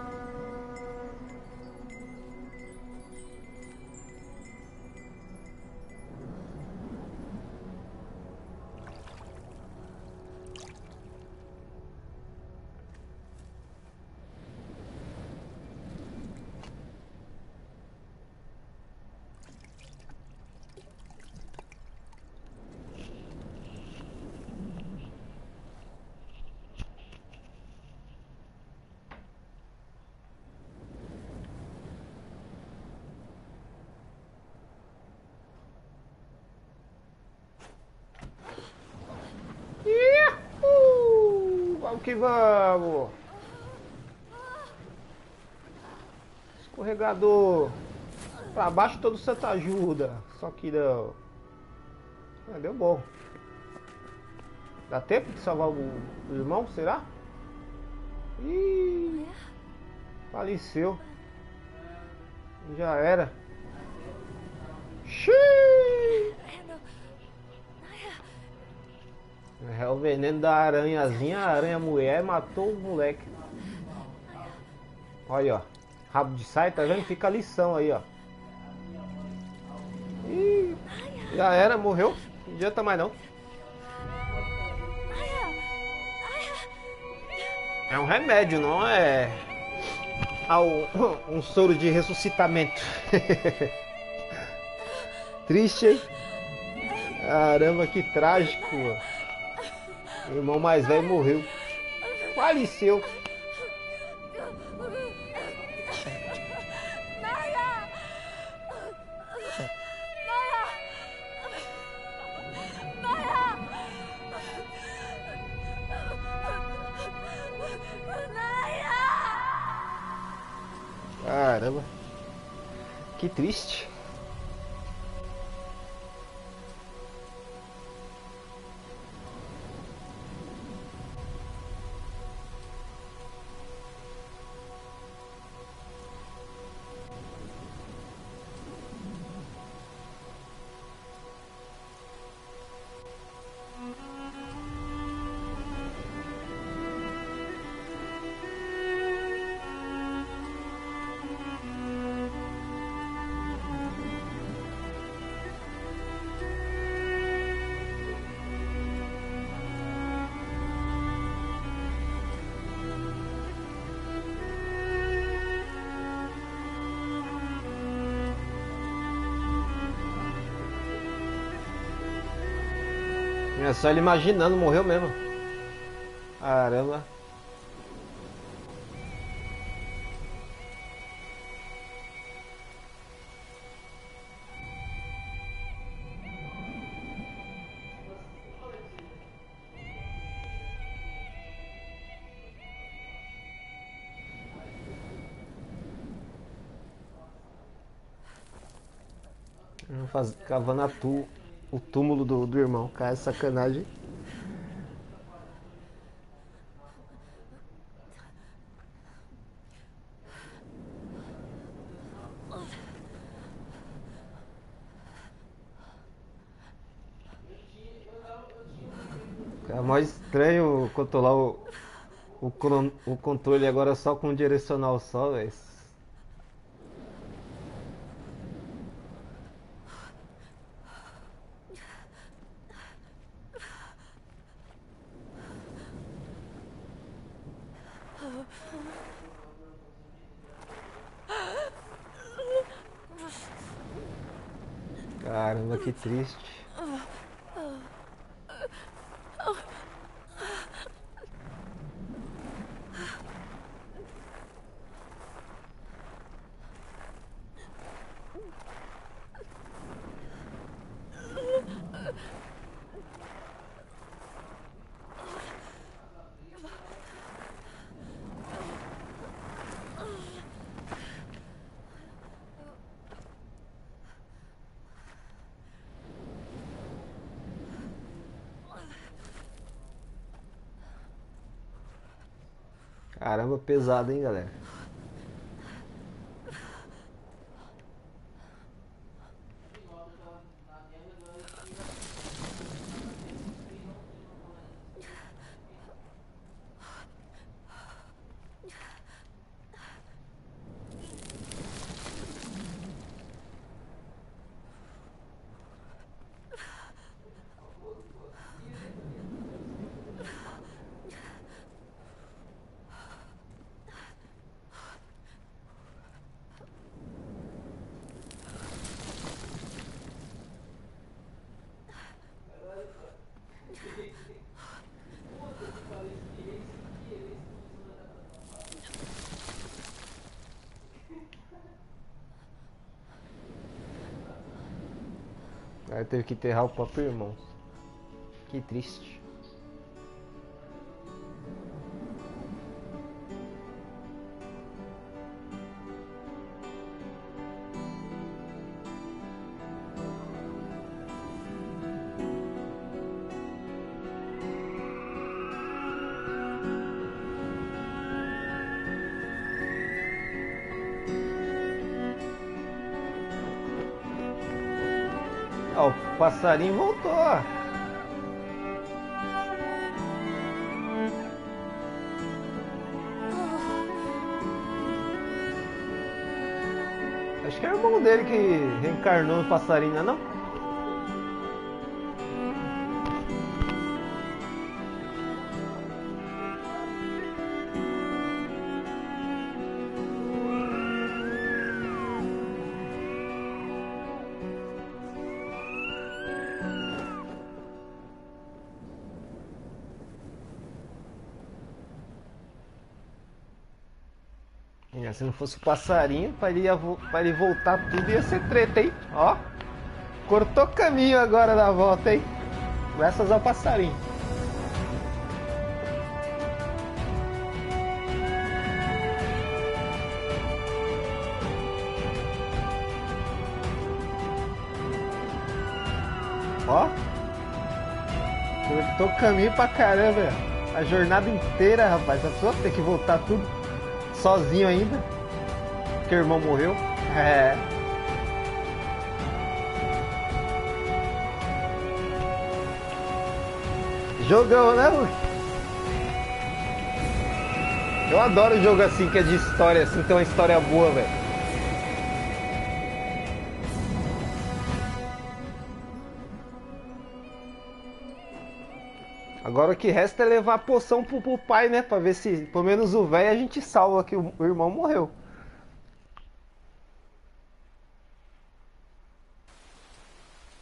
Vamos que vamos! Escorregador! Pra baixo todo santo ajuda. Só que deu. Ah, deu bom. Dá tempo de salvar o irmão, será? Ih, faleceu. Já era. Xiii. É o veneno da aranhazinha. A aranha mulher matou o moleque. Olha, ó. Rabo de saia, tá vendo? Fica a lição aí, ó. Ih, já era, morreu. Não adianta mais não. É um remédio, não é um soro de ressuscitamento. Triste, hein? Caramba, que trágico. O irmão mais velho morreu. Faleceu. Caramba, que triste. É só ele imaginando, morreu mesmo. Caramba. Cavando o túmulo do irmão. Cara, é sacanagem. É mais estranho controlar o controle agora só com um direcional só, velho. Caramba, que triste. Caramba, pesado, hein, galera? Aí teve que enterrar o próprio irmão. Que triste. Ó, o passarinho voltou, ó. Acho que é o irmão dele que reencarnou no passarinho, não é não? Se não fosse o passarinho, para ele voltar tudo ia ser treta, hein? Ó, cortou caminho agora da volta, hein? Graças ao passarinho. Ó, cortou caminho pra caramba. A jornada inteira, rapaz. A pessoa tem que voltar tudo sozinho ainda, porque o irmão morreu. É. Jogão, né, mano? Eu adoro jogo assim, que é de história, assim, tem uma história boa, velho. Agora o que resta é levar a poção pro pai, né? Pra ver se, pelo menos o velho, a gente salva, que o irmão morreu.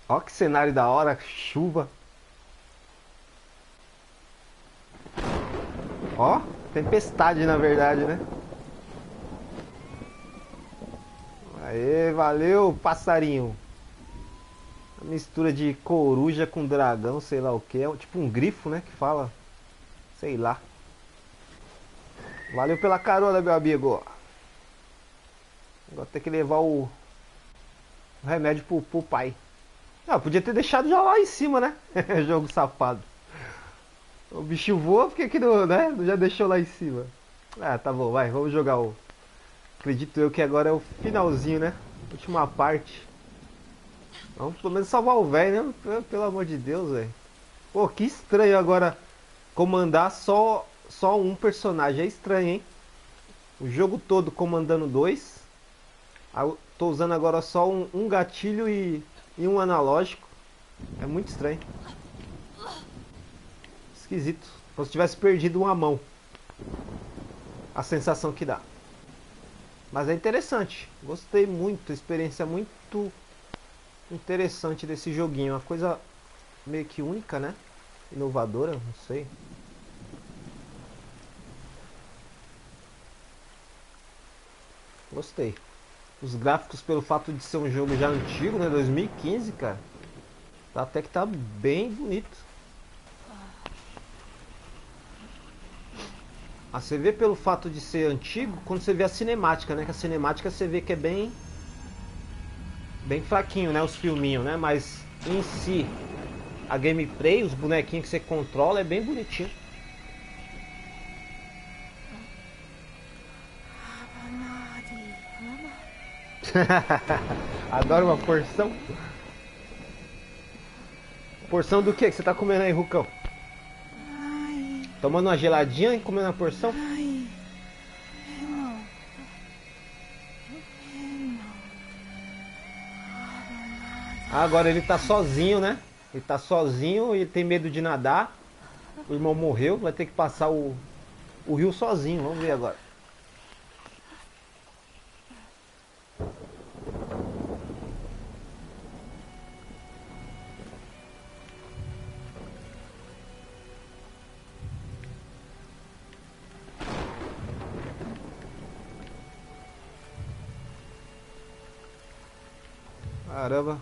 Ó que cenário da hora, chuva. Ó, tempestade na verdade, né? Aê, valeu, passarinho. Uma mistura de coruja com dragão, sei lá o que. É tipo um grifo, né? Que fala. Sei lá. Valeu pela carona, meu amigo. Agora tem que levar o remédio pro pai. Ah, podia ter deixado já lá em cima, né? Jogo safado. O bicho voa, porque que não, né? Já deixou lá em cima. Ah, tá bom, vai, vamos jogar o... Acredito eu que agora é o finalzinho, né? Última parte. Vamos pelo menos salvar o velho, né? Pelo amor de Deus, velho. Pô, que estranho agora comandar só um personagem. É estranho, hein? O jogo todo comandando dois. Tô usando agora só um gatilho e um analógico. É muito estranho. Esquisito. Como se tivesse perdido uma mão. A sensação que dá. Mas é interessante. Gostei muito. Experiência muito interessante desse joguinho. Uma coisa meio que única, né? Inovadora, não sei. Gostei. Os gráficos, pelo fato de ser um jogo já antigo, né? 2015, cara. Até que tá bem bonito. Ah, você vê pelo fato de ser antigo, quando você vê a cinemática, né? Que a cinemática você vê que é bem fraquinho, né? Os filminhos, né? Mas em si, a gameplay, os bonequinhos que você controla é bem bonitinho. Adoro uma porção. Porção do que você tá comendo aí, Rucão? Tomando uma geladinha e comendo uma porção? Ah, agora ele tá sozinho, né? Ele tá sozinho e tem medo de nadar. O irmão morreu, vai ter que passar o rio sozinho. Vamos ver agora. Caramba.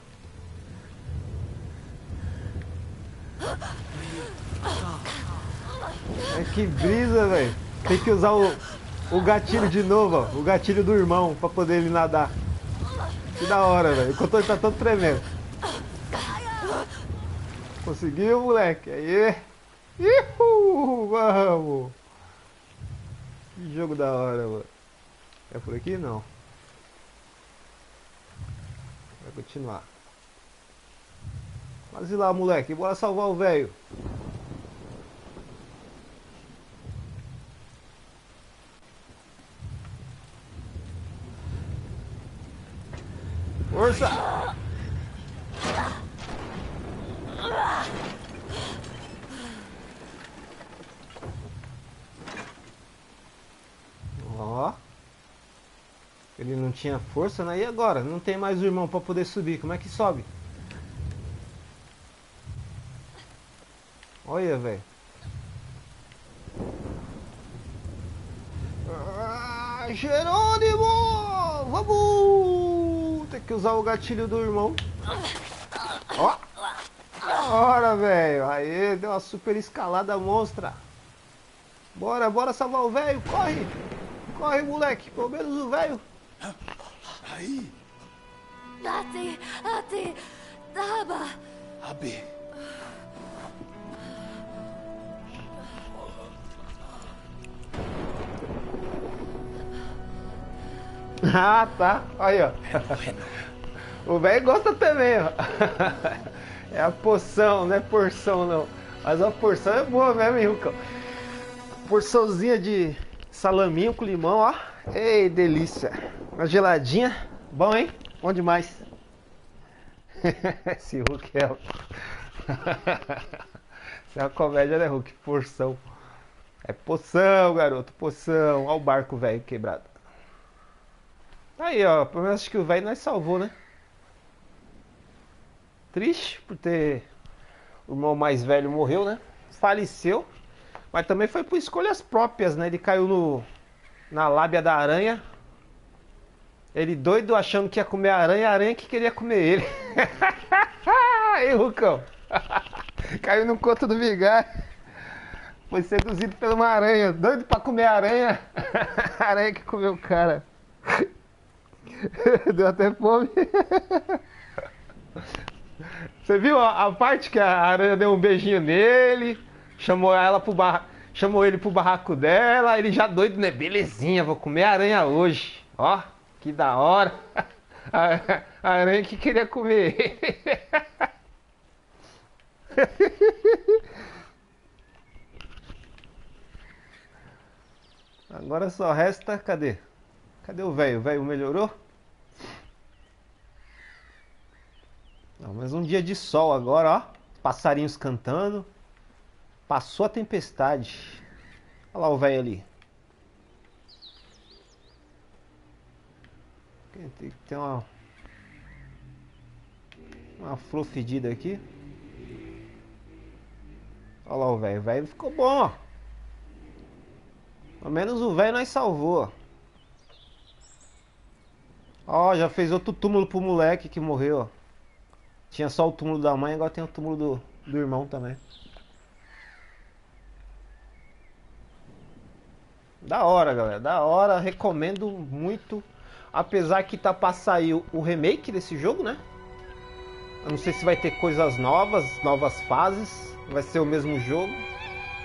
É que brisa, velho. Tem que usar o gatilho de novo, ó. O gatilho do irmão pra poder ele nadar. Que da hora, velho. O controle tá todo tremendo. Conseguiu, moleque. Aí. Uhul, vamos. Que jogo da hora, mano. É por aqui? Não. Vai continuar. Mas e lá, moleque, bora salvar o velho. Força! Ó. Ele não tinha força, né? E agora? Não tem mais o irmão pra poder subir. Como é que sobe? Olha, velho. Ah, Jerônimo! Vamos! Tem que usar o gatilho do irmão. Ó! Bora, velho! Aí, deu uma super escalada monstra. Bora, bora salvar o velho! Corre! Corre, moleque! Pelo menos o velho! Aí. Ate, taba. Abe. Ah, tá. Aí, ó. O velho gosta também, ó. É a poção, não é porção, não. Mas a porção é boa mesmo, hein, Rucão? Porçãozinha de salaminho com limão, ó. Ei, delícia. Uma geladinha. Bom, hein? Bom demais. Esse Hulk é... Isso é uma comédia, né, Hulk? Porção. É poção, garoto. Poção. Olha o barco velho quebrado. Aí, ó. Pelo menos acho que o velho nós salvou, né? Triste por ter... O irmão mais velho morreu, né? Faleceu. Mas também foi por escolhas próprias, né? Ele caiu na lábia da aranha. Ele doido achando que ia comer a aranha que queria comer ele. Ei, Rucão. Caiu no conto do vigário. Foi seduzido por uma aranha. Doido pra comer a aranha. A aranha que comeu o cara. Deu até fome. Você viu a parte que a aranha deu um beijinho nele? Chamou ele pro barraco dela. Ele já doido, né? Belezinha, vou comer a aranha hoje. Ó, que da hora. A aranha que queria comer ele. Agora só resta... Cadê? Cadê o velho? O velho melhorou? Não, mas um dia de sol agora, ó. Passarinhos cantando. Passou a tempestade. Olha lá o velho ali. Tem que ter uma flor fedida aqui. Olha lá o velho. O velho ficou bom, ó. Pelo menos o velho nós salvou. Ó, já fez outro túmulo pro moleque que morreu, ó. Tinha só o túmulo da mãe, agora tem o túmulo do irmão também. Da hora, galera. Da hora. Recomendo muito. Apesar que tá pra sair o remake desse jogo, né? Eu não sei se vai ter coisas novas, novas fases. Vai ser o mesmo jogo.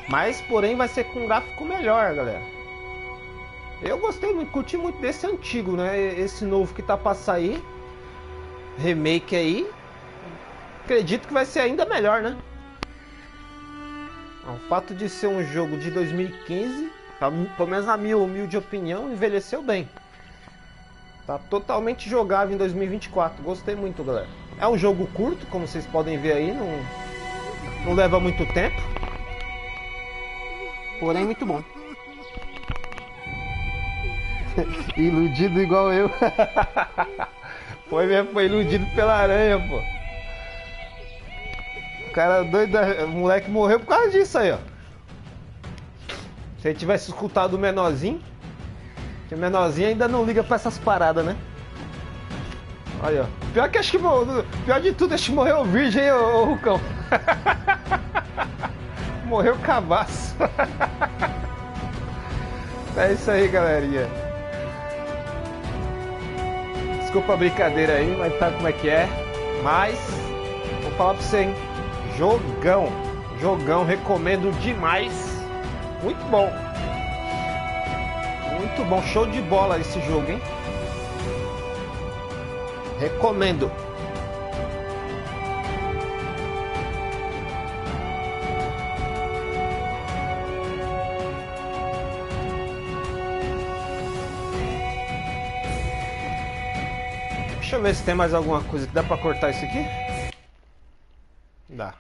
Mas, porém, vai ser com um gráfico melhor, galera. Eu gostei muito, curti muito desse antigo, né? Esse novo que tá pra sair. Remake aí. Acredito que vai ser ainda melhor, né? O fato de ser um jogo de 2015, pelo menos na minha humilde opinião, envelheceu bem. Tá totalmente jogável em 2024. Gostei muito, galera. É um jogo curto, como vocês podem ver aí. Não leva muito tempo. Porém, muito bom. Iludido igual eu. Foi mesmo, foi iludido pela aranha, pô. O cara doido, o moleque morreu por causa disso aí, ó. Se ele tivesse escutado o menorzinho, que o menorzinho ainda não liga pra essas paradas, né? Olha, ó. Pior que acho que pior de tudo, acho que morreu virgem, hein, ô Rucão. Morreu cabaço. É isso aí, galerinha. Desculpa a brincadeira aí, mas sabe como é que é. Mas, vou falar pra você, hein. Jogão. Jogão, recomendo demais. Muito bom. Muito bom, show de bola esse jogo, hein. Recomendo. Deixa eu ver se tem mais alguma coisa que dá pra cortar isso aqui. Dá.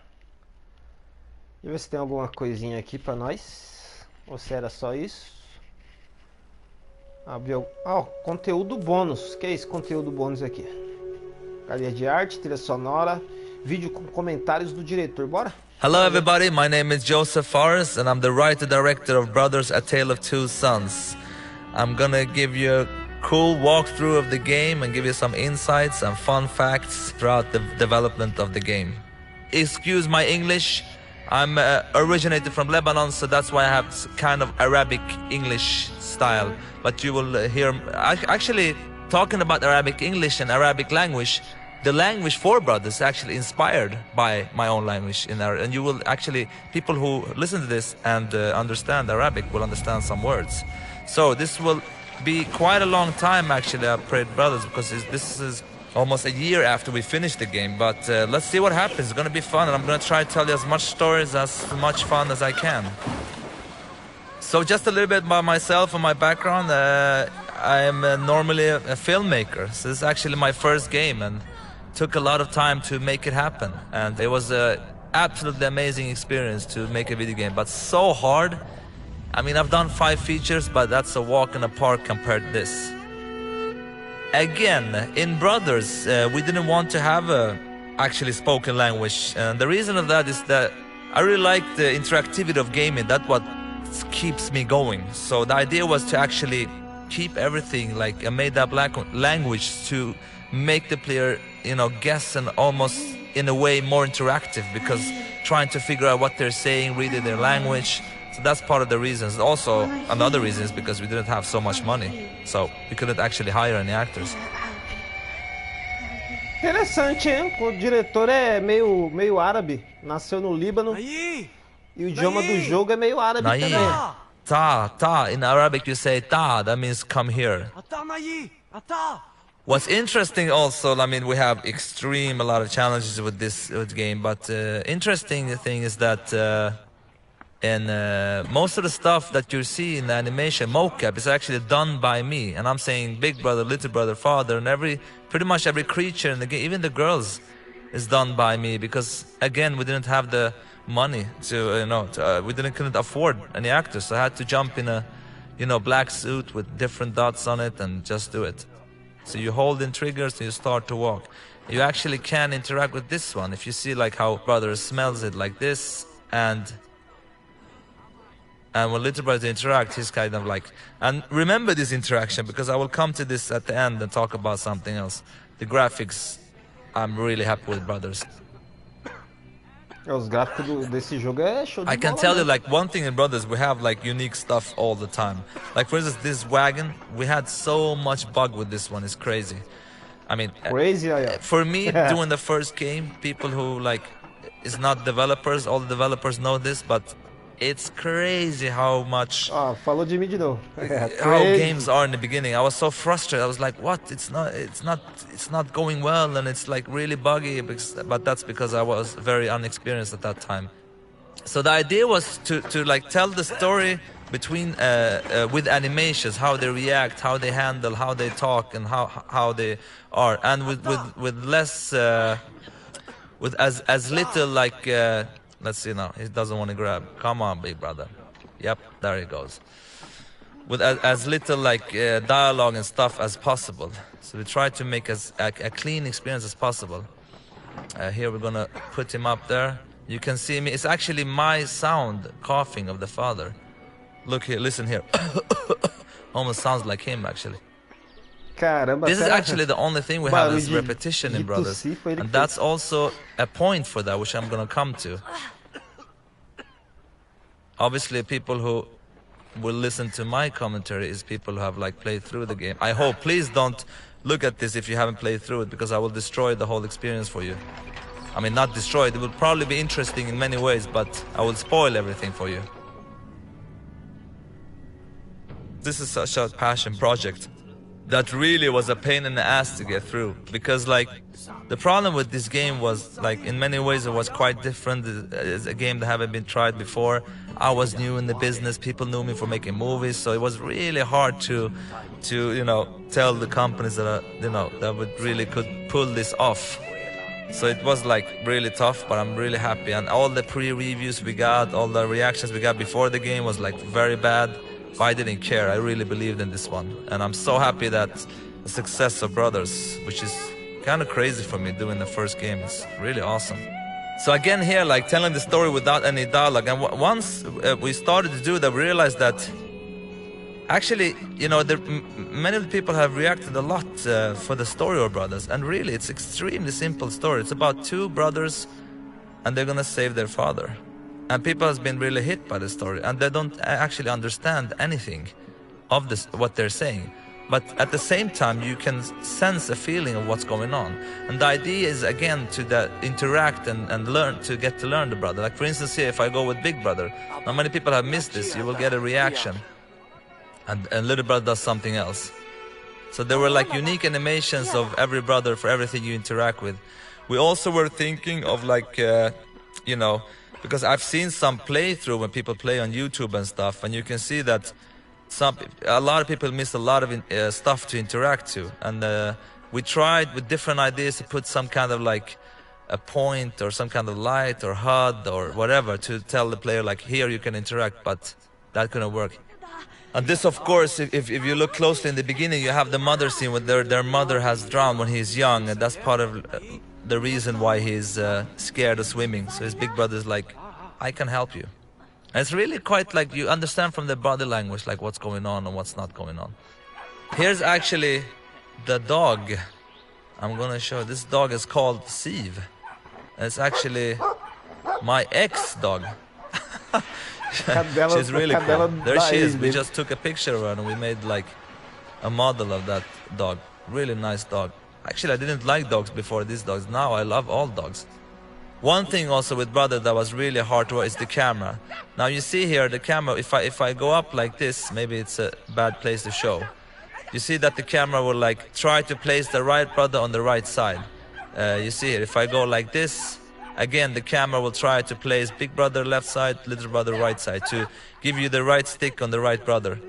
Deixa eu ver se tem alguma coisinha aqui pra nós. Ou se era só isso. Conteúdo bônus. Que é esse conteúdo bônus aqui? Galeria de arte, trilha sonora, vídeo com comentários do diretor. Bora? Hello everybody, my name is Joseph Forrest and I'm the writer-director of Brothers, A Tale of Two Sons. I'm gonna give you a cool walkthrough of the game and give you some insights and fun facts throughout the development of the game. Excuse my English, I'm originated from Lebanon, so that's why I have kind of Arabic English style. But you will hear, actually talking about Arabic English and Arabic language, the language for Brothers is actually inspired by my own language in Arabic. And you will actually, people who listen to this and understand Arabic will understand some words. So this will be quite a long time actually, I prayed Brothers, because this is almost a year after we finished the game. But let's see what happens. It's gonna be fun, and I'm gonna try to tell you as much stories, as much fun as I can. So just a little bit about myself and my background. I am normally a filmmaker. So this is actually my first game, and took a lot of time to make it happen. And it was a absolutely amazing experience to make a video game, but so hard. I mean, I've done 5 features, but that's a walk in the park compared to this. Again, in Brothers, we didn't want to have a actually spoken language. And the reason of that is that I really like the interactivity of gaming. That's what keeps me going. So the idea was to actually keep everything like a made-up language to make the player, you know, guess, and almost in a way more interactive, because trying to figure out what they're saying, reading their language. So that's part of the reasons. Also, another reason is because we didn't have so much money, so we couldn't actually hire any actors. Interessante, hein? O diretor é meio árabe, nasceu no Líbano, e o idioma do jogo é meio árabe também. Ta, in Arabic you say ta, that means come here. What's interesting also, I mean, we have a lot of challenges with this game, but interesting thing is that most of the stuff that you see in the animation, mocap, is actually done by me. And I'm saying big brother, little brother, father, and pretty much every creature in the game, even the girls, is done by me, because again, we didn't have the money to, we couldn't afford any actors, so I had to jump in a, black suit with different dots on it and just do it. So you hold in triggers and you start to walk. You actually can interact with this one. If you see like how brother smells it like this, and when little brother interact, he's kind of like, and remember this interaction, because I will come to this at the end and talk about something else. The graphics, I'm really happy with Brothers. Os gráficos desse jogo é show de bola. I can tell you, like, one thing in Brothers, we have like unique stuff all the time. Like, for instance, this wagon, we had so much bug with this one. It's crazy. I mean, crazy. For me, doing the first game, people who like is not developers, all the developers know this, but it's crazy how much falou de mim de novo. how games are in the beginning. I was so frustrated. I was like, what? It's not going well, and it's like really buggy. But that's because I was very unexperienced at that time. So the idea was to like tell the story between with animations, how they react, how they handle, how they talk, and how they are, and with less with as little like. Let's see now. He doesn't want to grab. Come on, big brother. Yep, there he goes. With as little like dialogue and stuff as possible. So we try to make as a clean experience as possible. Here we're gonna put him up there. You can see me. It's actually my sound coughing of the father. Look here. Listen here. Almost sounds like him actually. Caramba, this is actually the only thing we have is repetition in Brothers, and that's also a point for that, which I'm gonna come to. Obviously, people who will listen to my commentary is people who have like played through the game. I hope. Please don't look at this if you haven't played through it, because I will destroy the whole experience for you. I mean, not destroy it. It will probably be interesting in many ways, but I will spoil everything for you. This is such a passion project. that really was a pain in the ass to get through, because like the problem with this game was like in many ways it was quite different. It's a game that haven't been tried before. I was new in the business, people knew me for making movies, so it was really hard to you know, tell the companies that that would really could pull this off. So it was like really tough, but I'm really happy. And all the pre-reviews we got, all the reactions we got before the game was like very bad. But I didn't care. I really believed in this one. And I'm so happy that the success of Brothers, which is kind of crazy for me doing the first game, is really awesome. So again here, like telling the story without any dialogue. And once we started to do that, we realized that actually, you know, many of the people have reacted a lot for the story of Brothers, and really it's extremely simple story. It's about two brothers and they're gonna save their father. And people has been really hit by the story, and they don't actually understand anything of this, what they're saying. But at the same time, you can sense a feeling of what's going on. And the idea is, again, to interact and learn, to get to learn the brother. Like for instance here, if I go with Big Brother, now many people have missed this, you will get a reaction. And Little Brother does something else. So there were like unique animations of every brother for everything you interact with. We also were thinking of like, you know, because I've seen some playthrough when people play on YouTube and stuff, and you can see that a lot of people miss a lot of stuff to interact to. And we tried with different ideas to put some kind of like a point or some kind of light or HUD or whatever to tell the player like, here you can interact, but that couldn't work. And this, of course, if you look closely in the beginning, you have the mother scene where their mother has drowned when he's young, and that's part of the reason why he's scared of swimming. So his big brother's like, I can help you. And it's really quite like you understand from the body language like what's going on and what's not going on. Here's actually the dog. I'm gonna show. This dog is called Siv. It's actually my ex-dog. She's really cool. There she is. We just took a picture of her and we made like a model of that dog. Really nice dog. Actually, I didn't like dogs before these dogs. Now I love all dogs. One thing also with Brother that was really hard to work is the camera. Now you see here the camera, if I go up like this, maybe it's a bad place to show. You see that the camera will like try to place the right brother on the right side. You see here, if I go like this, again the camera will try to place big brother left side, little brother right side, to give you the right stick on the right brother.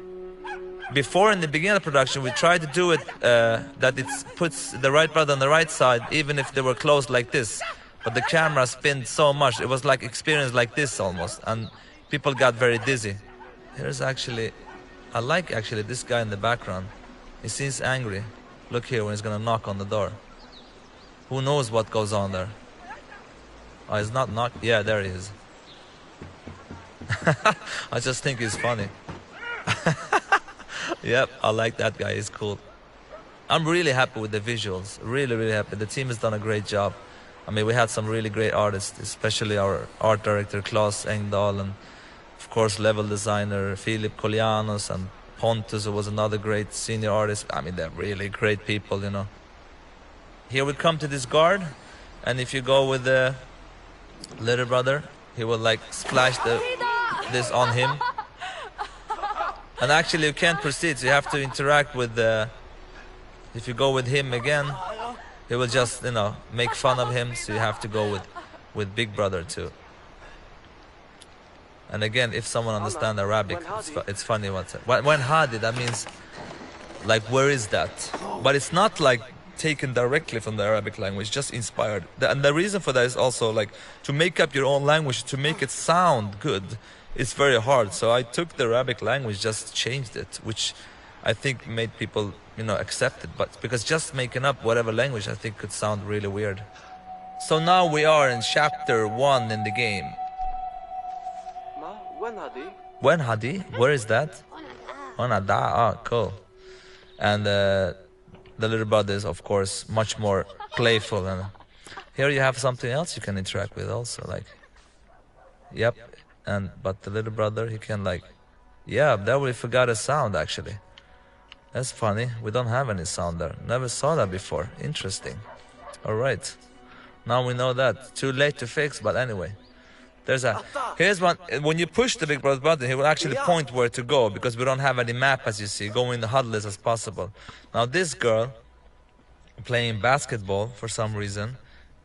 Before, in the beginning of the production, we tried to do it that it puts the right brother on the right side even if they were close like this. But the camera spun so much, it was like experience like this almost, and people got very dizzy. Here's actually, I like actually this guy in the background. He seems angry. Look here when he's gonna knock on the door. Who knows what goes on there? Oh, he's not knocked. Yeah, there he is. I just think he's funny. Yep, I like that guy. He's cool. I'm really happy with the visuals. Really, really happy. The team has done a great job. I mean, we had some really great artists, especially our art director, Claes Engdahl, and of course, level designer, Filip Kolianos, and Pontus, who was another great senior artist. I mean, they're really great people, you know. Here we come to this guard, and if you go with the little brother, he will like splash this on him. And actually you can't proceed, so you have to interact with the... If you go with him again, he will just, you know, make fun of him, so you have to go with Big Brother too. And again, if someone understands Arabic, it's funny what's it. When Hadi, that means, like, where is that? But it's not like taken directly from the Arabic language, just inspired. And the reason for that is also like, to make up your own language, to make it sound good, it's very hard. So I took the Arabic language, just changed it, which I think made people, you know, accept it. But because just making up whatever language, I think could sound really weird. So now we are in chapter 1 in the game. When Hadi? Where is that? Onada. Oh, cool. And the little brother is, of course, much more playful. And here you have something else you can interact with also, like, yep. But the little brother, he can like, yeah, there we forgot a sound actually. That's funny. We don't have any sound there. Never saw that before. Interesting. All right. Now we know that. Too late to fix, but anyway. Here's one. When you push the big brother button, he will actually point where to go, because we don't have any map, as you see. Go in the HUD list as possible. Now this girl playing basketball for some reason,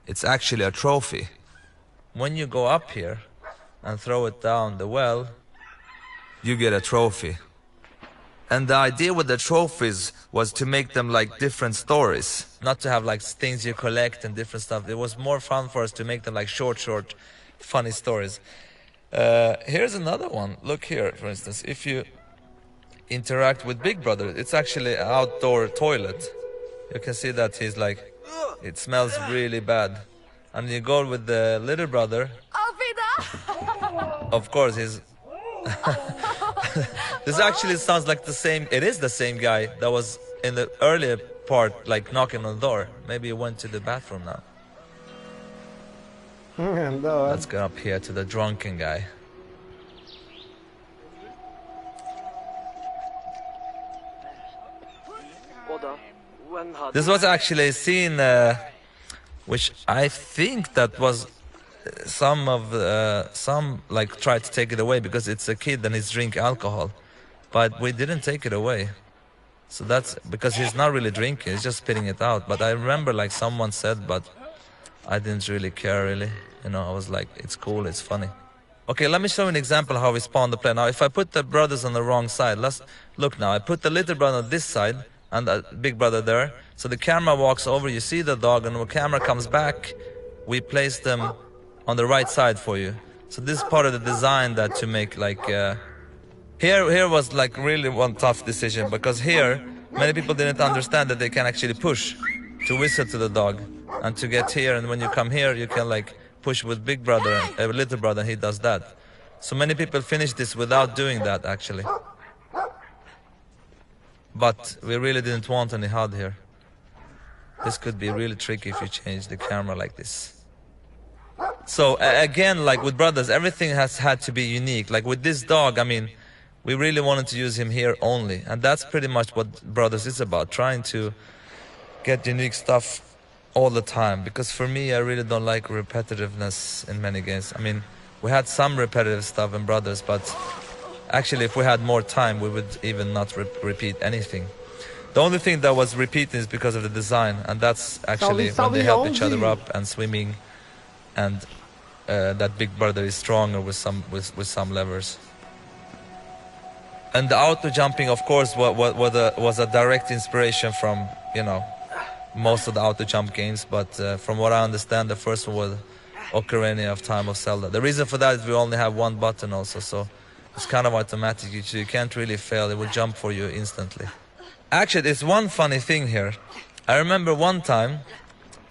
it's actually a trophy. When you go up here and throw it down the well, you get a trophy. And the idea with the trophies was to make them like different stories, not to have like things you collect and different stuff. It was more fun for us to make them like short, funny stories. Here's another one. Look here, for instance. If you interact with Big Brother, it's actually an outdoor toilet. You can see that he's like, it smells really bad. And you go with the little brother. Of course, he's... This actually sounds like the same... It is the same guy that was in the earlier part, like knocking on the door. Maybe he went to the bathroom now. No. Let's go up here to the drunken guy. This was actually a scene which I think that was some like tried to take it away because it's a kid and he's drink alcohol, but we didn't take it away. So that's because he's not really drinking, he's just spitting it out. But I remember like someone said, but I didn't really care really. You know, I was like, it's cool, it's funny. Okay, let me show you an example how we spawn the player. Now, if I put the brothers on the wrong side, let's look now. I put the little brother on this side and the big brother there. So the camera walks over, you see the dog, and when the camera comes back, we place them on the right side for you. So this is part of the design that to make like... Here was like really one tough decision, because here, many people didn't understand that they can actually push to whistle to the dog. And to get here, and when you come here, you can like push with big brother, little brother, and he does that. So many people finish this without doing that actually. But we really didn't want any HUD here. This could be really tricky if you change the camera like this. So again, like with brothers, everything has had to be unique. Like with this dog, I mean, we really wanted to use him here only. And that's pretty much what brothers is about, trying to get unique stuff all the time. Because for me, I really don't like repetitiveness in many games. I mean, we had some repetitive stuff in brothers, but actually if we had more time, we would even not repeat anything. The only thing that was repeating is because of the design, and that's actually when they help each other up and swimming, and that big brother is stronger with some levers. And the auto jumping, of course, was a direct inspiration from, you know, most of the auto jump games, but from what I understand, the first one was Ocarina of Time of Zelda. The reason for that is we only have one button also, so it's kind of automatic. You can't really fail, it will jump for you instantly. Actually, there's one funny thing here. I remember one time,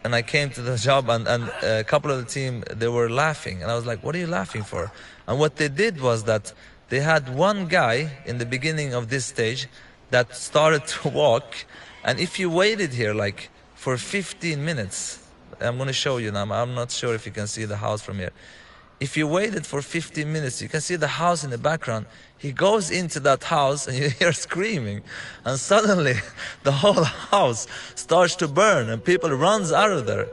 and I came to the job, and a couple of the team, they were laughing, and I was like, what are you laughing for? And what they did was that they had one guy in the beginning of this stage that started to walk, and if you waited here like for 15 minutes, I'm going to show you now, I'm not sure if you can see the house from here. If you waited for 15 minutes, you can see the house in the background. He goes into that house and you hear screaming, and suddenly the whole house starts to burn and people runs out of there.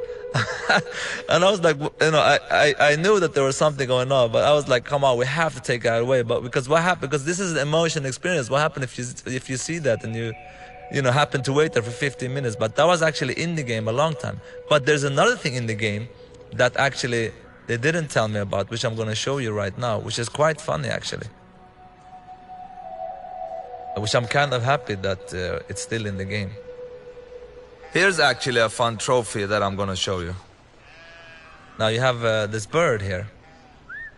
And I was like, you know, I knew that there was something going on, but I was like, come on, we have to take that away. But because what happened? Because this is an emotion experience. What happened if you see that and you know, happen to wait there for 15 minutes? But that was actually in the game a long time. But there's another thing in the game that actually they didn't tell me about, which I'm going to show you right now, which is quite funny actually. Which I'm kind of happy that it's still in the game. Here's actually a fun trophy that I'm going to show you. Now you have this bird here.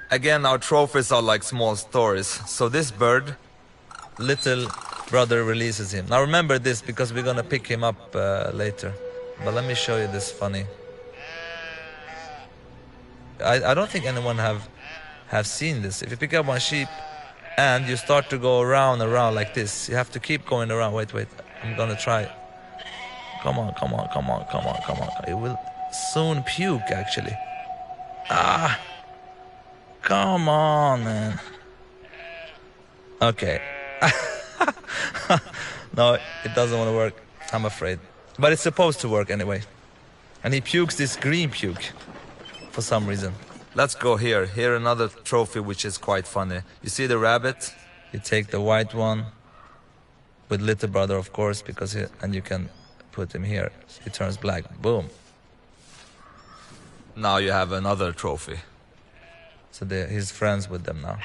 Again, our trophies are like small stories. So this bird, little brother releases him. Now remember this because we're going to pick him up later. But let me show you this funny. I don't think anyone have seen this. If you pick up one sheep and you start to go around like this, you have to keep going around. Wait, I'm gonna try. Come on. It will soon puke actually. Come on, man. Okay. No, it doesn't want to work, I'm afraid. But it's supposed to work anyway. And he pukes this green puke for some reason. Let's go here. Here another trophy which is quite funny. You see the rabbit? You take the white one with little brother, of course, because and you can put him here. He turns black. Boom. Now you have another trophy. So he's friends with them now.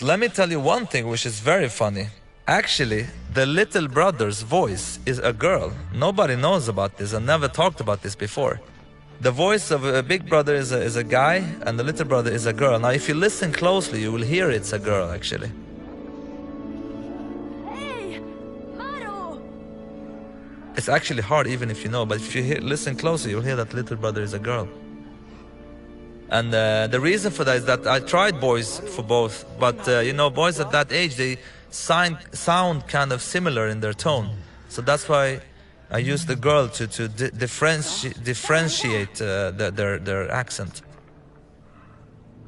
Let me tell you one thing which is very funny. Actually, the little brother's voice is a girl. Nobody knows about this. I never talked about this before. The voice of a big brother is a guy, and the little brother is a girl. Now, if you listen closely, you will hear it's a girl, actually. Hey, Maru! It's actually hard, even if you know, but if you listen closely, you'll hear that little brother is a girl. And the reason for that is that I tried boys for both, but you know, boys at that age, they sound kind of similar in their tone. So that's why I used the girl to differentiate their accent.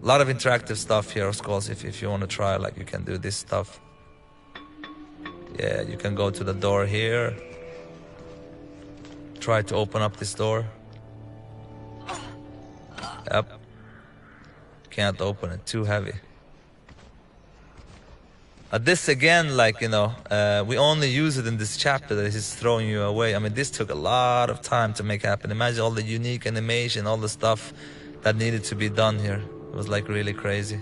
A lot of interactive stuff here, of course. If you want to try, like, you can do this stuff. Yeah, you can go to the door here. Try to open up this door. Yep. Can't open it, too heavy. This again, like, you know, we only use it in this chapter that he's throwing you away. I mean, this took a lot of time to make happen. Imagine all the unique animation, all the stuff that needed to be done here. It was like really crazy.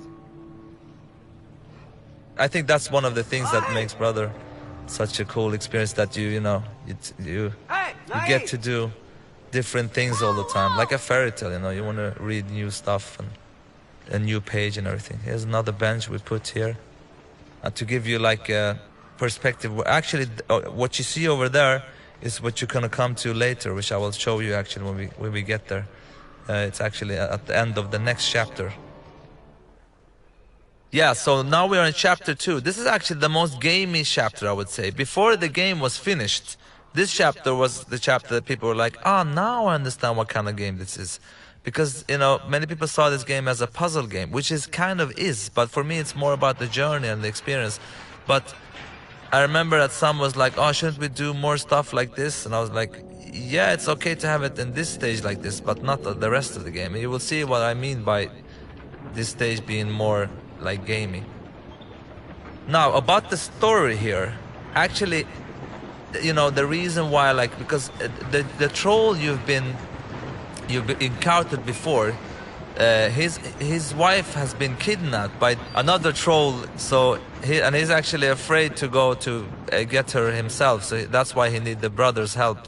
I think that's one of the things that makes Brother such a cool experience, that you get to do different things all the time, like a fairy tale. You know, you want to read new stuff and a new page and everything. Here's another bench we put here to give you like a perspective. Actually, what you see over there is what you're gonna come to later, which I will show you actually when we get there. It's actually at the end of the next chapter. Yeah, so now we are in chapter 2. This is actually the most gamey chapter, I would say. Before the game was finished, this chapter was the chapter that people were like, ah, now I understand what kind of game this is. Because, you know, many people saw this game as a puzzle game, which is kind of is, but for me it's more about the journey and the experience. But I remember that some was like, oh, shouldn't we do more stuff like this? And I was like, yeah, it's okay to have it in this stage like this, but not the rest of the game. And you will see what I mean by this stage being more like gamey. Now, about the story here, actually, you know, the reason why, like, because the troll you've encountered before, his wife has been kidnapped by another troll, so he's actually afraid to go to get her himself, so that's why he needs the brother's help.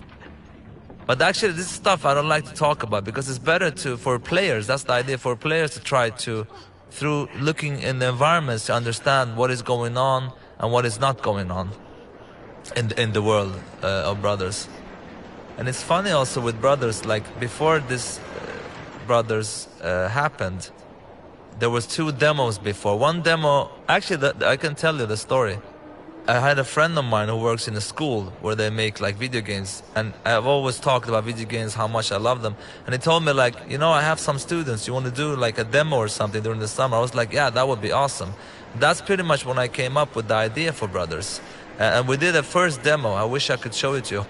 But actually, this stuff I don't like to talk about, because it's better for players, that's the idea, for players to try to, through looking in the environments, to understand what is going on and what is not going on in the world of Brothers. And it's funny also with Brothers, like before this Brothers happened, there was 2 demos before. One demo, actually I can tell you the story. I had a friend of mine who works in a school where they make like video games, and I've always talked about video games, how much I love them, and he told me like, you know, I have some students, you want to do like a demo or something during the summer? I was like, yeah, that would be awesome. That's pretty much when I came up with the idea for Brothers, and we did a first demo. I wish I could show it to you.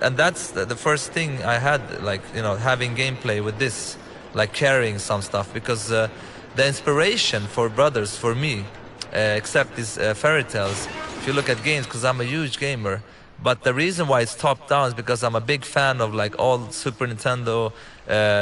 And that's the first thing I had, like, you know, having gameplay with this, like carrying some stuff, because the inspiration for Brothers for me, except these fairy tales, if you look at games, because I'm a huge gamer, but the reason why it's top down is because I'm a big fan of like all Super Nintendo,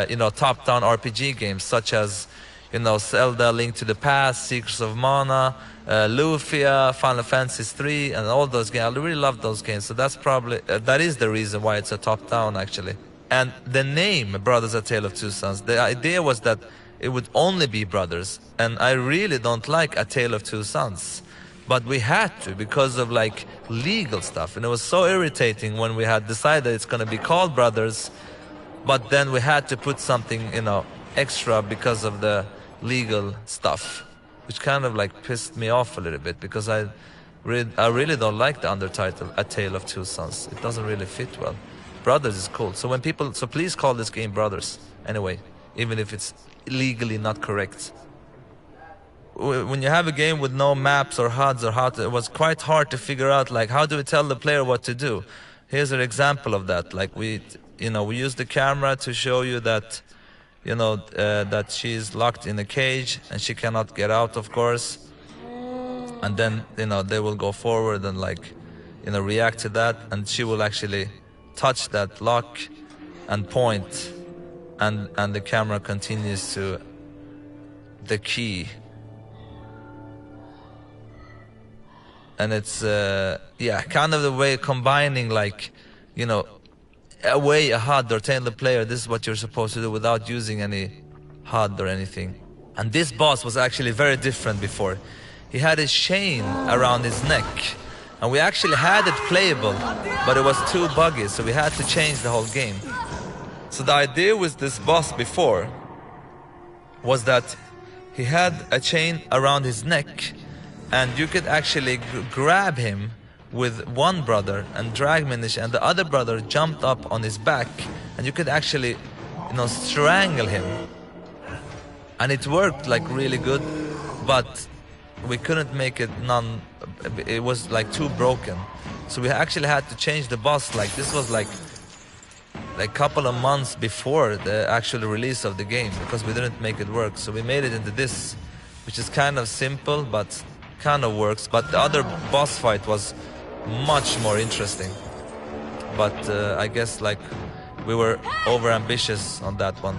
you know, top down RPG games, such as, you know, Zelda, Link to the Past, Secrets of Mana, Lufia, Final Fantasy 3, and all those games. I really love those games, so that's probably that is the reason why it's a top down actually. And the name Brothers: A Tale of Two Sons, the idea was that it would only be brothers, and I really don't like A Tale of Two Sons. But we had to, because of like legal stuff, and it was so irritating when we had decided it's going to be called Brothers, but then we had to put something, you know, extra because of the legal stuff, which kind of like pissed me off a little bit, because I really don't like the undertitle A Tale of Two Sons. It doesn't really fit well. Brothers is cool. So when people, so please call this game Brothers anyway, even if it's legally not correct. When you have a game with no maps or HUDs or it was quite hard to figure out, like, how do we tell the player what to do? Here's an example of that. Like we use the camera to show you that, you know, that she's locked in a cage and she cannot get out, of course. And then, you know, they will go forward and like, you know, react to that, and she will actually touch that lock and point, and the camera continues to the key. And it's yeah, kind of the way combining, like, you know, a way a HUD or telling the player this is what you're supposed to do without using any HUD or anything. And this boss was actually very different before. He had his chain around his neck, and we actually had it playable, but it was too buggy, so we had to change the whole game. So the idea with this boss before was that he had a chain around his neck, and you could actually grab him with one brother and drag him in the chain, and the other brother jumped up on his back, and you could actually, you know, strangle him. And it worked like really good, but we couldn't make it it was like too broken. So we actually had to change the boss. Like this was like a couple of months before the actual release of the game, because we didn't make it work. So we made it into this, which is kind of simple but kind of works. But the other boss fight was much more interesting. But I guess like we were over ambitious on that one.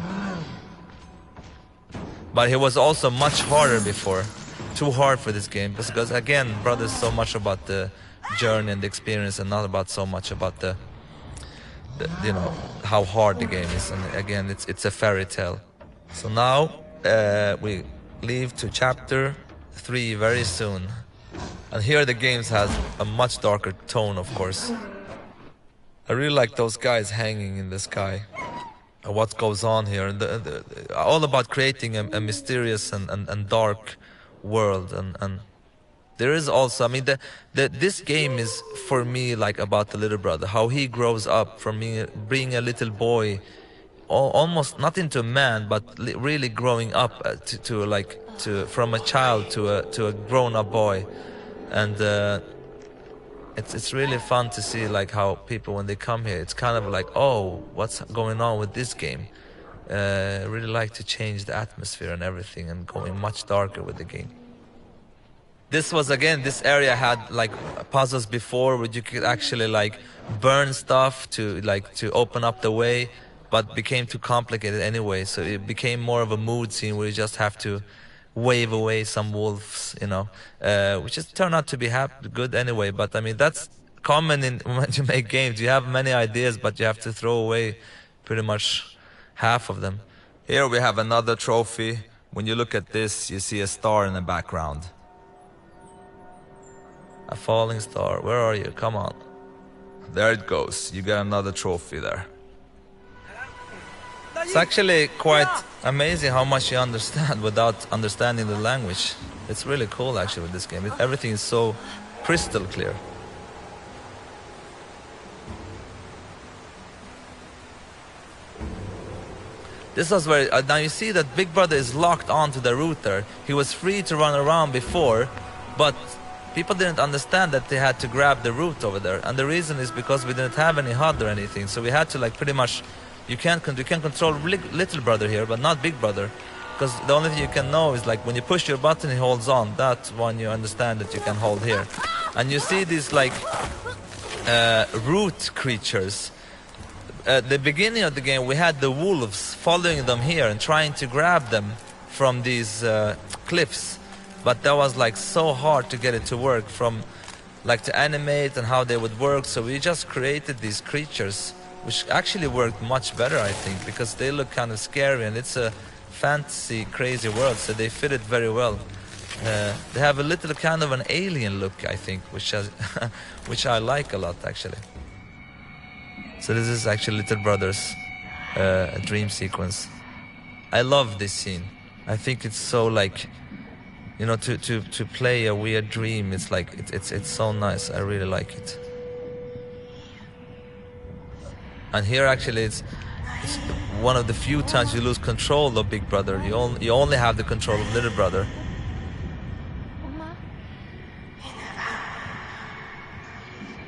But he was also much harder before. Too hard for this game, because again, brother is so much about the journey and the experience, and not about so much about the you know, how hard the game is. And again, it's a fairy tale. So now we leave to chapter 3 very soon, and here the games has a much darker tone, of course. I really like those guys hanging in the sky, and what goes on here, and all about creating a mysterious and dark world. And there is also, I mean, this game is for me like about the little brother, how he grows up from being a little boy, almost not into a man, but really growing up from a child to a grown-up boy. And it's really fun to see like how people, when they come here, it's kind of like, oh, what's going on with this game? Really like to change the atmosphere and everything, and going much darker with the game. This was, again, this area had like puzzles before where you could actually like burn stuff to open up the way, but became too complicated anyway. So it became more of a mood scene where you just have to wave away some wolves, you know, which just turned out to be good anyway. But I mean, that's common when you make games. You have many ideas, but you have to throw away pretty much half of them. Here we have another trophy. When you look at this, you see a star in the background. A falling star. Where are you? Come on. There it goes. You got another trophy there. It's actually quite amazing how much you understand without understanding the language. It's really cool actually with this game. Everything is so crystal clear. This was where, now you see that Big Brother is locked onto the router. He was free to run around before, but people didn't understand that they had to grab the root over there. And the reason is because we didn't have any HUD or anything. So we had to like pretty much, you can control little brother here, but not Big Brother. Because the only thing you can know is like when you push your button, he holds on. That one you understand that you can hold here. And you see these like root creatures. At the beginning of the game, we had the wolves following them here and trying to grab them from these cliffs. But that was like so hard to get it to work, from like to animate and how they would work. So we just created these creatures, which actually worked much better, I think, because they look kind of scary and it's a fantasy, crazy world. So they fit it very well. They have a little kind of an alien look, I think, which I like a lot, actually. So this is actually Little Brother's dream sequence. I love this scene. I think it's so like, you know, to play a weird dream. It's like it's so nice. I really like it. And here actually it's one of the few times you lose control of Big Brother. You only have the control of Little Brother.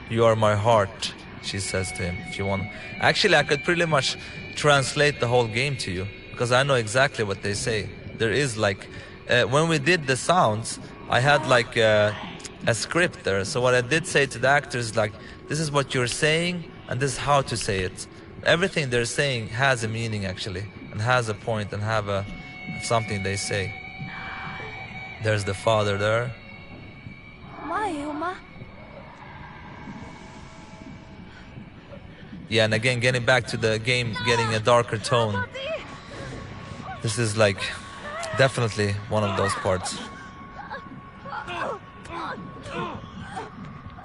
You are my heart, she says to him. If you want, actually, I could pretty much translate the whole game to you. because I know exactly what they say. There is like, when we did the sounds, I had like a script there. So what I did say to the actors, like, this is what you're saying and this is how to say it. Everything they're saying has a meaning actually, and has a point, and have a something they say. There's the father there. Yeah, and again, getting back to the game, getting a darker tone. This is like definitely one of those parts.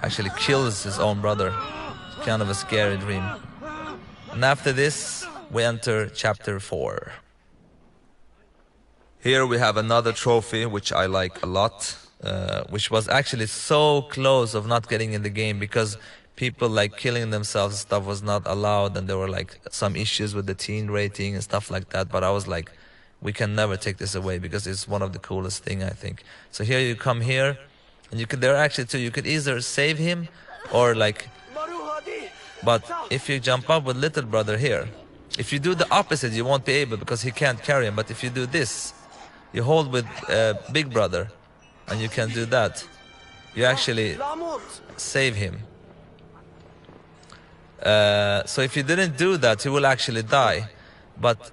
Actually kills his own brother. It's kind of a scary dream. And after this, we enter chapter 4. Here we have another trophy, which I like a lot, which was actually so close of not getting in the game, because people like killing themselves and stuff was not allowed, and there were like some issues with the teen rating and stuff like that. But I was like, we can never take this away, because it's one of the coolest thing, I think. So here you come here, and you could, there are actually two, you could either save him or like, but if you jump up with little brother here, if you do the opposite, you won't be able, because he can't carry him. But if you do this, you hold with big brother, and you can do that, you actually save him. So if you didn't do that, he will actually die. But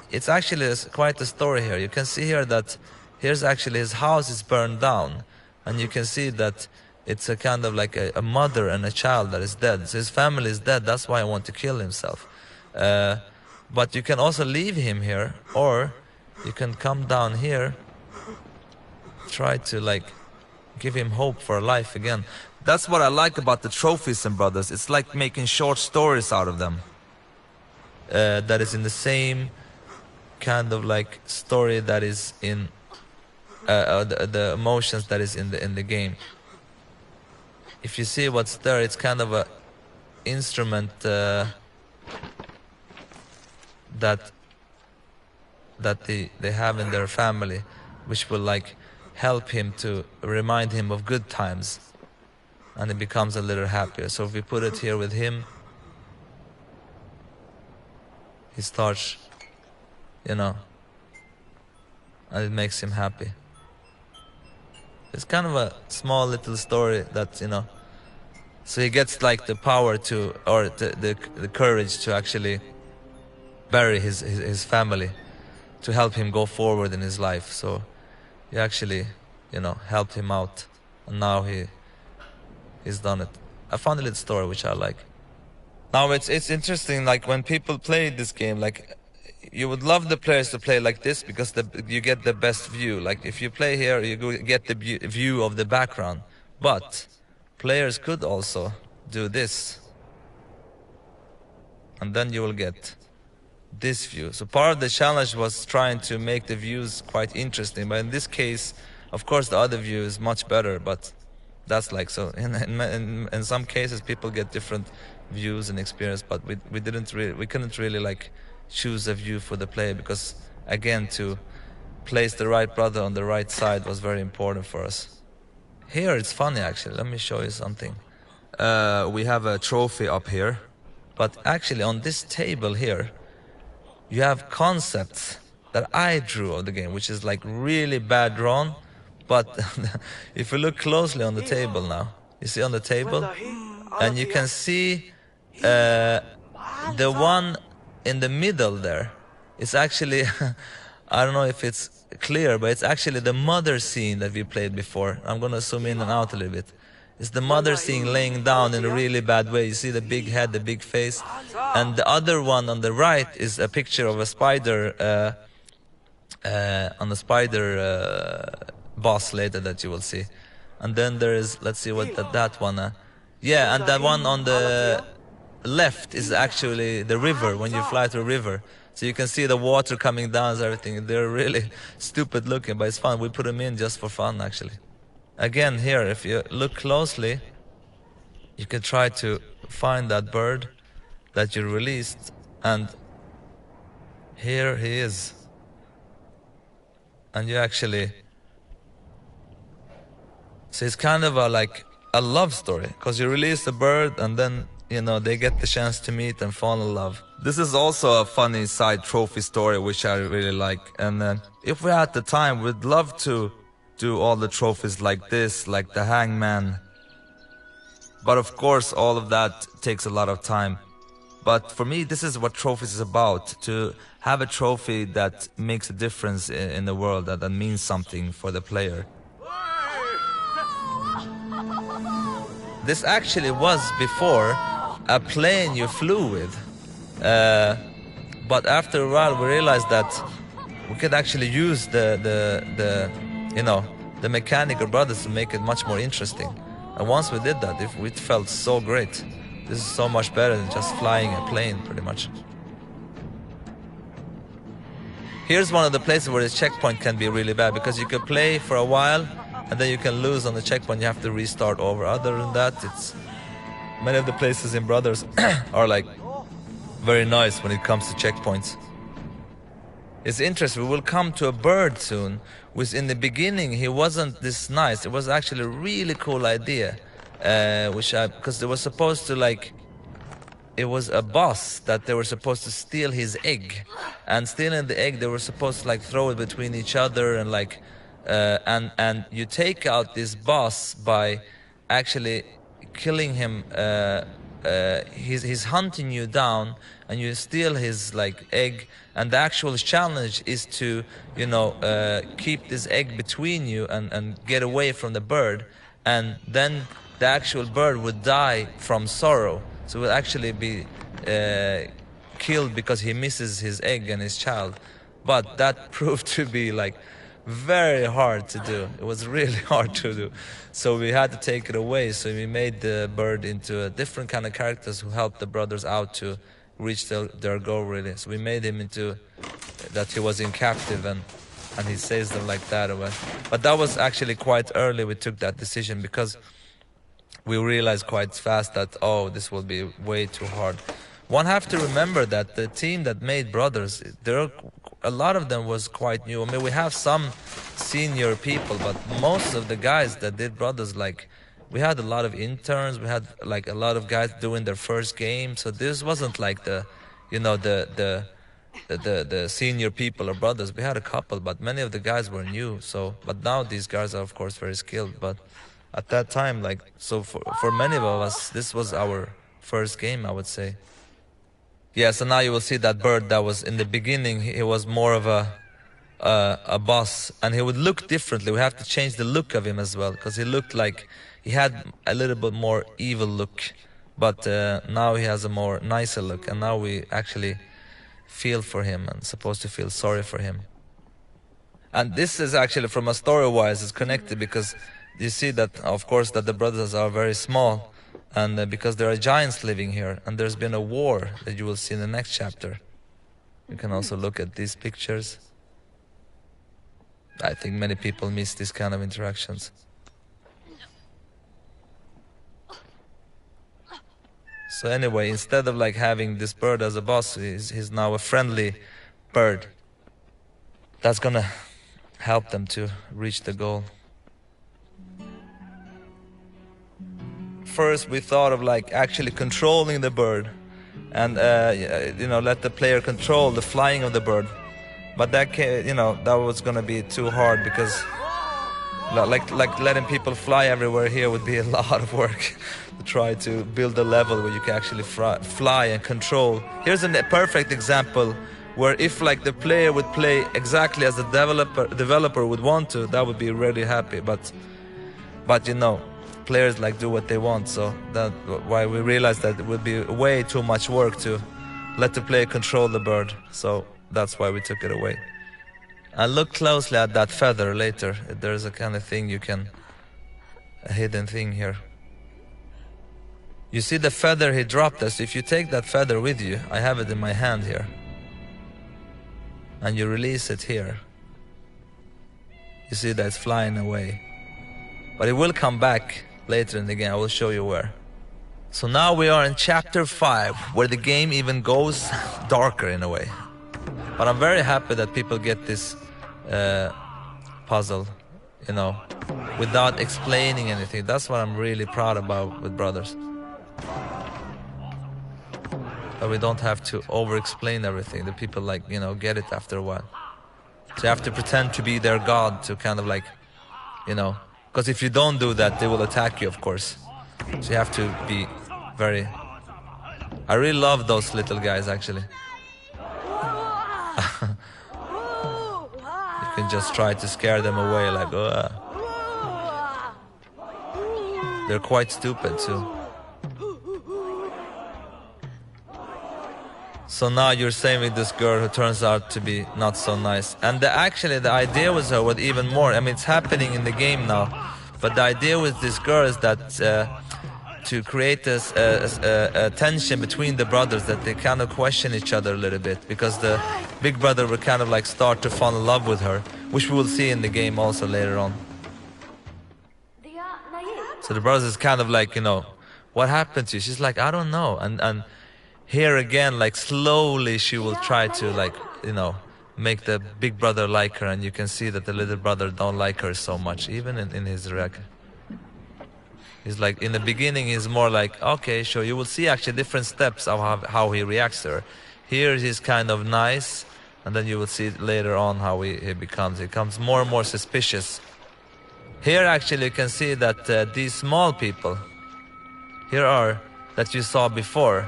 it's actually quite a story here. You can see here that here's actually his house is burned down, and you can see that it's a kind of like a mother and a child that is dead. So his family is dead. That's why he wants to kill himself. But you can also leave him here, or you can come down here, try to like give him hope for life again. That's what I like about the trophies in Brothers. It's like making short stories out of them. That is in the same kind of like story that is in the emotions that is in the game. If you see what's there, it's kind of a instrument that they have in their family, which will like help him to remind him of good times, and he becomes a little happier. So if we put it here with him, he starts, you know, and it makes him happy. It's kind of a small little story that, you know, so he gets like the power to, or the courage to actually bury his family, to help him go forward in his life. So you actually, you know, helped him out, and now he's done it. A funny little story which I like. Now it's interesting, like when people play this game, like you would love the players to play like this, because you get the best view. Like if you play here, you get the view of the background. But players could also do this, and then you will get this view. So part of the challenge was trying to make the views quite interesting. But in this case, of course, the other view is much better. But that's like, so in some cases, people get different views and experience. But we couldn't really like choose a view for the player, because again, to place the right brother on the right side was very important for us. Here it's funny actually. Let me show you something. We have a trophy up here, but actually on this table here, you have concepts that I drew of the game, which is like really bad drawn. But if you look closely on the table now, you see on the table, and you can see the one in the middle there. It's actually, I don't know if it's clear, but it's actually the mother scene that we played before. I'm gonna zoom in and out a little bit. It's the mother scene laying down in a really bad way. You see the big head, the big face. And the other one on the right is a picture of a spider, on the spider boss later that you will see. And then there is, let's see what that one, yeah, and that one on the left is actually the river, when you fly through a river. So you can see the water coming down and everything. They're really stupid looking, but it's fun. We put them in just for fun, actually. Again, here, if you look closely, you can try to find that bird that you released, and here he is. And you actually, so it's kind of a like a love story, because you release a bird and then, you know, they get the chance to meet and fall in love. This is also a funny side trophy story which I really like, and if we had the time, we'd love to do all the trophies like this, like the hangman. But of course all of that takes a lot of time. But for me, this is what trophies is about, to have a trophy that makes a difference in the world, that means something for the player. This actually was before a plane you flew with, but after a while we realized that we could actually use the you know, the mechanical brothers to make it much more interesting. And once we did that, it felt so great. This is so much better than just flying a plane, pretty much. Here's one of the places where the checkpoint can be really bad, because you can play for a while and then you can lose on the checkpoint. You have to restart over. Other than that, it's many of the places in Brothers are like very nice when it comes to checkpoints. It's interesting. We will come to a bird soon, which in the beginning he wasn't this nice. It was actually a really cool idea, because they were supposed to, like, it was a boss that they were supposed to steal his egg, and stealing the egg they were supposed to like throw it between each other, and like and you take out this boss by actually killing him. He's hunting you down and you steal his like egg, and the actual challenge is to, you know, keep this egg between you and get away from the bird, and then the actual bird would die from sorrow, so it will actually be killed because he misses his egg and his child. But that proved to be like very hard to do. It was really hard to do, so we had to take it away. So we made the bird into a different kind of characters who helped the brothers out to reach their goal, really. So we made him into that he was in captive, and he says them like that. But that was actually quite early we took that decision, because we realized quite fast that, oh, this will be way too hard. One have to remember that the team that made Brothers, a lot of them was quite new. I mean, we have some senior people, but most of the guys that did Brothers, like, we had a lot of interns. We had like a lot of guys doing their first game. So this wasn't like the, you know, the senior people of Brothers. We had a couple, but many of the guys were new. So, but now these guys are of course very skilled. But at that time, like, so for many of us, this was our first game, I would say. Yeah, so now you will see that bird that was in the beginning, he was more of a boss, and he would look differently. We have to change the look of him as well, because he looked like he had a little bit more evil look, but now he has a more nicer look, and now we actually feel for him and supposed to feel sorry for him. And this is actually, from a story-wise, is connected, because you see that, of course, that the brothers are very small, and because there are giants living here, and there's been a war that you will see in the next chapter. You can also look at these pictures. I think many people miss these kind of interactions. So anyway, instead of like having this bird as a boss, he's now a friendly bird. That's gonna help them to reach the goal. First we thought of like actually controlling the bird and you know, let the player control the flying of the bird, but that you know, that was gonna be too hard, because like letting people fly everywhere here would be a lot of work to try to build a level where you can actually fly and control. Here's a perfect example where if like the player would play exactly as the developer would want to, that would be really happy, but you know, players like do what they want, so that's why we realized that it would be way too much work to let the player control the bird, so that's why we took it away. And look closely at that feather later. There's a kind of thing you can, a hidden thing here. You see the feather he dropped us. If you take that feather with you, I have it in my hand here, and you release it here, you see that it's flying away, but it will come back later in the game. I will show you where. So now we are in chapter 5, where the game even goes darker in a way. But I'm very happy that people get this puzzle. you know, without explaining anything. That's what I'm really proud about with brothers. But we don't have to over-explain everything. The people, like, you know, get it after a while. So you have to pretend to be their god to kind of like, you know, because if you don't do that, they will attack you, of course. So you have to be very... I really love those little guys, actually. You can just try to scare them away, like, ugh. They're quite stupid, too. So now you're saving this girl who turns out to be not so nice. And actually the idea with her was even more. I mean, it's happening in the game now. But the idea with this girl is that to create this tension between the brothers, that they kind of question each other a little bit. Because the big brother will kind of like start to fall in love with her. Which we will see in the game also later on. So the brothers is kind of like, you know, what happened to you? She's like, I don't know. And here again, like slowly she will try to, like, you know, make the big brother like her, and you can see that the little brother don't like her so much, even in his reaction. He's like, in the beginning he's more like, okay, sure, you will see actually different steps of how he reacts to her. Here he's kind of nice, and then you will see later on how he becomes more and more suspicious. Here actually you can see that these small people, here are, that you saw before,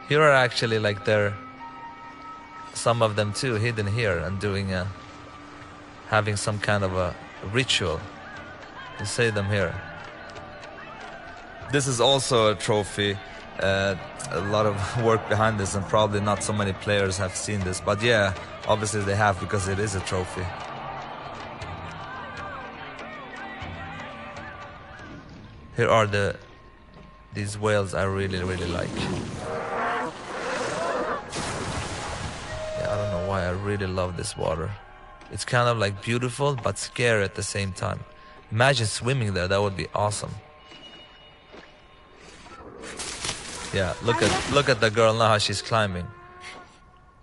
here are actually like some of them too hidden here and doing having some kind of a ritual. You see them here. This is also a trophy. A lot of work behind this, and probably not so many players have seen this, but yeah, obviously they have, because it is a trophy. Here are these whales I really like. I don't know why I really love this water. It's kind of like beautiful but scary at the same time. Imagine swimming there, that would be awesome. Yeah, look at the girl now, how she's climbing.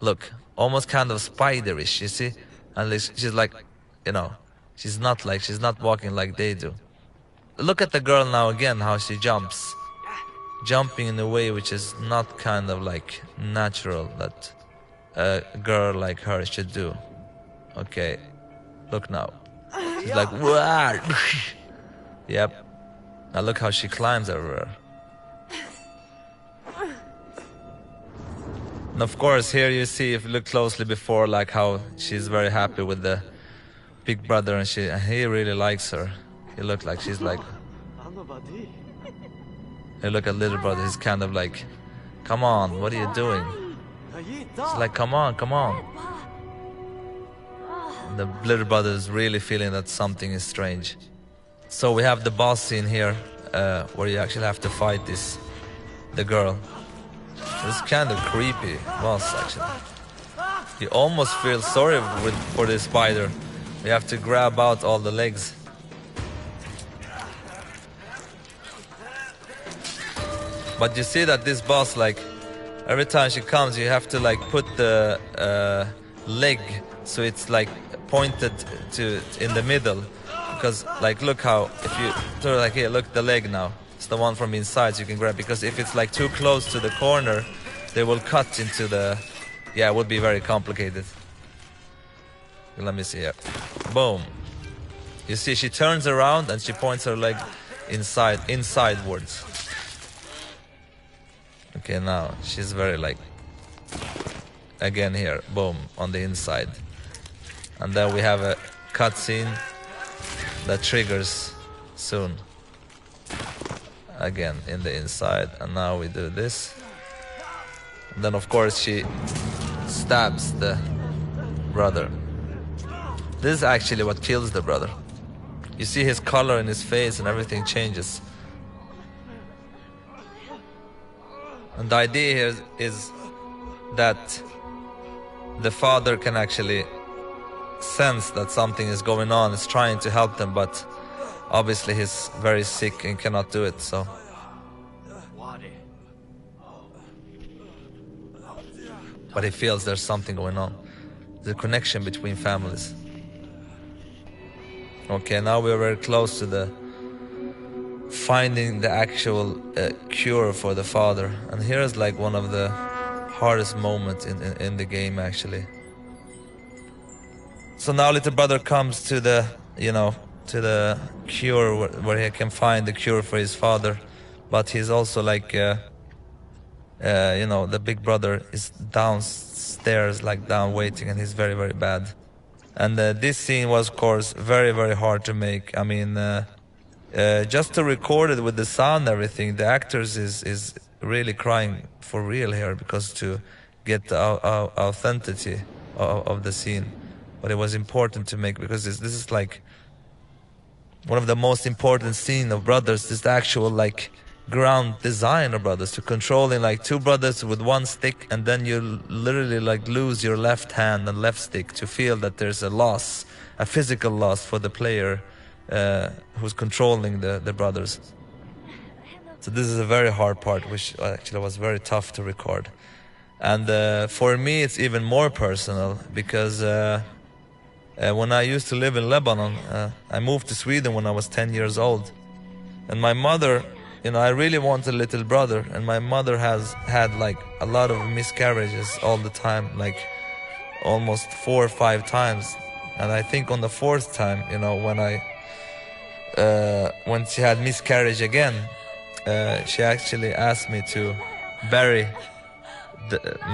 Look, almost kind of spiderish, you see? And she's like, you know, she's not walking like they do. Look at the girl now again, how she jumps. Jumping in a way which is not kind of like natural that a girl like her should do. Okay, look now. She's like, whoa. Yep. Now look how she climbs everywhere. And of course, here you see, if you look closely before, like how she's very happy with the big brother, and he really likes her. You look like she's like. You look at little brother, he's kind of like, come on, what are you doing? He's like, come on, come on. And the little brother is really feeling that something is strange. So we have the boss scene here, where you actually have to fight the girl. It's kind of creepy boss, actually. You almost feel sorry for this spider. You have to grab out all the legs. But you see that this boss, like, every time she comes, you have to like put the leg so it's like pointed to in the middle. Because like, look how, if you turn like here, look the leg now. It's the one from inside, so you can grab. Because if it's like too close to the corner, they will cut into the. Yeah, it would be very complicated. Let me see here. Boom. You see, she turns around and she points her leg insidewards. Okay, now she's very like, again here, boom, on the inside. And then we have a cutscene that triggers soon. Again, in the inside, and now we do this. And then of course she stabs the brother. This is actually what kills the brother. You see his color in his face and everything changes. And the idea here is that the father can actually sense that something is going on, is trying to help them, but obviously he's very sick and cannot do it, so. But he feels there's something going on. The connection between families. Okay, now we are very close to the finding the actual cure for the father, and here is like one of the hardest moments in the game actually. So now little brother comes to the, you know, to the cure where he can find the cure for his father, but he's also like you know, the big brother is downstairs, like down waiting, and he's very, very bad. And this scene was, of course, very, very hard to make. I mean, just to record it with the sound and everything, the actors is really crying for real here, because to get the authenticity of the scene. But it was important to make, because this is like one of the most important scenes of Brothers, is the actual like ground design of Brothers, to controlling like two brothers with one stick, and then you literally like lose your left hand and left stick, to feel that there's a loss, a physical loss for the player who's controlling the brothers. So this is a very hard part, which actually was very tough to record. And for me it's even more personal, because when I used to live in Lebanon, I moved to Sweden when I was 10 years old, and my mother, you know, I really wanted a little brother, and my mother has had like a lot of miscarriages all the time, like almost 4 or 5 times. And I think on the 4th time, you know, when she had miscarriage again, she actually asked me to bury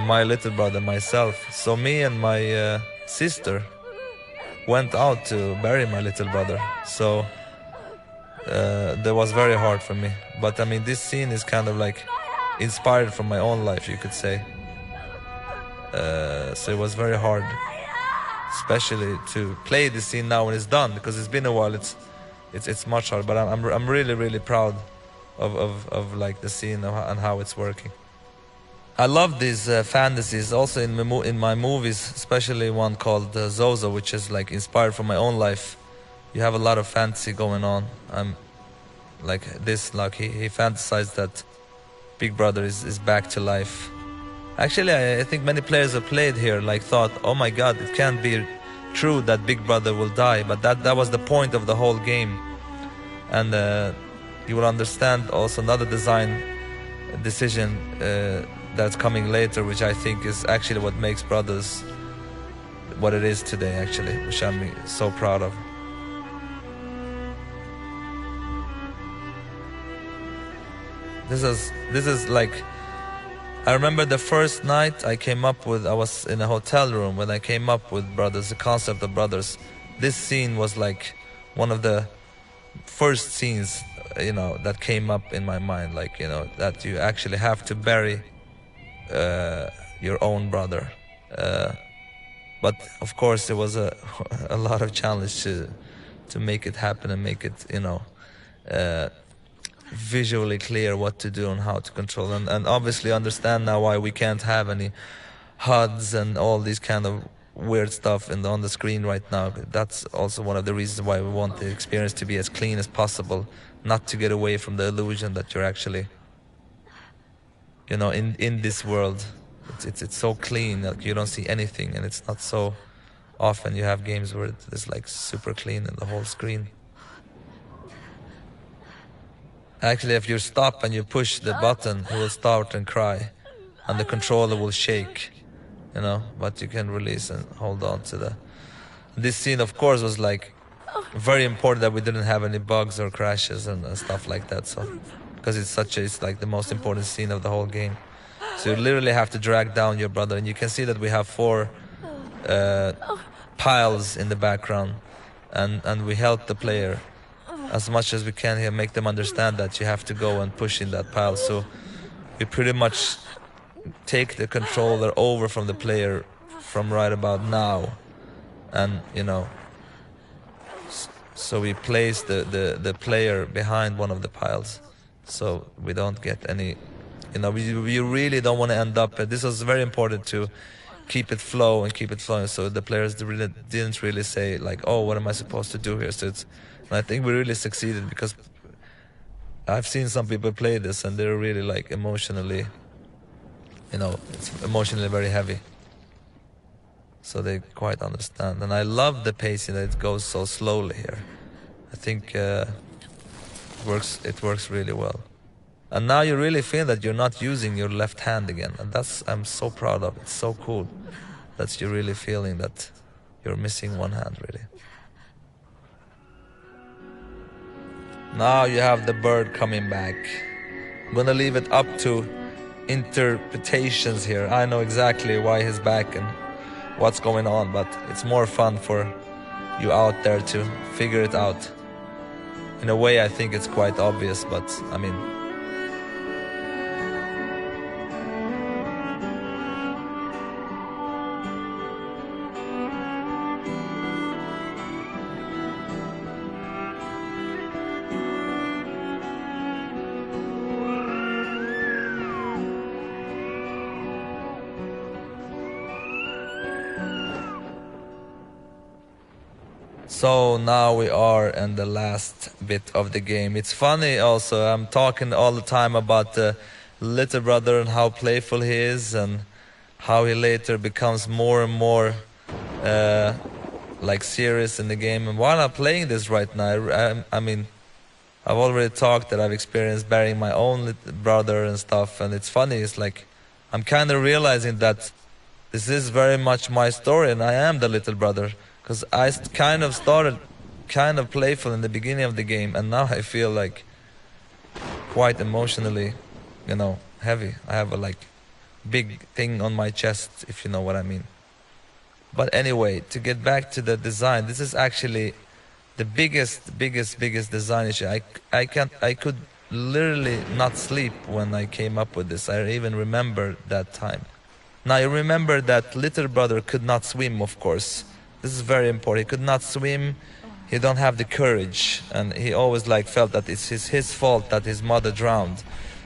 my little brother myself. So me and my sister went out to bury my little brother. So that was very hard for me. But I mean, this scene is kind of like inspired from my own life, you could say. So it was very hard, especially to play this scene now when it's done, because it's been a while. It's much harder. But I'm really, really proud of like the scene and how it's working. I love these fantasies also in my movies, especially one called Zozo, which is like inspired from my own life. You have a lot of fantasy going on. Like this, like he fantasized that Big Brother is back to life. Actually, I think many players have played here like thought, oh my god, it can't be true that Big Brother will die, but that was the point of the whole game. And you will understand also another design decision that's coming later, which I think is actually what makes Brothers what it is today, actually, which I'm so proud of. This is like, I remember the first night I was in a hotel room when I came up with Brothers, the concept of Brothers. This scene was like one of the first scenes, you know, that came up in my mind, like, you know, that you actually have to bury your own brother. But of course it was a lot of challenge to make it happen and make it, you know, visually clear what to do and how to control, and obviously understand now why we can't have any HUDs and all these kind of weird stuff on the screen right now. That's also one of the reasons why we want the experience to be as clean as possible, not to get away from the illusion that you're actually, you know, in this world. It's so clean that you don't see anything, and it's not so often you have games where it's like super clean in the whole screen. Actually, if you stop and you push the button, it will start and cry, and the controller will shake, you know, but you can release and hold on to the... This scene, of course, was like very important that we didn't have any bugs or crashes and stuff like that, so, because it's like the most important scene of the whole game. So you literally have to drag down your brother, and you can see that we have 4 piles in the background, and we help the player as much as we can here, make them understand that you have to go and push in that pile. So we pretty much take the controller over from the player from right about now, and, you know, so we place the player behind one of the piles, so we don't get any, you know, we really don't want to end up, this was very important to keep it flow and keep it flowing, so the players didn't really say like, oh, what am I supposed to do here? So and I think we really succeeded, because I've seen some people play this and they're really like emotionally, you know, it's emotionally very heavy. So they quite understand. And I love the pacing that it goes so slowly here. I think it works really well. And now you really feel that you're not using your left hand again, and I'm so proud of. It's so cool that you're really feeling that you're missing one hand, really. Now you have the bird coming back. I'm gonna leave it up to interpretations here. I know exactly why he's back and what's going on, but it's more fun for you out there to figure it out. In a way, I think it's quite obvious, but I mean... So now we are in the last bit of the game. It's funny also, I'm talking all the time about the little brother and how playful he is and how he later becomes more and more like serious in the game. And while I'm playing this right now, I mean, I've already talked that I've experienced burying my own little brother and stuff, and it's funny, it's like I'm kind of realizing that this is very much my story and I am the little brother. Because I kind of started kind of playful in the beginning of the game, and now I feel like quite emotionally, you know, heavy. I have a like big thing on my chest, if you know what I mean. But anyway, to get back to the design, this is actually the biggest design issue. I could literally not sleep when I came up with this. I even remember that time. Now you remember that little brother could not swim, of course. This is very important. He could not swim. He don't have the courage, and he always like felt that it's his fault that his mother drowned.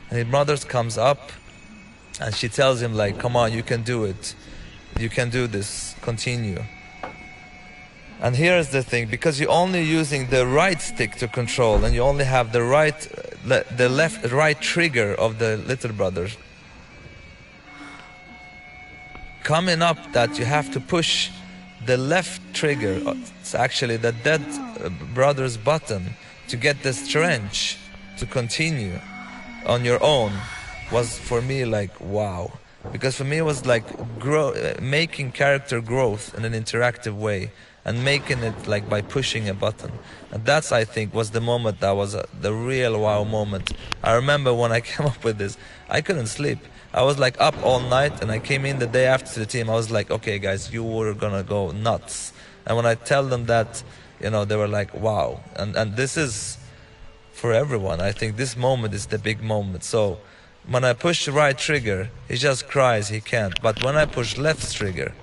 And his mother comes up, and she tells him like, "Come on, you can do it. You can do this. Continue." And here's the thing: because you're only using the right stick to control, and you only have the right trigger of the little brother. Coming up, that you have to push the left trigger, it's actually the dead brother's button, to get the strength to continue on your own, was for me like wow. Because for me it was like making character growth in an interactive way and making it like by pushing a button. And that's, I think, was the moment that was the real wow moment. I remember when I came up with this, I couldn't sleep. I was like up all night, and I came in the day after the team. I was like, okay guys, you were gonna go nuts. And when I tell them that, you know, they were like, wow. And this is for everyone. I think this moment is the big moment. So when I push the right trigger, he just cries, he can't. But when I push left trigger,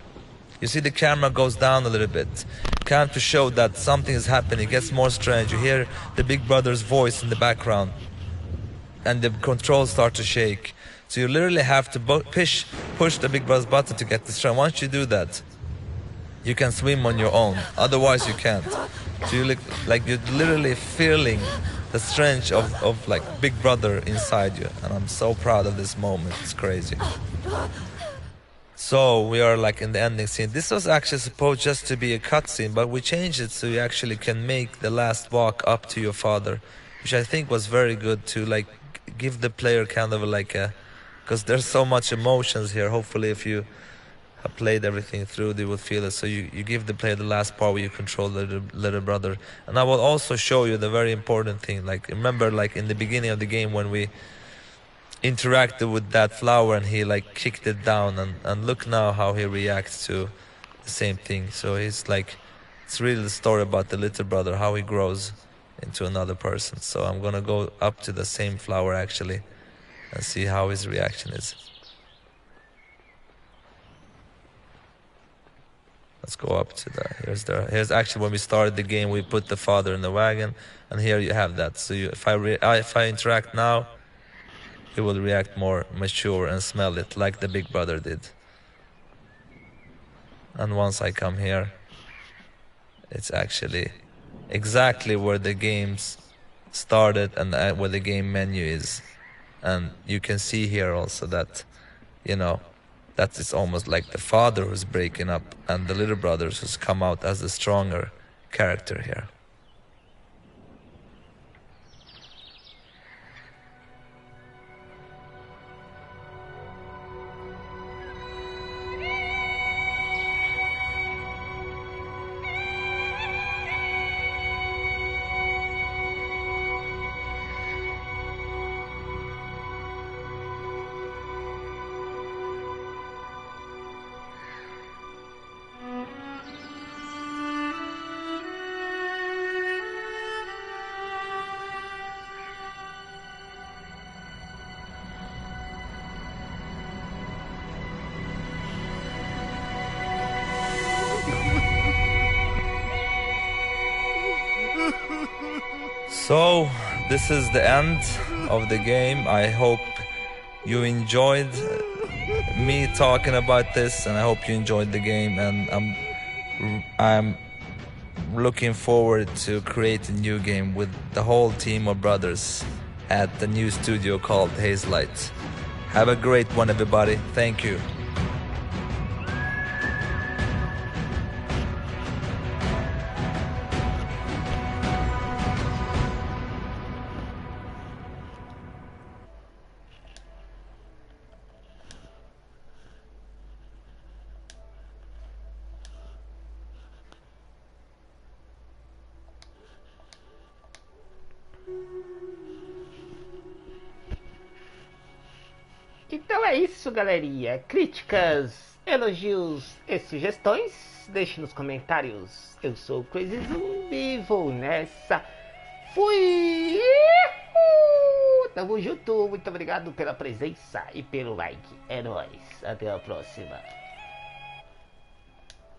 you see the camera goes down a little bit, kind of to show that something is happening. It gets more strange. You hear the big brother's voice in the background, and the controls start to shake. So you literally have to push the big brother's button to get the strength. Once you do that, you can swim on your own. Otherwise you can't. So you look like you're literally feeling the strength of like big brother inside you. And I'm so proud of this moment. It's crazy. So we are like in the ending scene. This was actually supposed just to be a cutscene, but we changed it so you actually can make the last walk up to your father, which I think was very good to like give the player kind of like a, because there's so much emotions here. Hopefully if you have played everything through, they will feel it. So you give the player the last part where you control the little brother. And I will also show you the very important thing. Like remember like in the beginning of the game when we interacted with that flower and he like kicked it down, and look now how he reacts to the same thing. So he's like, it's really the story about the little brother, how he grows into another person. So I'm gonna go up to the same flower actually and see how his reaction is. Let's go up to the, here's actually when we started the game, we put the father in the wagon, and here you have that. So if I interact now, he will react more mature and smell it like the big brother did. And once I come here, it's actually exactly where the games started and where the game menu is. And you can see here also that, you know, that is almost like the father who's breaking up and the little brothers who's come out as the stronger character here. So this is the end of the game. I hope you enjoyed me talking about this, and I hope you enjoyed the game, and I'm looking forward to create a new game with the whole team of brothers at the new studio called Hazelight. Have a great one, everybody. Thank you. Então é isso, galerinha. Críticas, elogios e sugestões, deixe nos comentários. Eu sou o Crazy Zumbi, vou nessa. Fui! Tamo junto, muito obrigado pela presença e pelo like. É nóis, até a próxima.